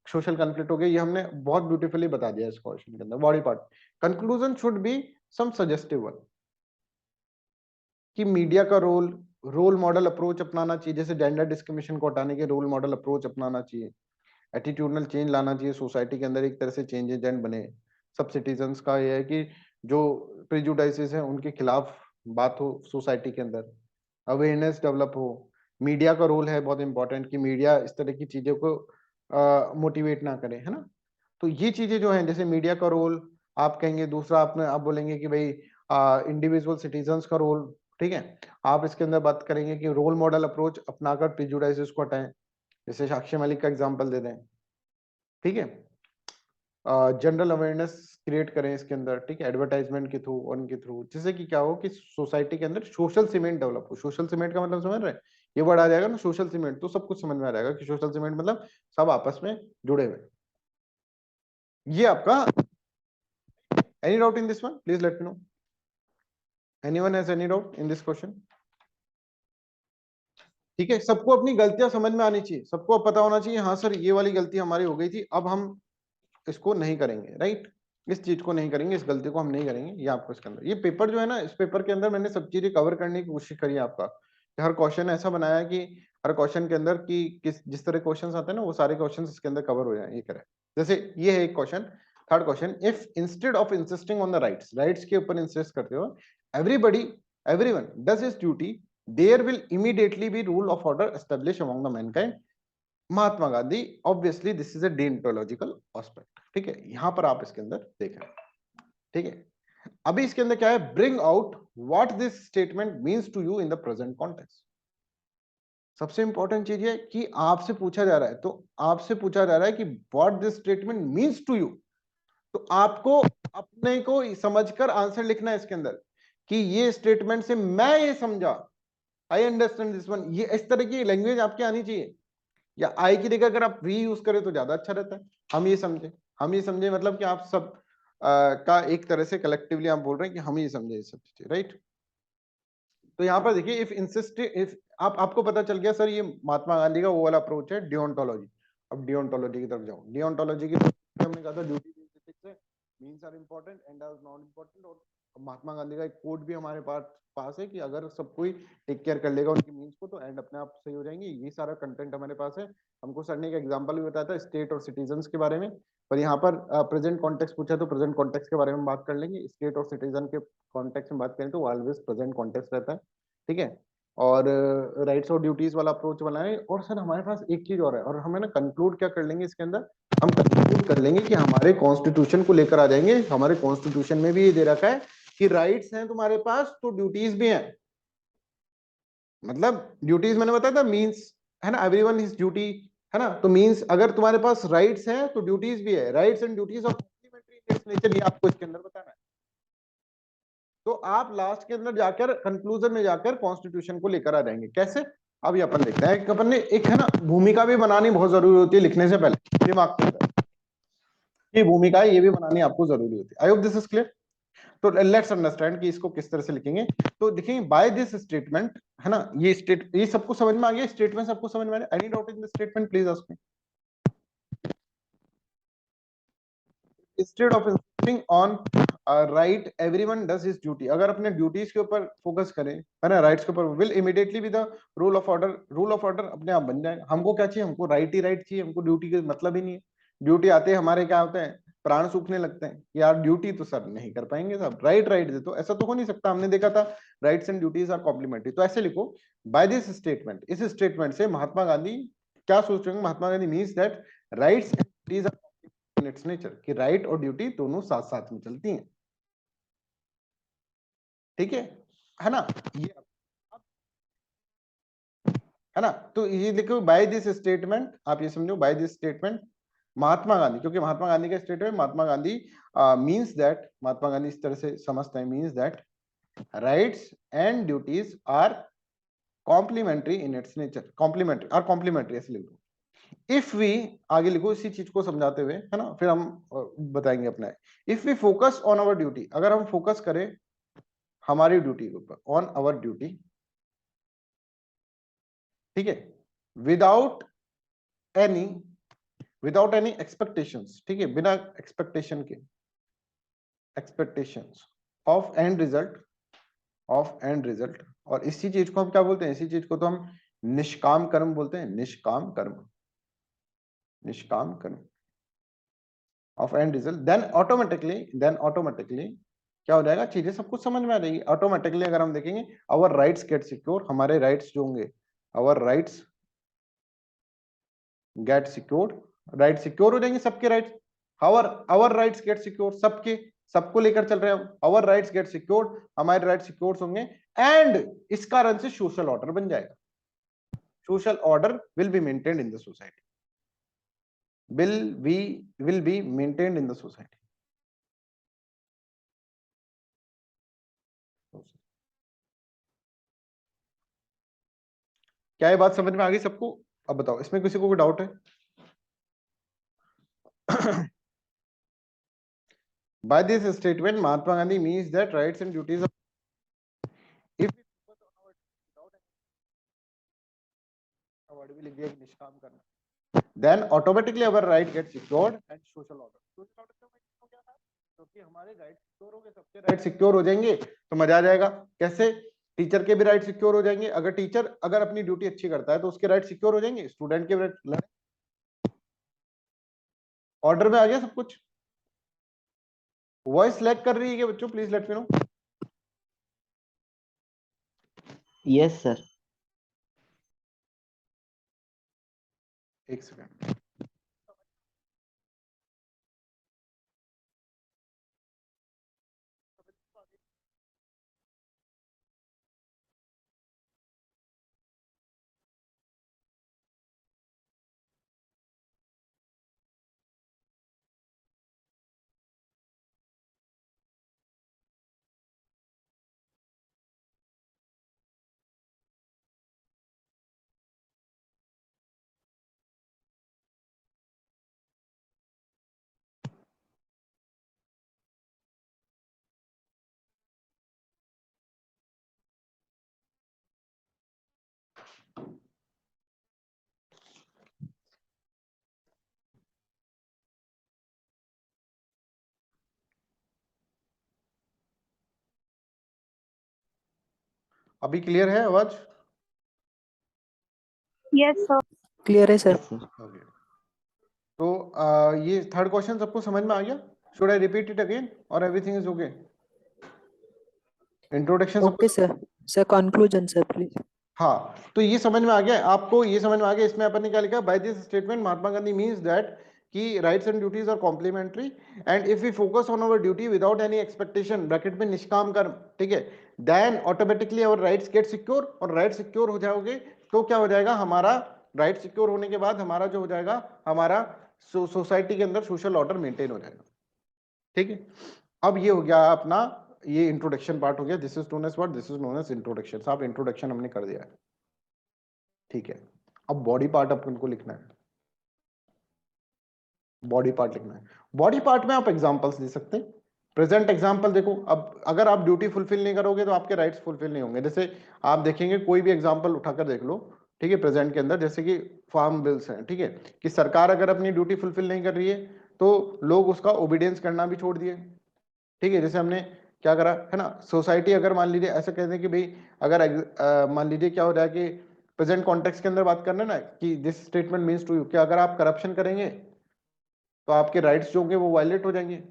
सोशल कॉन्फ्लिक्ट हो गया, ये हमने बहुत ब्यूटीफुली बता दिया इस क्वेश्चन के अंदर, body part. Conclusion should be some suggestive one, कि मीडिया का रोल मॉडल अप्रोच अपनाना चाहिए, जैसे जेंडर डिस्क्रिमिनेशन को हटाने के रोल मॉडल अप्रोच अपनाना चाहिए, एटीट्यूडनल चेंज लाना चाहिए सोसाइटी के अंदर, एक तरह से चेंज एजेंट बने, सब सिटीजन्स का ये है कि जो प्रेजुडाइसेस है उनके खिलाफ बात हो सोसाइटी के अंदर, अवेयरनेस डेवलप हो। मीडिया का रोल है बहुत इंपॉर्टेंट कि मीडिया इस तरह की चीजों को मोटिवेट ना करे, है ना। तो ये चीजें जो है, जैसे मीडिया का रोल आप कहेंगे, दूसरा आप बोलेंगे कि भाई इंडिविजुअल सिटीजन्स का रोल, ठीक है। आप इसके अंदर बात करेंगे कि रोल मॉडल अप्रोच अपनाकर प्रेजुडाइसेस को हटाएं, जैसे साक्षी मलिक का एग्जांपल दे दें, ठीक है। जनरल अवेयरनेस क्रिएट करें इसके अंदर, ठीक है, एडवर्टाइजमेंट के थ्रू, उनके थ्रू, जिससे कि क्या हो कि सोसाइटी के अंदर सोशल सीमेंट डेवलप हो। सोशल सीमेंट का मतलब समझ रहे हैं, ये वर्ड आ जाएगा ना सोशल सीमेंट, तो सब कुछ समझ में आ जाएगा कि सोशल सीमेंट मतलब सब आपस में जुड़े हुए। ये आपका, any doubt in this one, please let me know, anyone has any doubt in this question? ठीक है, सबको अपनी गलतियां समझ में आनी चाहिए, सबको अब पता होना चाहिए, हाँ सर ये वाली गलती हमारी हो गई थी, अब हम इसको नहीं करेंगे, राइट, इस चीज को नहीं करेंगे, इस गलती को हम नहीं करेंगे। ये आपको इसके अंदर, ये पेपर जो है ना, इस पेपर के अंदर मैंने सब चीजें कवर करने की कोशिश करी है आपका, कि हर क्वेश्चन ऐसा बनाया है कि हर क्वेश्चन के अंदर की किस जिस तरह क्वेश्चंस आते हैं ना, वो सारे क्वेश्चंस इसके अंदर कवर हो जाए, ये करें। जैसे ये है एक question, third question, if instead of insisting on the rights, rights के ऊपर इंसिस्ट करते हो, everybody everyone does his duty, there will immediately be rule of order establish among the mankind. Mahatma Gandhi, obviously this is a deontological aspect, ठीक है, यहां पर आप इसके अंदर देख रहे हैं, ठीक है। अभी इसके अंदर क्या है, bring out what this statement means to you in the present context. सबसे इंपॉर्टेंट चीज है कि आपसे पूछा जा रहा है, तो आपसे पूछा जा रहा है कि what this statement means to you, तो आपको अपने को समझकर आंसर लिखना है इसके अंदर, कि ये स्टेटमेंट से मैं ये समझा, आई अंडरस्टैंड दिस वन, ये इस तरह की लैंग्वेज आपकी आनी चाहिए। या आई की जगह अगर आप वी यूज करें तो ज्यादा अच्छा रहता है। हम ये समझे मतलब कि आप सब का एक तरह से कलेक्टिवली आप बोल रहे हैं कि हम ये समझे ये सब चीजें, राइट। तो यहाँ पर देखिए, इफ इंसिस्ट, इफ आपको पता चल गया सर ये महात्मा गांधी का वो वाला अप्रोच है डिओंटोलॉजी। अब डिओंटोलॉजी की तरफ जाओ, डिओंटोलॉजी की तरफ हमने कहा था duty means are important and are not important, और महात्मा गांधी का एक कोट भी हमारे पास है कि अगर सब कोई टेक केयर कर लेगा उनकी मीन्स को तो एंड अपने आप सही हो जाएंगे। ये सारा कंटेंट हमारे पास है। हमको सर ने एक एग्जांपल भी बताया था स्टेट और सिटीजन्स के बारे में, पर यहाँ पर प्रेजेंट कॉन्टेक्स्ट पूछा तो प्रेजेंट कॉन्टेक्स्ट के बारे में बात कर लेंगे। स्टेट और सिटीजन के कॉन्टेक्स्ट में बात करें तो ऑलवेज प्रेजेंट कॉन्टेक्स्ट रहता है, ठीक है। और राइट्स और ड्यूटीज वाला अप्रोच बनाए। और सर हमारे पास एक चीज और है, और हमें ना कंक्लूड क्या कर लेंगे इसके अंदर, हम कंक्लूड कर लेंगे कि हमारे कॉन्स्टिट्यूशन को लेकर आ जाएंगे। हमारे कॉन्स्टिट्यूशन में भी ये दे रखा है कि राइट्स हैं तुम्हारे पास तो ड्यूटीज भी हैं। मतलब ड्यूटीज मैंने बताया था मींस, है ना, एवरीवन हिज ड्यूटी, है ना। तो मींस अगर तुम्हारे पास राइट्स हैं तो ड्यूटीज भी है। Rights and duties of complementary nature, ये आपको इसके अंदर बताना है। तो आप लास्ट के अंदर जाकर कंक्लूजन में जाकर कॉन्स्टिट्यूशन को लेकर आ जाएंगे। कैसे, अभी अपन देखते हैं। अपन ने एक है ना भूमिका भी बनानी बहुत जरूरी होती है लिखने से पहले, दिमाग के अंदर ये भूमिका है, ये भी बनानी आपको जरूरी होती है। I hope this is clear. तो लेट्स अंडरस्टैंड कि इसको किस तरह से लिखेंगे। तो देखेंगे बाय दिस स्टेटमेंट, है ना, ये सबको समझ में आ गया, स्टेटमेंट सबको समझ में आ गया। Any doubt in the statement please ask me. Instead of insisting on right everyone does his duty, अगर अपने ड्यूटीज के ऊपर फोकस करें, है ना, राइट्स के ऊपर, will immediately be the rule of order, rule of order अपने आप बन जाएगा। हमको क्या चाहिए, हमको राइट ही राइट चाहिए, हमको ड्यूटी का मतलब ही नहीं है। ड्यूटी आते हमारे क्या होते हैं, प्राण सूखने लगते हैं, यार ड्यूटी तो सर नहीं कर पाएंगे साहब, राइट राइट दे तो ऐसा तो हो नहीं सकता। हमने देखा था rights and duties are complementary. तो ऐसे लिखो, बाय दिस स्टेटमेंट, इस स्टेटमेंट से महात्मा गांधी क्या सोच रहे हैं, Mahatma Gandhi means that rights and duties are in its nature, कि राइट और ड्यूटी दोनों साथ साथ में चलती हैं, ठीक है ना। ये है ना, तो ये लिखो बाय दिस स्टेटमेंट, आप ये समझो by this statement Mahatma Gandhi, क्योंकि महात्मा गांधी का statement, Mahatma Gandhi means that, Mahatma Gandhi इस तरह से समझते हैं, means that rights and duties are complementary in its nature, complementary are complementary, ऐसे लिख दो। इफ वी, आगे लिखो इसी चीज को समझाते हुए, है ना, फिर हम बताएंगे अपना। If we focus on our duty, अगर हम फोकस करें हमारी ड्यूटी के ऊपर, ऑन आवर ड्यूटी, ठीक है, विदाउट एनी एक्सपेक्टेशंस, ठीक है, बिना एक्सपेक्टेशन के, एक्सपेक्टेशंस ऑफ एंड रिजल्ट, और इसी चीज को हम क्या बोलते हैं, इसी चीज को तो हम निष्काम कर्म बोलते हैं, निष्काम कर्म, निष्काम कर्म। Of end result, then automatically क्या हो जाएगा, चीजें सब कुछ समझ में आ जाएगी ऑटोमेटिकली। अगर हम देखेंगे आवर राइट्स गेट सिक्योर, हमारे राइट्स जो होंगे, our rights get secure, right secure हो जाएंगे सबके rights. Our rights get secure, सबके, सबको लेकर चल रहे हैं हम, आवर राइट्स गेट सिक्योर, हमारे राइट्स सिक्योर होंगे, एंड इस कारण से सोशल ऑर्डर बन जाएगा। Social order will be maintained in the society, will be maintained in the society. क्या ये बात समझ में आ गई सबको? अब बताओ इसमें किसी को कोई डाउट है? By this statement, Mahatma Gandhi means that rights and duties of if we focus on our without award will be निष्काम करना, then automatically our right gets secured and social order. Social order क्यों क्या था? क्योंकि हमारे right secure होंगे, सबके right secure हो जाएंगे तो मजा आ जाएगा। कैसे? टीचर के भी राइट सिक्योर हो जाएंगे, अगर टीचर अगर अपनी ड्यूटी अच्छी करता है तो उसके राइट सिक्योर हो जाएंगे, स्टूडेंट के राइट। ऑर्डर में आ गया सब कुछ? वॉइस लैग कर रही है क्या बच्चों? Please let me know. Yes sir. एक सेकंड। अभी क्लियर है आवाज? Yes sir. क्लियर है सर। Okay. तो ये थर्ड क्वेश्चन सबको समझ में आ गया? Should I repeat it again और everything is okay? Introduction okay sir. Sir conclusion sir please. हाँ, तो ये समझ में आ गया आपको? ये समझ में आ गया इसमें अपन ने क्या लिखा? By this statement Mahatma Gandhi means that कि rights and duties are complementary and if we focus on our duty without any expectation, bracket में निष्काम कर्म, ठीक है, then automatically our rights get secure, और राइट सिक्योर हो जाओगे तो क्या हो जाएगा, हमारा राइट सिक्योर होने के बाद हमारा जो हो जाएगा, हमारा सोसाइटी के अंदर सोशल ऑर्डर मेंटेन हो जाएगा। ठीक है, अब ये हो गया अपना, ये इंट्रोडक्शन पार्ट हो गया। This is known as what? This is known as introduction. साहब इंट्रोडक्शन हमने कर दिया है, ठीक है। अब बॉडी पार्ट अपन को लिखना है, बॉडी पार्ट लिखना है। बॉडी पार्ट में आप एग्जांपल्स दे सकते हैं। प्रेजेंट एग्जांपल देखो, अब अगर आप ड्यूटी फुलफिल नहीं करोगे तो आपके राइट्स फुलफिल नहीं होंगे। जैसे आप देखेंगे कोई भी एग्जांपल उठाकर देख लो, ठीक है, प्रेजेंट के अंदर, जैसे कि फार्म बिल्स हैं, ठीक है, कि सरकार अगर अपनी ड्यूटी फुलफिल नहीं कर रही है तो लोग उसका ओबीडियंस करना भी छोड़ दिए, ठीक है। जैसे हमने क्या करा है ना, सोसाइटी अगर मान लीजिए ऐसा कहते हैं कि भाई अगर मान लीजिए क्या हो रहा है कि प्रेजेंट कॉन्टेक्स्ट के अंदर बात करना ना, कि this statement means to you कि अगर आप करप्शन करेंगे तो आपके राइट्स जो होंगे वो वायलेट हो जाएंगे,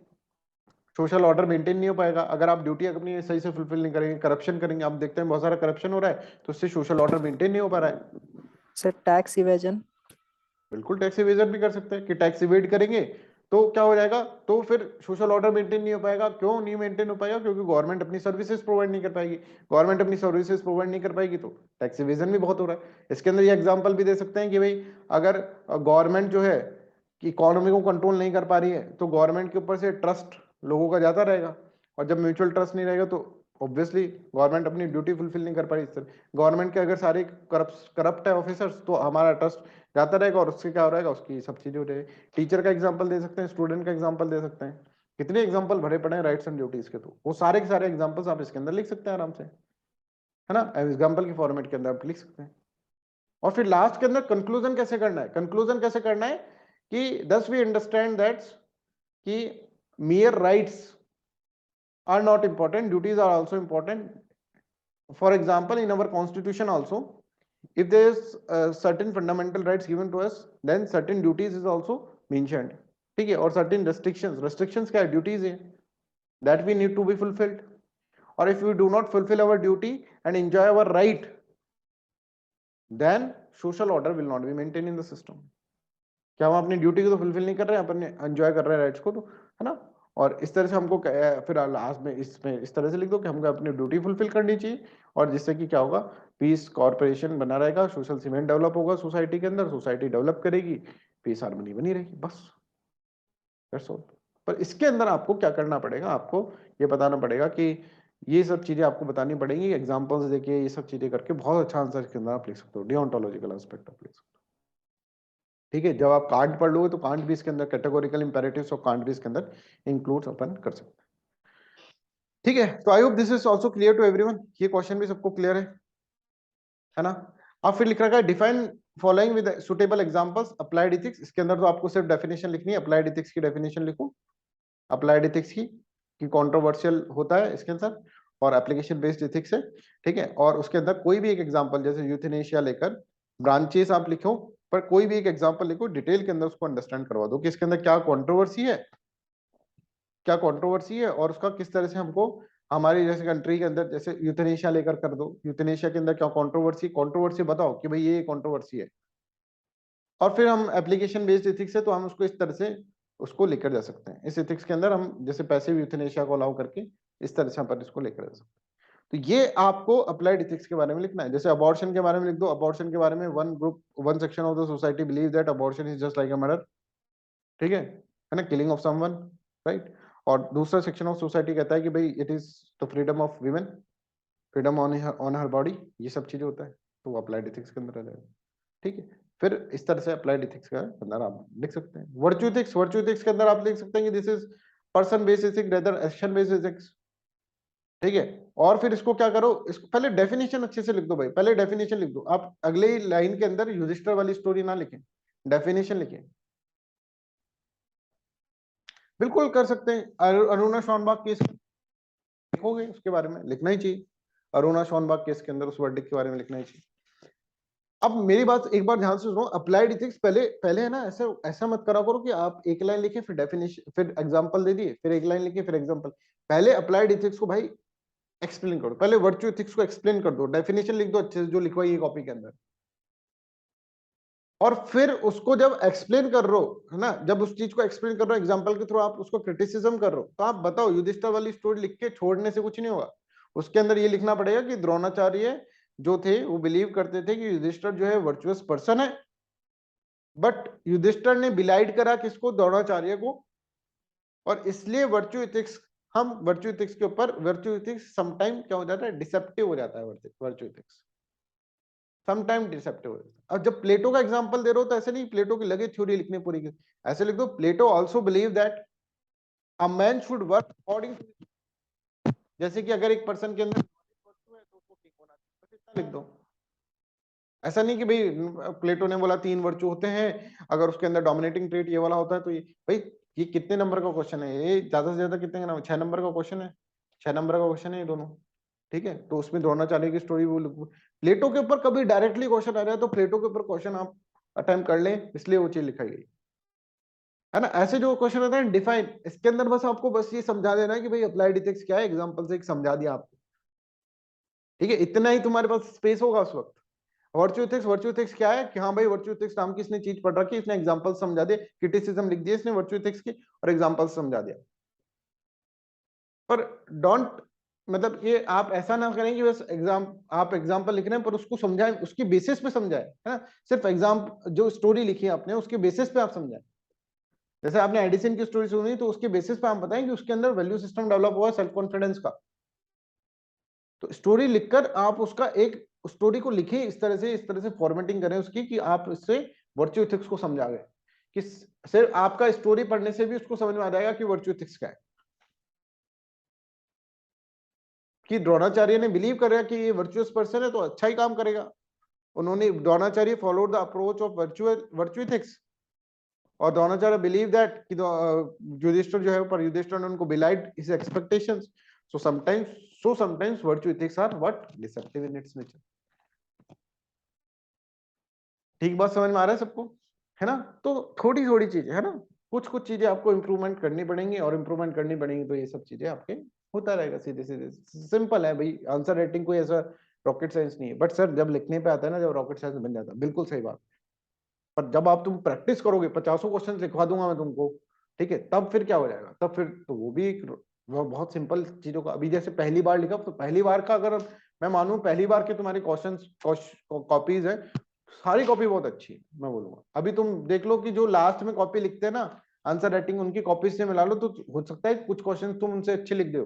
सोशल ऑर्डर मेंटेन नहीं हो पाएगा। अगर आप ड्यूटी अपनी सही से फुलफिल नहीं करेंगे, करप्शन करेंगे, आप देखते हैं बहुत सारा करप्शन हो रहा है, तो उससे सोशल ऑर्डर मेंटेन नहीं हो पा रहा है। Sir tax evasion. बिल्कुल, टैक्स इवेजन भी कर सकते हैं कि टैक्स इवेड करेंगे तो क्या हो जाएगा, तो फिर सोशल ऑर्डर मेंटेन नहीं हो पाएगा। क्यों नहीं मेंटेन हो पाएगा? क्योंकि गवर्नमेंट अपनी सर्विसेज प्रोवाइड नहीं कर पाएगी। गवर्नमेंट अपनी सर्विसेज प्रोवाइड नहीं कर पाएगी तो टैक्स इवेजन भी बहुत हो रहा है। इसके अंदर ये एग्जांपल भी दे सकते हैं कि भाई अगर गवर्नमेंट जो है कि इकोनॉमी को कंट्रोल नहीं कर पा रही है तो गवर्नमेंट के ऊपर से ट्रस्ट लोगों का जाता रहेगा, और जब म्यूचुअल ट्रस्ट नहीं रहेगा तो ऑब्वियसली गवर्नमेंट अपनी ड्यूटी फुलफिल नहीं कर पा रही। इस तरह गवर्नमेंट के अगर सारे करप्ट है ऑफिसर्स तो हमारा ट्रस्ट जाता रहेगा, और उससे क्या हो रहेगा, उसकी सब चीजें हो जाएगी। टीचर का एग्जांपल दे सकते हैं, स्टूडेंट का एग्जांपल दे सकते हैं, कितने एग्जांपल भरे पड़े हैं राइट्स एंड ड्यूटीज के, तो वो सारे के सारे एग्जांपल्स आप इसके अंदर लिख सकते हैं आराम से, है ना, एग्जांपल के फॉर्मेट के अंदर आप लिख सकते हैं। और फिर लास्ट के अंदर कंक्लूजन कैसे करना है? कंक्लूजन कैसे करना है कि thus we understand that कि mere rights are not important, duties are also important. For example, in our constitution also, if there is certain fundamental rights given to us, then certain duties is also mentioned, ठीक है, और certain restrictions क्या है, duties है, that we need to be fulfilled, और if we do not fulfil our duty and enjoy our right, then social order will not be maintain in the system. क्या हम अपनी ड्यूटी को तो fulfil नहीं कर रहे हैं, अपन एंजॉय कर रहे हैं राइट्स को, तो है ना। और इस तरह से हमको फिर लास्ट में इसमें इस तरह से लिख दो कि हमको अपनी ड्यूटी फुलफिल करनी चाहिए, और जिससे कि क्या होगा, पीस कॉर्पोरेशन बना रहेगा, सोशल सीमेंट डेवलप होगा सोसाइटी के अंदर, सोसाइटी डेवलप करेगी, पीस हार्मनी बनी रहेगी, बस दैट्स ऑल। पर इसके अंदर आपको क्या करना पड़ेगा, आपको ये बताना पड़ेगा कि ये सब चीजें आपको बतानी पड़ेंगी, एग्जांपल्स देके ये सब चीजें करके बहुत अच्छा आंसर इसके अंदर आप लिख सकते हो, डियोंटोलॉजिकल एस्पेक्ट ऑफ लिख सकते हो। ठीक है, जब आप कांट पढ़ लोगे तो कांट भी इसके अंदर, कैटेगोरिकल इंपेरेटिव्स ऑफ कांट भी इसके अंदर इंक्लूड अपन कर सकते हैं। ठीक है, तो I hope this is also clear to everyone, ये क्वेश्चन भी सबको क्लियर है ना। अब फिर लिख रखा है define following with suitable examples applied ethics, इसके अंदर तो आपको सिर्फ डेफिनेशन लिखनी है, अप्लाइड एथिक्स की डेफिनेशन लिखो, अप्लाइड एथिक्स की कि कंट्रोवर्शियल होता है इसके अंदर, और एप्लीकेशन बेस्ड एथिक्स है, ठीक है। और उसके अंदर कोई भी एक एग्जांपल, जैसे यूथेनेशिया लेकर ब्रांचेस आप लिखो, पर कोई भी एक एग्जांपल लिखो, डिटेल के अंदर उसको अंडरस्टैंड करवा दो कि इसके अंदर क्या कंट्रोवर्सी है, क्या कंट्रोवर्सी है, और उसका किस तरह से हमको हमारी जैसे कंट्री के अंदर, जैसे यूथेनेशिया लेकर कर दो, यूथेनेशिया के अंदर क्या कंट्रोवर्सी बताओ कि भाई ये कंट्रोवर्सी है, और फिर हम एप्लीकेशन बेस्ड एथिक्स है तो हम उसको इस तरह से उसको लेकर जा सकते हैं, इस एथिक्स के अंदर हम जैसे पैसिव यूथेनेशिया को अलाउ करके इस तरह से हम इसको लेकर जा सकते हैं। तो ये आपको अप्लाइड एथिक्स के बारे में लिखना है। जैसे अबॉर्शन के बारे में लिख दो, अबॉर्शन के बारे में one section of the society believe that abortion is just like a murder, ठीक है ना, किलिंग ऑफ समवन, राइट। और दूसरा सेक्शन ऑफ सोसाइटी कहता है कि भाई it is the freedom of women, freedom on her body, ये सब चीजें होता है, तो वो अप्लाइड एथिक्स के अंदर आ जाएगा, ठीक है। फिर इस तरह से अप्लाइड एथिक्स के अंदर आप लिख सकते हैं। वर्च्यू एथिक्स के अंदर आप लिख सकते हैं कि this is person based ethics rather action based ethics, ठीक है। और फिर इसको क्या करो, इसको पहले डेफिनेशन अच्छे से लिख दो भाई, पहले डेफिनेशन लिख दो, आप अगले लाइन के अंदर युधिष्ठिर वाली स्टोरी ना लिखें, डेफिनेशन लिखें। बिल्कुल कर सकते हैं, अरुणा शॉनबाग केस लिखोगे उसके बारे में लिखना ही चाहिए, अरुणा शॉनबाग केस के अंदर उस वर्डिक्ट के बारे में लिखना ही चाहिए। अब मेरी बात एक बार ध्यान से सुनो, अप्लाइड एथिक्स पहले है ना, ऐसा मत करा करो कि आप एक लाइन लिखे फिर डेफिनेशन फिर एग्जांपल दे दिए, फिर एक लाइन लिखे फिर एग्जांपल। पहले अप्लाइड एथिक्स को भाई एक्सप्लेन करो, पहले वर्च्यू एथिक्स को एक्सप्लेन कर दो, डेफिनेशन लिख दो अच्छे से जो लिखवाई है कॉपी के अंदर, और फिर उसको जब एक्सप्लेन कर रहे हो है ना, जब उस चीज को एक्सप्लेन कर रहे हो एग्जांपल के थ्रू, आप उसको क्रिटिसिज्म कर रहे हो, तो आप बताओ युधिष्ठिर वाली स्टोरी लिख के छोड़ने से कुछ नहीं होगा, उसके अंदर ये लिखना पड़ेगा कि द्रोणाचार्य जो थे वो बिलीव करते थे कि युधिष्ठिर जो है वर्चुअस पर्सन है, बट युधिष्ठिर ने बिलाइड करा किसको, द्रोणाचार्य को, और इसलिए वर्च्यू एथिक्स, हम वर्च्यू एथिक्स के ऊपर, वर्च्यू एथिक्स समटाइम क्या हो जाता है, डिसेप्टिव हो जाता है, वर्च्यू एथिक्स समटाइम डिसेप्टिव हो जाता है। अब जब प्लेटो का एग्जांपल दे रहे हो तो ऐसे नहीं प्लेटो की लगे थ्योरी लिखनी पूरी की, ऐसे लिख दो Plato also believe that a man should work according to, जैसे कि अगर एक पर्सन के अंदर वर्च्यू है तो उसको ठीक होना चाहिए, बस इतना लिख दो। ऐसा नहीं कि भाई प्लेटो ने बोला 3 वर्च्यू होते हैं, अगर उसके अंदर डोमिनेटिंग ट्रेट ये वाला होता है तो ये भाई, ये कितने नंबर का क्वेश्चन है, ये ज्यादा से ज्यादा कितने का नंबर, 6 नंबर का क्वेश्चन है, 6 नंबर का क्वेश्चन है ये दोनों, ठीक है। तो उसमें द्रोणाचार्य की स्टोरी वो प्लेटो के ऊपर कभी डायरेक्टली क्वेश्चन आ रहा है तो प्लेटो के ऊपर क्वेश्चन आप अटेम्प्ट कर लें, इसलिए वो चीज लिखाई गई है ना। ऐसे जो क्वेश्चन होता है डिफाइन, इसके अंदर बस आपको बस ये समझा देना है कि भाई अप्लाइड एथिक्स क्या है, एग्जांपल से एक समझा दिया आपको, ठीक है, इतना ही तुम्हारे पास स्पेस होगा उस वक्त। वर्च्यू एथिक्स क्या है कि हाँ भाई वर्च्यू एथिक्स नाम की इसने चीज पढ़ रखी है, इसने एग्जांपल समझा दिए, क्रिटिसिज्म लिख दिया इसने वर्च्यू एथिक्स की और एग्जांपल समझा दिया। पर डोंट, मतलब ये आप ऐसा ना करें कि बस आप एग्जांपल लिख रहे हैं पर उसको समझाएं, उसकी बेसिस पे समझाएं, है ना। सिर्फ एग्जाम जो स्टोरी लिखी है आपने उसके बेसिस पे आप समझाएं। जैसे आपने एडिसन की स्टोरी सुनी तो उसके बेसिस पे आप बताएं कि उसके अंदर वैल्यू सिस्टम डेवलप हुआ सेल्फ कॉन्फिडेंस का। तो स्टोरी लिखकर आप उसका एक स्टोरी को लिखें इस तरह से फॉर्मेटिंग करें उसकी कि आप इससे वर्च्यू एथिक्स को समझा गए, कि सिर्फ आपका स्टोरी पढ़ने से भी उसको समझ में आ जाएगा कि वर्च्यू एथिक्स क्या है, कि द्रोणाचार्य ने बिलीव करा कि ये वर्चुअस पर्सन है तो अच्छा ही काम करेगा, उन्होंने Dronacharya followed the approach of virtue ethics, और द्रोणाचार्य बिलीव दैट कि युधिष्ठिर जो है पर युधिष्ठिर ने उनको belied his expectations, so sometimes virtue ethics are what, deceptive in its nature. ठीक बात समझ में आ रहा है सबको, है ना। तो थोड़ी थोड़ी चीजें है ना, कुछ कुछ चीजें आपको इम्प्रूवमेंट करनी पड़ेंगी, और इम्प्रूवमेंट करनी पड़ेंगी तो ये सब चीजें आपके होता रहेगा सीधे सीधे। सिंपल है भाई, आंसर राइटिंग कोई ऐसा रॉकेट साइंस नहीं है। बट सर जब लिखने पे आता है ना, जब रॉकेट साइंस बन जाता है, बिल्कुल सही बात। पर जब आप तुम प्रैक्टिस करोगे, 50 क्वेश्चन लिखवा दूंगा मैं तुमको, ठीक है, तब फिर क्या हो जाएगा, तब फिर तो वो भी एक वो बहुत सिंपल चीजों का। अभी जैसे पहली बार लिखा, तो पहली बार का अगर मैं मानूं, पहली बार के तुम्हारी क्वेश्चन कॉपीज है, सारी कॉपी बहुत अच्छी है मैं बोलूंगा। अभी तुम देख लो कि जो लास्ट में कॉपी लिखते हैं ना आंसर राइटिंग, उनकी कॉपी से मिला लो तो हो सकता है कुछ क्वेश्चन तुम उनसे अच्छे लिख दो,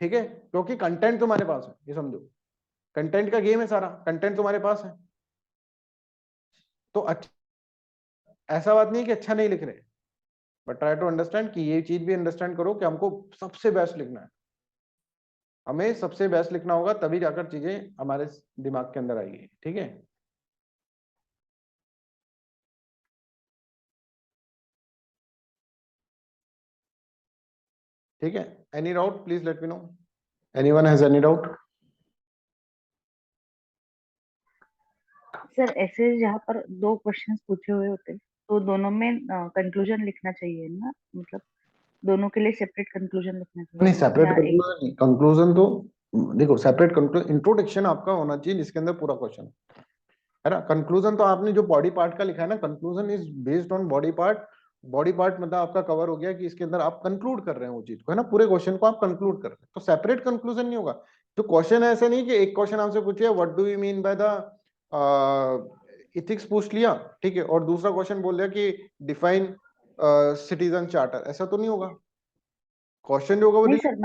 ठीक है, क्योंकि कंटेंट तुम्हारे पास है। ये समझो, कंटेंट का गेम है सारा, कंटेंट तुम्हारे पास है। तो अच्छा, ऐसा बात नहीं है कि अच्छा नहीं लिख रहे, बट ट्राई टू अंडरस्टैंड कि ये चीज भी अंडरस्टैंड करो कि हमको सबसे बेस्ट लिखना है, हमें सबसे बेस्ट लिखना होगा, तभी जाकर चीजें हमारे दिमाग के अंदर आएगी, ठीक है। ठीक है, any doubt please let me know, anyone has any doubt? Sir ऐसे जहाँ पर 2 क्वेश्चंस पूछे हुए होते तो दोनों में कंक्लूजन लिखना चाहिए ना, मतलब दोनों के लिए सेपरेट कंक्लूजन लिखना चाहिए नहीं, सेपरेट या एक? कंक्लूजन, कंक्लूजन तो देखो, सेपरेट कंक्लूजन, इंट्रोडक्शन आपका होना चाहिए जिसके अंदर पूरा क्वेश्चन है ना। कंक्लूजन तो आपने जो बॉडी पार्ट का लिखा है ना, conclusion is based on body part. Body part मतलब आपका कवर हो गया कि इसके अंदर आप कंक्लूड कर रहे हैं वो चीज को, है ना, पूरे क्वेश्चन को आप कंक्लूड कर रहे हैं, तो सेपरेट कंक्लूजन नहीं होगा। तो क्वेश्चन ऐसा नहीं कि एक क्वेश्चन आपसे पूछिए what do you mean by the ethics पूछ लिया, ठीक है, और दूसरा क्वेश्चन बोल दिया कि डिफाइन सिटीजन चार्टर, ऐसा तो नहीं होगा। क्वेश्चन जो होगा वो नहीं सर,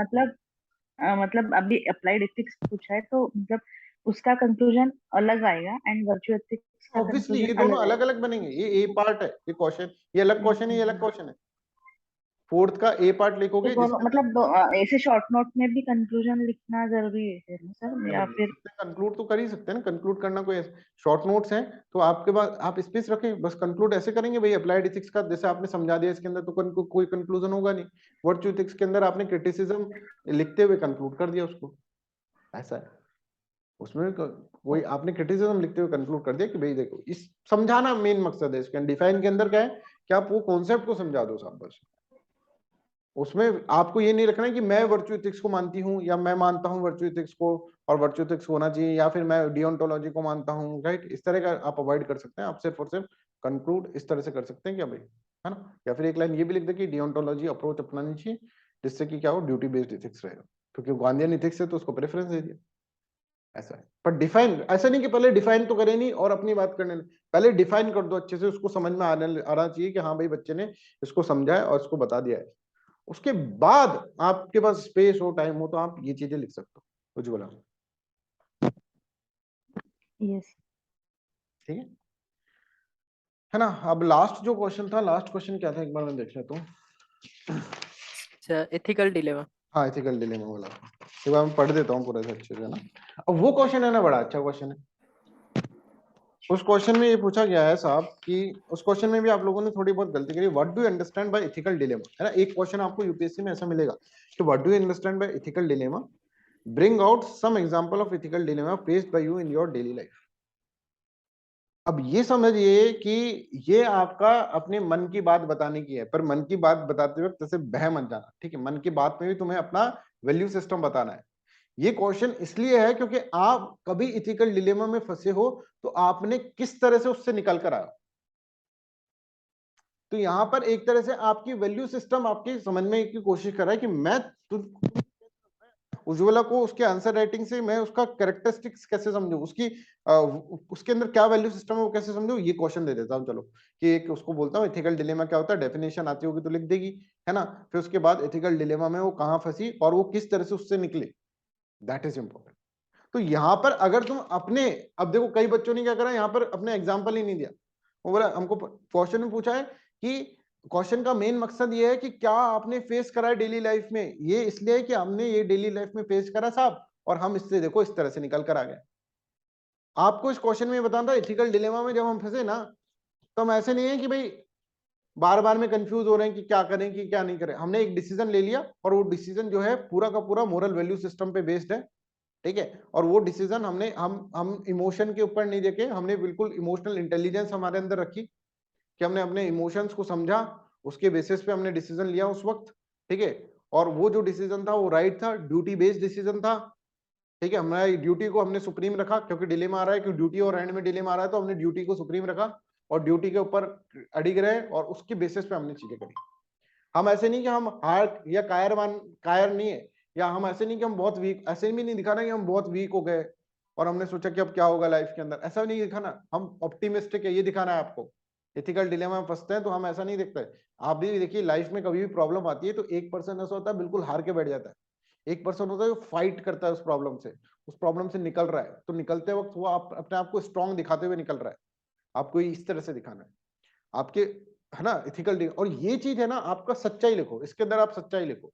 मतलब अभी अप्लाइड एथिक्स पूछा है तो मतलब उसका कंक्लूजन अलग आएगा एंड वर्चुअल एथिक्स का ऑब्वियसली ये कंक्लूजन दोनों अलग अलग आएगा। अलग बनेंगे, ये ए पार्ट है, ये क्वेश्चन, ये अलग क्वेश्चन है, ये अलग क्वेश्चन है। फोर्थ का ए पार्ट तो लिखोगे दोनों जिसके अंदर मतलब ऐसे शॉर्ट नोट में भी कंक्लूजन लिखना जरूरी है ना सर, या फिर? कंक्लूड तो कर ही सकते हैं ना, कंक्लूड करना कोई शॉर्ट नोट्स हैं तो आपके पास आप स्पेस रखें, बस कंक्लूड ऐसे करेंगे भाई। अप्लाइड एथिक्स का जैसे आपने समझा दिया इसके अंदर, तो कोई कंक्लूजन होगा नहीं। वर्चुअल एथिक्स के अंदर आपने क्रिटिसिज्म लिखते हुए कंक्लूड कर दिया उसको, ऐसा है। उसमें कोई आपने क्रिटिसिज्म लिखते हुए कंक्लूड कर दिया कि भाई देखो, इस समझाना मेन मकसद है इसके। डिफाइन के अंदर क्या है कि आप वो कॉन्सेप्ट को समझा दो साहब, बस। उसमें आपको ये नहीं रखना है कि मैं वर्चू एथिक्स को मानती हूँ या मैं मानता हूँ वर्चू एथिक्स को और वर्चू एथिक्स होना चाहिए, या फिर मैं डियोंटोलॉजी को मानता हूँ, राइट। इस तरह का आप अवॉइड कर सकते हैं, आप सिर्फ और सिर्फ कंक्लूड इस तरह से कर सकते हैं क्या भाई, है ना। या फिर एक लाइन ये भी लिख दे कि डियोंटोलॉजी अप्रोच अपनानी चाहिए, जिससे कि क्या हो, ड्यूटी बेस्ड एथिक्स रहेगा, क्योंकि गांधीयन एथिक्स है तो उसको प्रेफरेंस दे दिया, ऐसा है। पर डिफाइन ऐसा नहीं कि पहले डिफाइन तो करे नहीं और अपनी बात करने, पहले डिफाइन कर दो अच्छे से, उसको समझ में आना चाहिए कि हाँ भाई बच्चे ने इसको समझा है और इसको बता दिया है। उसके बाद आपके पास स्पेस हो, टाइम हो, तो आप ये चीजें लिख सकते हो उज्ज्वला, यस। ठीक है ना। अब लास्ट जो क्वेश्चन था, लास्ट क्वेश्चन क्या था, एक बार मैं देख लेता हूँ। Ethical dilemma. हाँ, एथिकल डिलेमा वाला, एक बार मैं पढ़ देता हूँ पूरा अच्छे से ना। अब वो क्वेश्चन है ना, बड़ा अच्छा क्वेश्चन है। उस क्वेश्चन में ये पूछा गया है साहब कि उस क्वेश्चन में भी आप लोगों ने थोड़ी बहुत गलती करी। What do you understand by ethical dilemma, है ना। एक क्वेश्चन आपको यूपीएससी में ऐसा मिलेगा कि what do you understand by ethical dilemma, bring out some example of ethical dilemma faced by you in your daily life. अब ये समझिए कि ये आपका अपने मन की बात बताने की है, पर मन की बात बताते वक्त जैसे बह मत जाना, ठीक है। मन की बात में भी तुम्हें अपना वैल्यू सिस्टम बताना है। ये क्वेश्चन इसलिए है क्योंकि आप कभी इथिकल डिलेमा में फंसे हो तो आपने किस तरह से उससे निकल कर आया। तो यहां पर एक तरह से आपकी वैल्यू सिस्टम आपकी समझने की कोशिश कर रहा है कि मैं उज्ज्वला को उसके आंसर राइटिंग से मैं उसका कैरेक्टरिस्टिक्स कैसे समझू, उसकी उसके अंदर क्या वैल्यू सिस्टम है वो कैसे समझू। ये क्वेश्चन दे देता हूं चलो, कि एक उसको बोलता हूँ एथिकल डिलेमा क्या होता है, डेफिनेशन आती होगी तो लिख देगी, है ना। फिर उसके बाद एथिकल डिलेमा में वो कहां फंसी और वो किस तरह से उससे निकले, दैट इज इंपॉर्टेंट। तो यहाँ पर अगर तुम अपने, अब देखो कई बच्चों ने क्या करा, यहाँ पर अपने एग्जाम्पल ही नहीं दिया। वो बोला हमको क्वेश्चन में पूछा है कि क्वेश्चन का मेन मकसद ये है कि क्या आपने फेस करा है डेली लाइफ में, ये इसलिए है कि हमने ये डेली लाइफ में फेस करा साहब, और हम इससे देखो इस तरह से निकल कर आ गए। आपको इस क्वेश्चन में बताना था एथिकल डिलेमा में जब हम फंसे ना, तो हम ऐसे नहीं है कि भाई बार बार में कंफ्यूज हो रहे हैं कि क्या करें कि क्या नहीं करें। हमने एक डिसीजन ले लिया और वो डिसीजन जो है पूरा का पूरा मोरल वैल्यू सिस्टम पे बेस्ड है, ठीक है। और वो डिसीजन हमने हम इमोशन के ऊपर नहीं देखे, हमने बिल्कुल इमोशनल इंटेलिजेंस हमारे अंदर रखी, कि हमने अपने इमोशंस को समझा, उसके बेसिस पे हमने डिसीजन लिया उस वक्त, ठीक है, और वो जो डिसीजन था वो राइट था, ड्यूटी बेस्ड डिसीजन था, ठीक है। हमारी ड्यूटी को हमने सुप्रीम रखा, क्योंकि डिलेमा आ रहा है कि ड्यूटी और एंड में डिलेमा आ रहा है, तो हमने ड्यूटी को सुप्रीम रखा और ड्यूटी के ऊपर अडिग रहे और उसके बेसिस पे हमने चीजें करी। हम ऐसे नहीं कि हम हार या कायर नहीं है, या हम ऐसे नहीं कि हम बहुत वीक, ऐसे भी नहीं दिखाना कि हम बहुत वीक हो गए और हमने सोचा कि अब क्या होगा लाइफ के अंदर, ऐसा नहीं दिखाना। हम ऑप्टिमिस्टिक है, ये दिखाना है आपको। एथिकल डिलेमा में फंसते हैं तो हम ऐसा नहीं देखते। आप भी देखिए लाइफ में कभी भी प्रॉब्लम आती है तो 1% ऐसा होता है बिल्कुल हार के बैठ जाता है, 1% होता है जो फाइट करता है उस प्रॉब्लम से निकल रहा है, तो निकलते वक्त वो आप अपने आप को स्ट्रांग दिखाते हुए निकल रहा है। आपको इस तरह से दिखाना है आपके, है ना, एथिकल। और ये चीज है ना, आपका सच्चाई लिखो, इसके अंदर आप सच्चाई लिखो,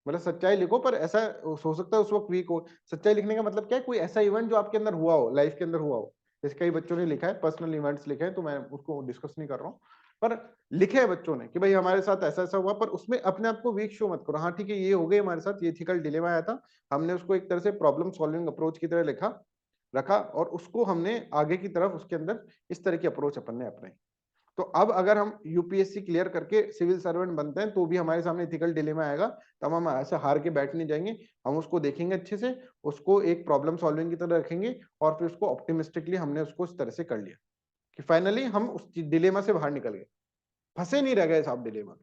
मतलब सच्चाई लिखो, पर ऐसा हो सकता है उस वक्त वीक हो। सच्चाई लिखने का मतलब क्या है, कोई ऐसा इवेंट जो आपके अंदर हुआ हो, लाइफ के अंदर हुआ हो। जैसे कई बच्चों ने लिखा है पर्सनल इवेंट्स लिखे हैं, तो मैं उसको डिस्कस नहीं कर रहा हूँ, पर लिखे है बच्चों ने कि भाई हमारे साथ ऐसा ऐसा हुआ, पर उसमें अपने आप को वीक शो मत करो। हाँ ठीक है, ये हो गई हमारे साथ, ये एथिकल डिलेमा आया था, हमने उसको एक तरह से प्रॉब्लम सॉल्विंग अप्रोच की तरह लिखा रखा, और उसको हमने आगे की तरफ उसके अंदर इस तरह की अप्रोच अपन ने अपनाई। तो अब अगर हम यूपीएससी क्लियर करके सिविल सर्वेंट बनते हैं तो भी हमारे सामने एथिकल डिलेमा आएगा, तब हम ऐसे हार के बैठ नहीं जाएंगे, हम उसको देखेंगे अच्छे से, उसको एक प्रॉब्लम सॉल्विंग की तरह रखेंगे, और फिर उसको ऑप्टिमिस्टिकली हमने उसको इस तरह से कर लिया कि फाइनली हम उस डिलेमा से बाहर निकल गए, फंसे नहीं रह गए साहब डिलेमा।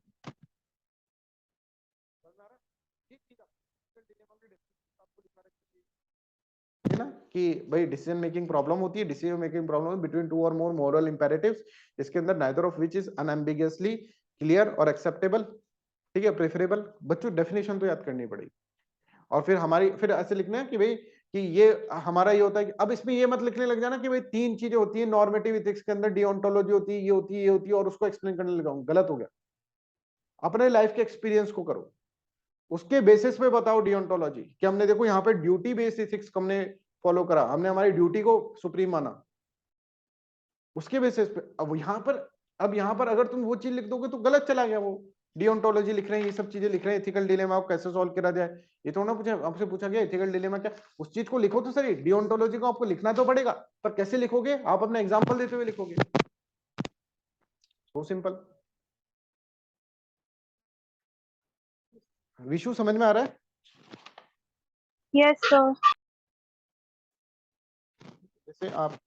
है ना कि भाई डिसीजन मेकिंग प्रॉब्लम होती है, decision making problem between two और मोर मॉरल इंपेरेटिव्स, इसके अंदर neither of which is unambiguously clear और एक्सेप्टेबल, ठीक है, प्रेफरेबल। बच्चों डेफिनेशन तो याद करनी पड़ेगी, और फिर हमारी फिर ऐसे लिखना है कि भाई कि ये हमारा ये होता है कि अब इसमें ये मत लिखने लग जाना कि भाई 3 चीजें होती है नॉर्मेटिव एथिक्स के अंदर, डिओन्टोलॉजी होती है, ये होती है, ये होती है, और उसको एक्सप्लेन करने लगा हूं, गलत हो गया। अपने लाइफ के एक्सपीरियंस को करो, उसके बेसिस पे बताओ डिओन्टोलॉजी कि हमने देखो यहाँ पे ड्यूटी बेस्ड एथिक्स हमने फॉलो करा, हमने हमारी ड्यूटी को सुप्रीम माना, उसके बेसिस पे। अब यहाँ पर अगर तुम वो चीज लिख दोगे तो गलत चला गया। वो डिओन्टोलॉजी लिख रहे हैं, ये सब चीजें लिख रहे हैं, एथिकल डिलेमा को कैसे सॉल्व करा जाए, ये तो ना पूछा, आपसे पूछा गया एथिकल डिलेमा क्या, उस चीज को लिखो तो सही। डिओन्टोलॉजी को आपको लिखना तो पड़ेगा, पर कैसे लिखोगे, आप अपना एग्जाम्पल देते हुए लिखोगे, सो सिंपल। विशु समझ में आ रहा है? Yes sir. जैसे आप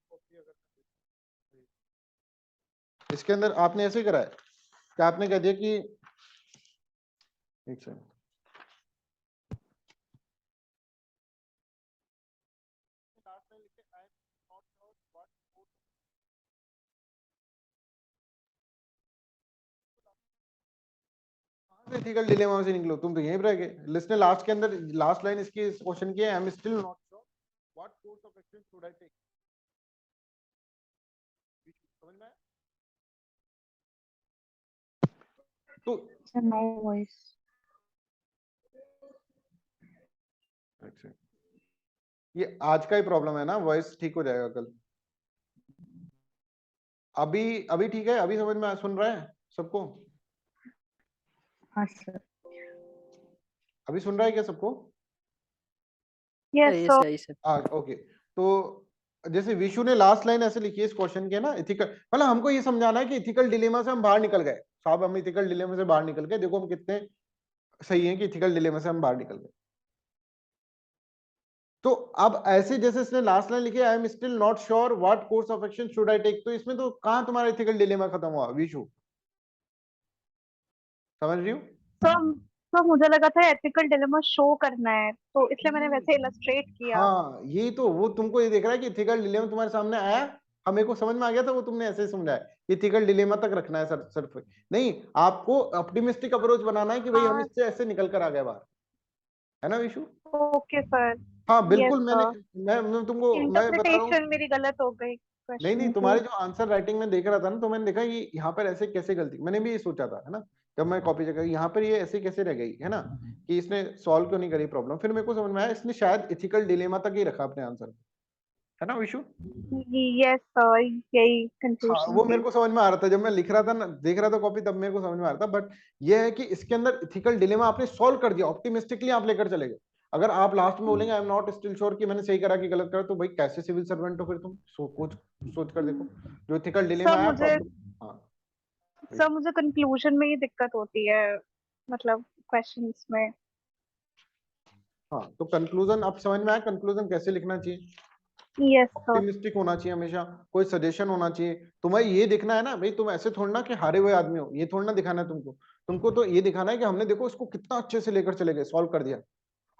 इसके अंदर आपने ऐसे करा है कि आपने कह दिया कि एक सेकंड, एथिकल डिलेमा से निकलो, तुम तो यहीं पर रह गए। लिस्ट ने लास्ट के अंदर लास्ट लाइन इसकी क्वेश्चन की है, I am still not sure what course of action should I take. समझ में आया? तो नो वॉइस। अच्छा, ये आज का ही प्रॉब्लम है ना, वॉइस ठीक हो जाएगा कल। अभी ठीक है, अभी समझ में सुन रहा है सबको? हाँ सर। अभी सुन रहा है क्या सबको? यस सही सर। सही सर। ओके। तो जैसे विशु ने लास्ट लाइन ऐसे लिखी है इस क्वेश्चन के ना, एथिकल, मतलब हमको ये समझाना है कि एथिकल डिलेमा से हम बाहर निकल गए साहब, हम एथिकल डिलेमा से बाहर निकल गए, देखो हम कितने सही हैं कि एथिकल डिलेमा से हम बाहर निकल गए। तो अब ऐसे जैसे इसने लास्ट लाइन लिखी, I am still not sure what course of action should I take, तो इसमें तो कहां तुम्हारा एथिकल डिलेमा खत्म हुआ विशु? समझ रही हो? तो मुझे लगा था एथिकल डिलेमा शो करना है, तो इसलिए मैंने वैसे इलस्ट्रेट किया। हाँ, यही तो, वो तुमको ये देख रहा है कि एथिकल डिलेमा तुम्हारे सामने आया, हमें को समझ में आ गया था, वो तुमने ऐसे ही समझाया एथिकल डिलेमा तक रखना है सर सर पे। नहीं, आपको ऑप्टिमिस्टिक अप्रोच बनाना है कि भाई हम हाँ। इससे ऐसे निकल कर आ गए बाहर, है ना विशु? Okay sir. हाँ यस बिल्कुल। सर। मैं तुमको मैं बता रहा हूँ। इंटरप्रिटेशन मेरी गलत हो गई नहीं, क्वेश्चन की। तुम्हारे जो आंसर राइटिंग में देख रहा था ना, तो मैंने देखा कि यहाँ पर ऐसे कैसे गलती, मैंने भी ये सोचा था, है ना, जब मैं कॉपी चेक यहाँ पर ये ऐसे कैसे रह गई, है ना, कि इसने सॉल्व क्यों नहीं करी प्रॉब्लम। फिर मेरे को समझ में आया इसने शायद एथिकल डिलेमा तक ही रखा अपने आंसर, है ना विशु? यस सर, यही हाँ, कंफ्यूजन वो थी। मेरे को समझ में आ रहा था जब मैं लिख रहा था ना, देख रहा था कॉपी, तब मेरे को समझ में आ रहा था। बट ये है कि इसके अंदर एथिकल डिलेमा आपने सॉल्व कर दिया, ऑप्टिमिस्टिकली आप लेकर चले गए। अगर आप लास्ट में बोलेंगे I am not still sure कि मैंने सही करा कि गलत करा, तो भाई कैसे सिविल सर्वेंट हो फिर तुम? सोच कर देखो, जो एथिकल डिलेमा सर आया मुझे हाँ सर मुझे कंक्लूजन में ही दिक्कत होती है, मतलब क्वेश्चंस में। हाँ, तो कंक्लूजन आप समझ में आया, कंक्लूजन कैसे लिखना चाहिए? Yes sir. ऑप्टिमिस्टिक होना चाहिए हमेशा, कोई सजेशन होना चाहिए। तुम्हें ये दिखना है ना भाई, तुम ऐसे थोड़ा ना कि हारे हुए आदमी हो, ये थोड़ा ना दिखाना है तुमको। तुमको तो ये दिखाना है कि हमने देखो इसको कितना अच्छे से लेकर चले गए, सॉल्व कर दिया।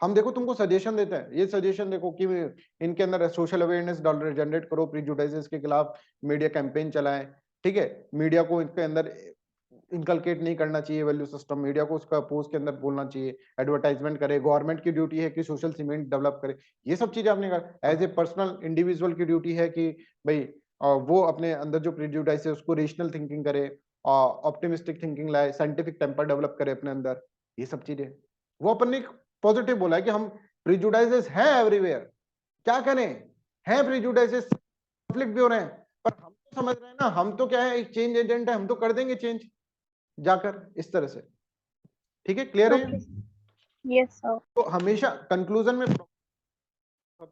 हम देखो तुमको सजेशन देते हैं, ये सजेशन देखो कि इनके अंदर सोशल अवेयरनेस जनरेट करो, प्रीजुडाइजेस के खिलाफ मीडिया कैंपेन चलाएं, ठीक है। मीडिया को इनके अंदर इनकलकेट नहीं करना चाहिए वैल्यू सिस्टम, मीडिया को उसका अपोज के अंदर बोलना चाहिए, एडवर्टाइजमेंट करे, गवर्नमेंट की ड्यूटी है कि सोशल सीमेंट डेवलप करे। ये सब चीजें आपने कहा। एज ए पर्सनल इंडिविजुअल की ड्यूटी है कि भाई वो अपने अंदर जो प्रेजुडाइस है उसको रेशनल थिंकिंग करे, ऑप्टिमिस्टिक थिंकिंग लाए, साइंटिफिक टेम्पर डेवलप करे अपने अंदर। ये सब चीजें वो अपन ने पॉजिटिव बोला है कि हम प्रेजुडाइसेस है एवरीवेयर, क्या करें, है प्रेजुडाइसेस, कॉन्फ्लिक्ट भी हो रहे हैं, पर हम तो समझ रहे हैं ना, हम तो क्या है, एक चेंज एजेंट है, हम तो कर देंगे चेंज जाकर, इस तरह से। ठीक है, क्लियर है? Yes sir. तो हमेशा कंक्लूजन में सबको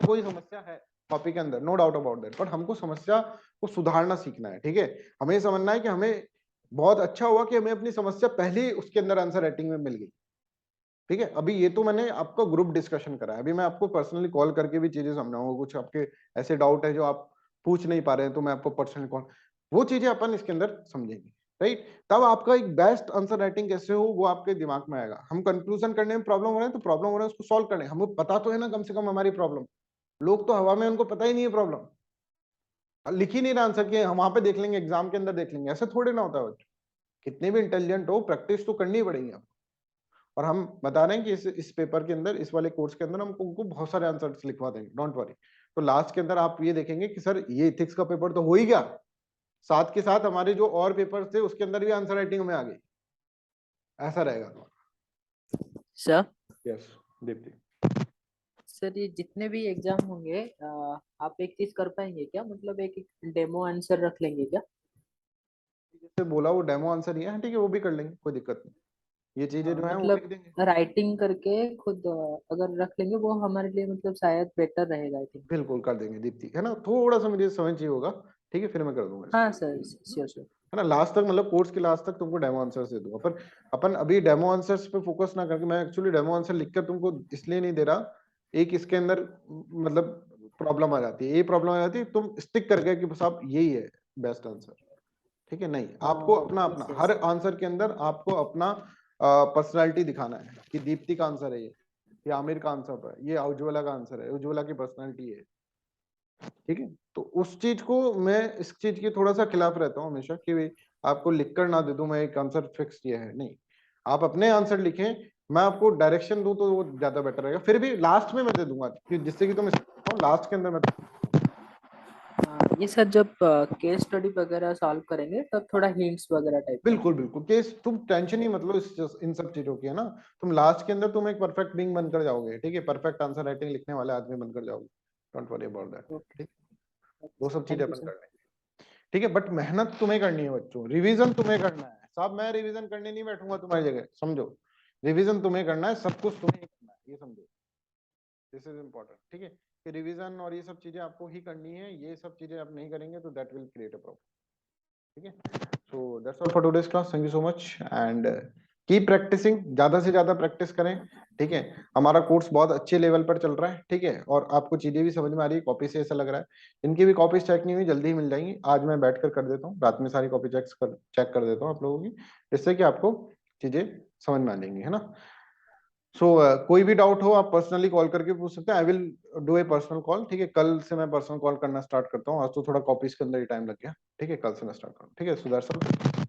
कोई समस्या है कॉपी के अंदर, नो डाउट अबाउट दैट, पर हमको समस्या को सुधारना सीखना है। ठीक है, हमें समझना है कि हमें बहुत अच्छा हुआ कि हमें अपनी समस्या पहले ही उसके अंदर आंसर राइटिंग में मिल गई। ठीक है, अभी ये तो मैंने आपको ग्रुप डिस्कशन करा है, अभी मैं आपको पर्सनली कॉल करके भी चीजें समझाऊंगा। कुछ आपके ऐसे डाउट है जो आप पूछ नहीं पा रहे हैं, तो मैं आपको पर्सनली कॉल, वो चीजें अपन इसके अंदर समझेंगे। राइट, तब आपका एक बेस्ट आंसर राइटिंग कैसे हो वो आपके दिमाग में आएगा। हम कंक्लूजन करने में प्रॉब्लम हो रहे हैं, तो प्रॉब्लम हो रहा है उसको सॉल्व करने, हमें पता तो है ना कम से कम हमारी प्रॉब्लम। लोग तो हवा में, उनको पता ही नहीं है प्रॉब्लम, लिख ही नहीं रहा आंसर कि हम वहां पे देख लेंगे, एग्जाम के अंदर देख लेंगे, ऐसे थोड़े ना होता है बच्चों। कितने भी इंटेलिजेंट हो, प्रैक्टिस तो करनी पड़ेगी आपको। और हम बता रहे हैं कि इस पेपर के अंदर, इस वाले कोर्स के अंदर हम उनको बहुत सारे आंसर्स लिखवा देंगे, डोंट वरी। तो लास्ट के अंदर आप ये देखेंगे कि सर ये इथिक्स का पेपर तो हो ही गया, साथ के साथ हमारे जो और पेपर्स थे उसके अंदर भी आंसर राइटिंग में आ गई, ऐसा रहेगा। Sir yes Deepti. सर ये जितने भी एग्जाम होंगे आप एक चीज कर पाएंगे क्या, मतलब एक डेमो आंसर रख लेंगे क्या? जैसे बोला वो डेमो आंसर ही है, ठीक है, वो भी कर लेंगे, कोई दिक्कत नहीं। ये चीजें जो है वो लिख मतलब देंगे। राइटिंग करके खुद अगर रख लेंगे वो हमारे लिए मतलब शायद बेटर रहेगा आई थिंक। बिल्कुल कर देंगे दीप्ति, है ना, थोड़ा सा मुझे समझ चाहिए होगा, ठीक है, फिर मैं कर दूंगा इसको। हाँ सर, श्योर श्योर। है ना, लास्ट तक, मतलब कोर्स के लास्ट तक तुमको डेमो आंसर्स दे दूंगा। पर अपन अभी डेमो आंसर्स पे फोकस ना करके, मैं एक्चुअली डेमो आंसर लिखकर तुमको इसलिए नहीं दे रहा, एक इसके अंदर मतलब प्रॉब्लम आ जाती है, ये प्रॉब्लम आ जाती है, तुम स्टिक कर गए कि साहब यही है बेस्ट आंसर। ठीक है, नहीं, आपको अपना अपना हर आंसर के अंदर आपको अपना पर्सनालिटी दिखाना है कि दीप्ति का आंसर है ये आमिर का आंसर है, ये उज्ज्वला का आंसर है, उज्ज्वला की पर्सनालिटी है। ठीक है, तो उस चीज को, मैं इस चीज के थोड़ा सा खिलाफ रहता हूँ हमेशा कि भाई आपको लिखकर ना दे दूं मैं एक आंसर फिक्स ये है, नहीं, आप अपने आंसर लिखें, मैं आपको डायरेक्शन दूं तो वो ज्यादा बेटर रहेगा। फिर भी लास्ट में मैं दे दूंगा कि जिससे कि तुम लास्ट के अंदर मैं ये सर जब केस स्टडी वगैरह सॉल्व करेंगे तब थोड़ा हिंट्स वगैरह टाइप का। बिल्कुल बिल्कुल, केस तुम टेंशन ही मतलब इन सब चीजों की, है ना, तुम लास्ट के अंदर तुम एक परफेक्ट बीइंग बनकर जाओगे। ठीक है, परफेक्ट आंसर राइटिंग लिखने वाले आदमी बनकर जाओगे, डोंट वरी अबाउट दैट। ठीक, वो सब चीजें थैंक यू अपन सर। कर लेंगे। ठीक है, बट मेहनत तुम्हें करनी है बच्चों, रिवीजन तुम्हें करना है साहब, मैं रिवीजन करने नहीं बैठूंगा तुम्हारी जगह, समझो, रिवीजन तुम्हें करना है, सब कुछ तुम्हें करना है, ये समझो, दिस इज इम्पोर्टेंट। ठीक है, कि रिवीजन और ये सब चीजें आपको ही करनी है, ये सब चीजें आप नहीं करेंगे तो that will create a problem. ठीक है, so that's all for today's class, thank you so much and keep practising, ज्यादा से ज्यादा प्रैक्टिस करें। ठीक है, हमारा कोर्स बहुत अच्छे लेवल पर चल रहा है। ठीक है, और आपको चीजें भी समझ में आ रही है, कॉपी से ऐसा लग रहा है। इनकी भी कॉपी चेक नहीं हुई, जल्दी ही मिल जाएंगी, आज मैं बैठकर कर देता हूँ, रात में सारी कॉपी चेक कर देता हूँ आप लोगों की, जिससे कि आपको चीजें समझ में आ जाएंगी, है ना। सो कोई भी डाउट हो आप पर्सनली कॉल करके पूछ सकते हैं, I will do a personal call. ठीक है, कल से मैं पर्सनल कॉल करना स्टार्ट करता हूँ, आज तो थोड़ा कॉपीज के अंदर ही टाइम लग गया। ठीक है, कल से मैं स्टार्ट करूँ। ठीक है, सो दैट्स ऑल।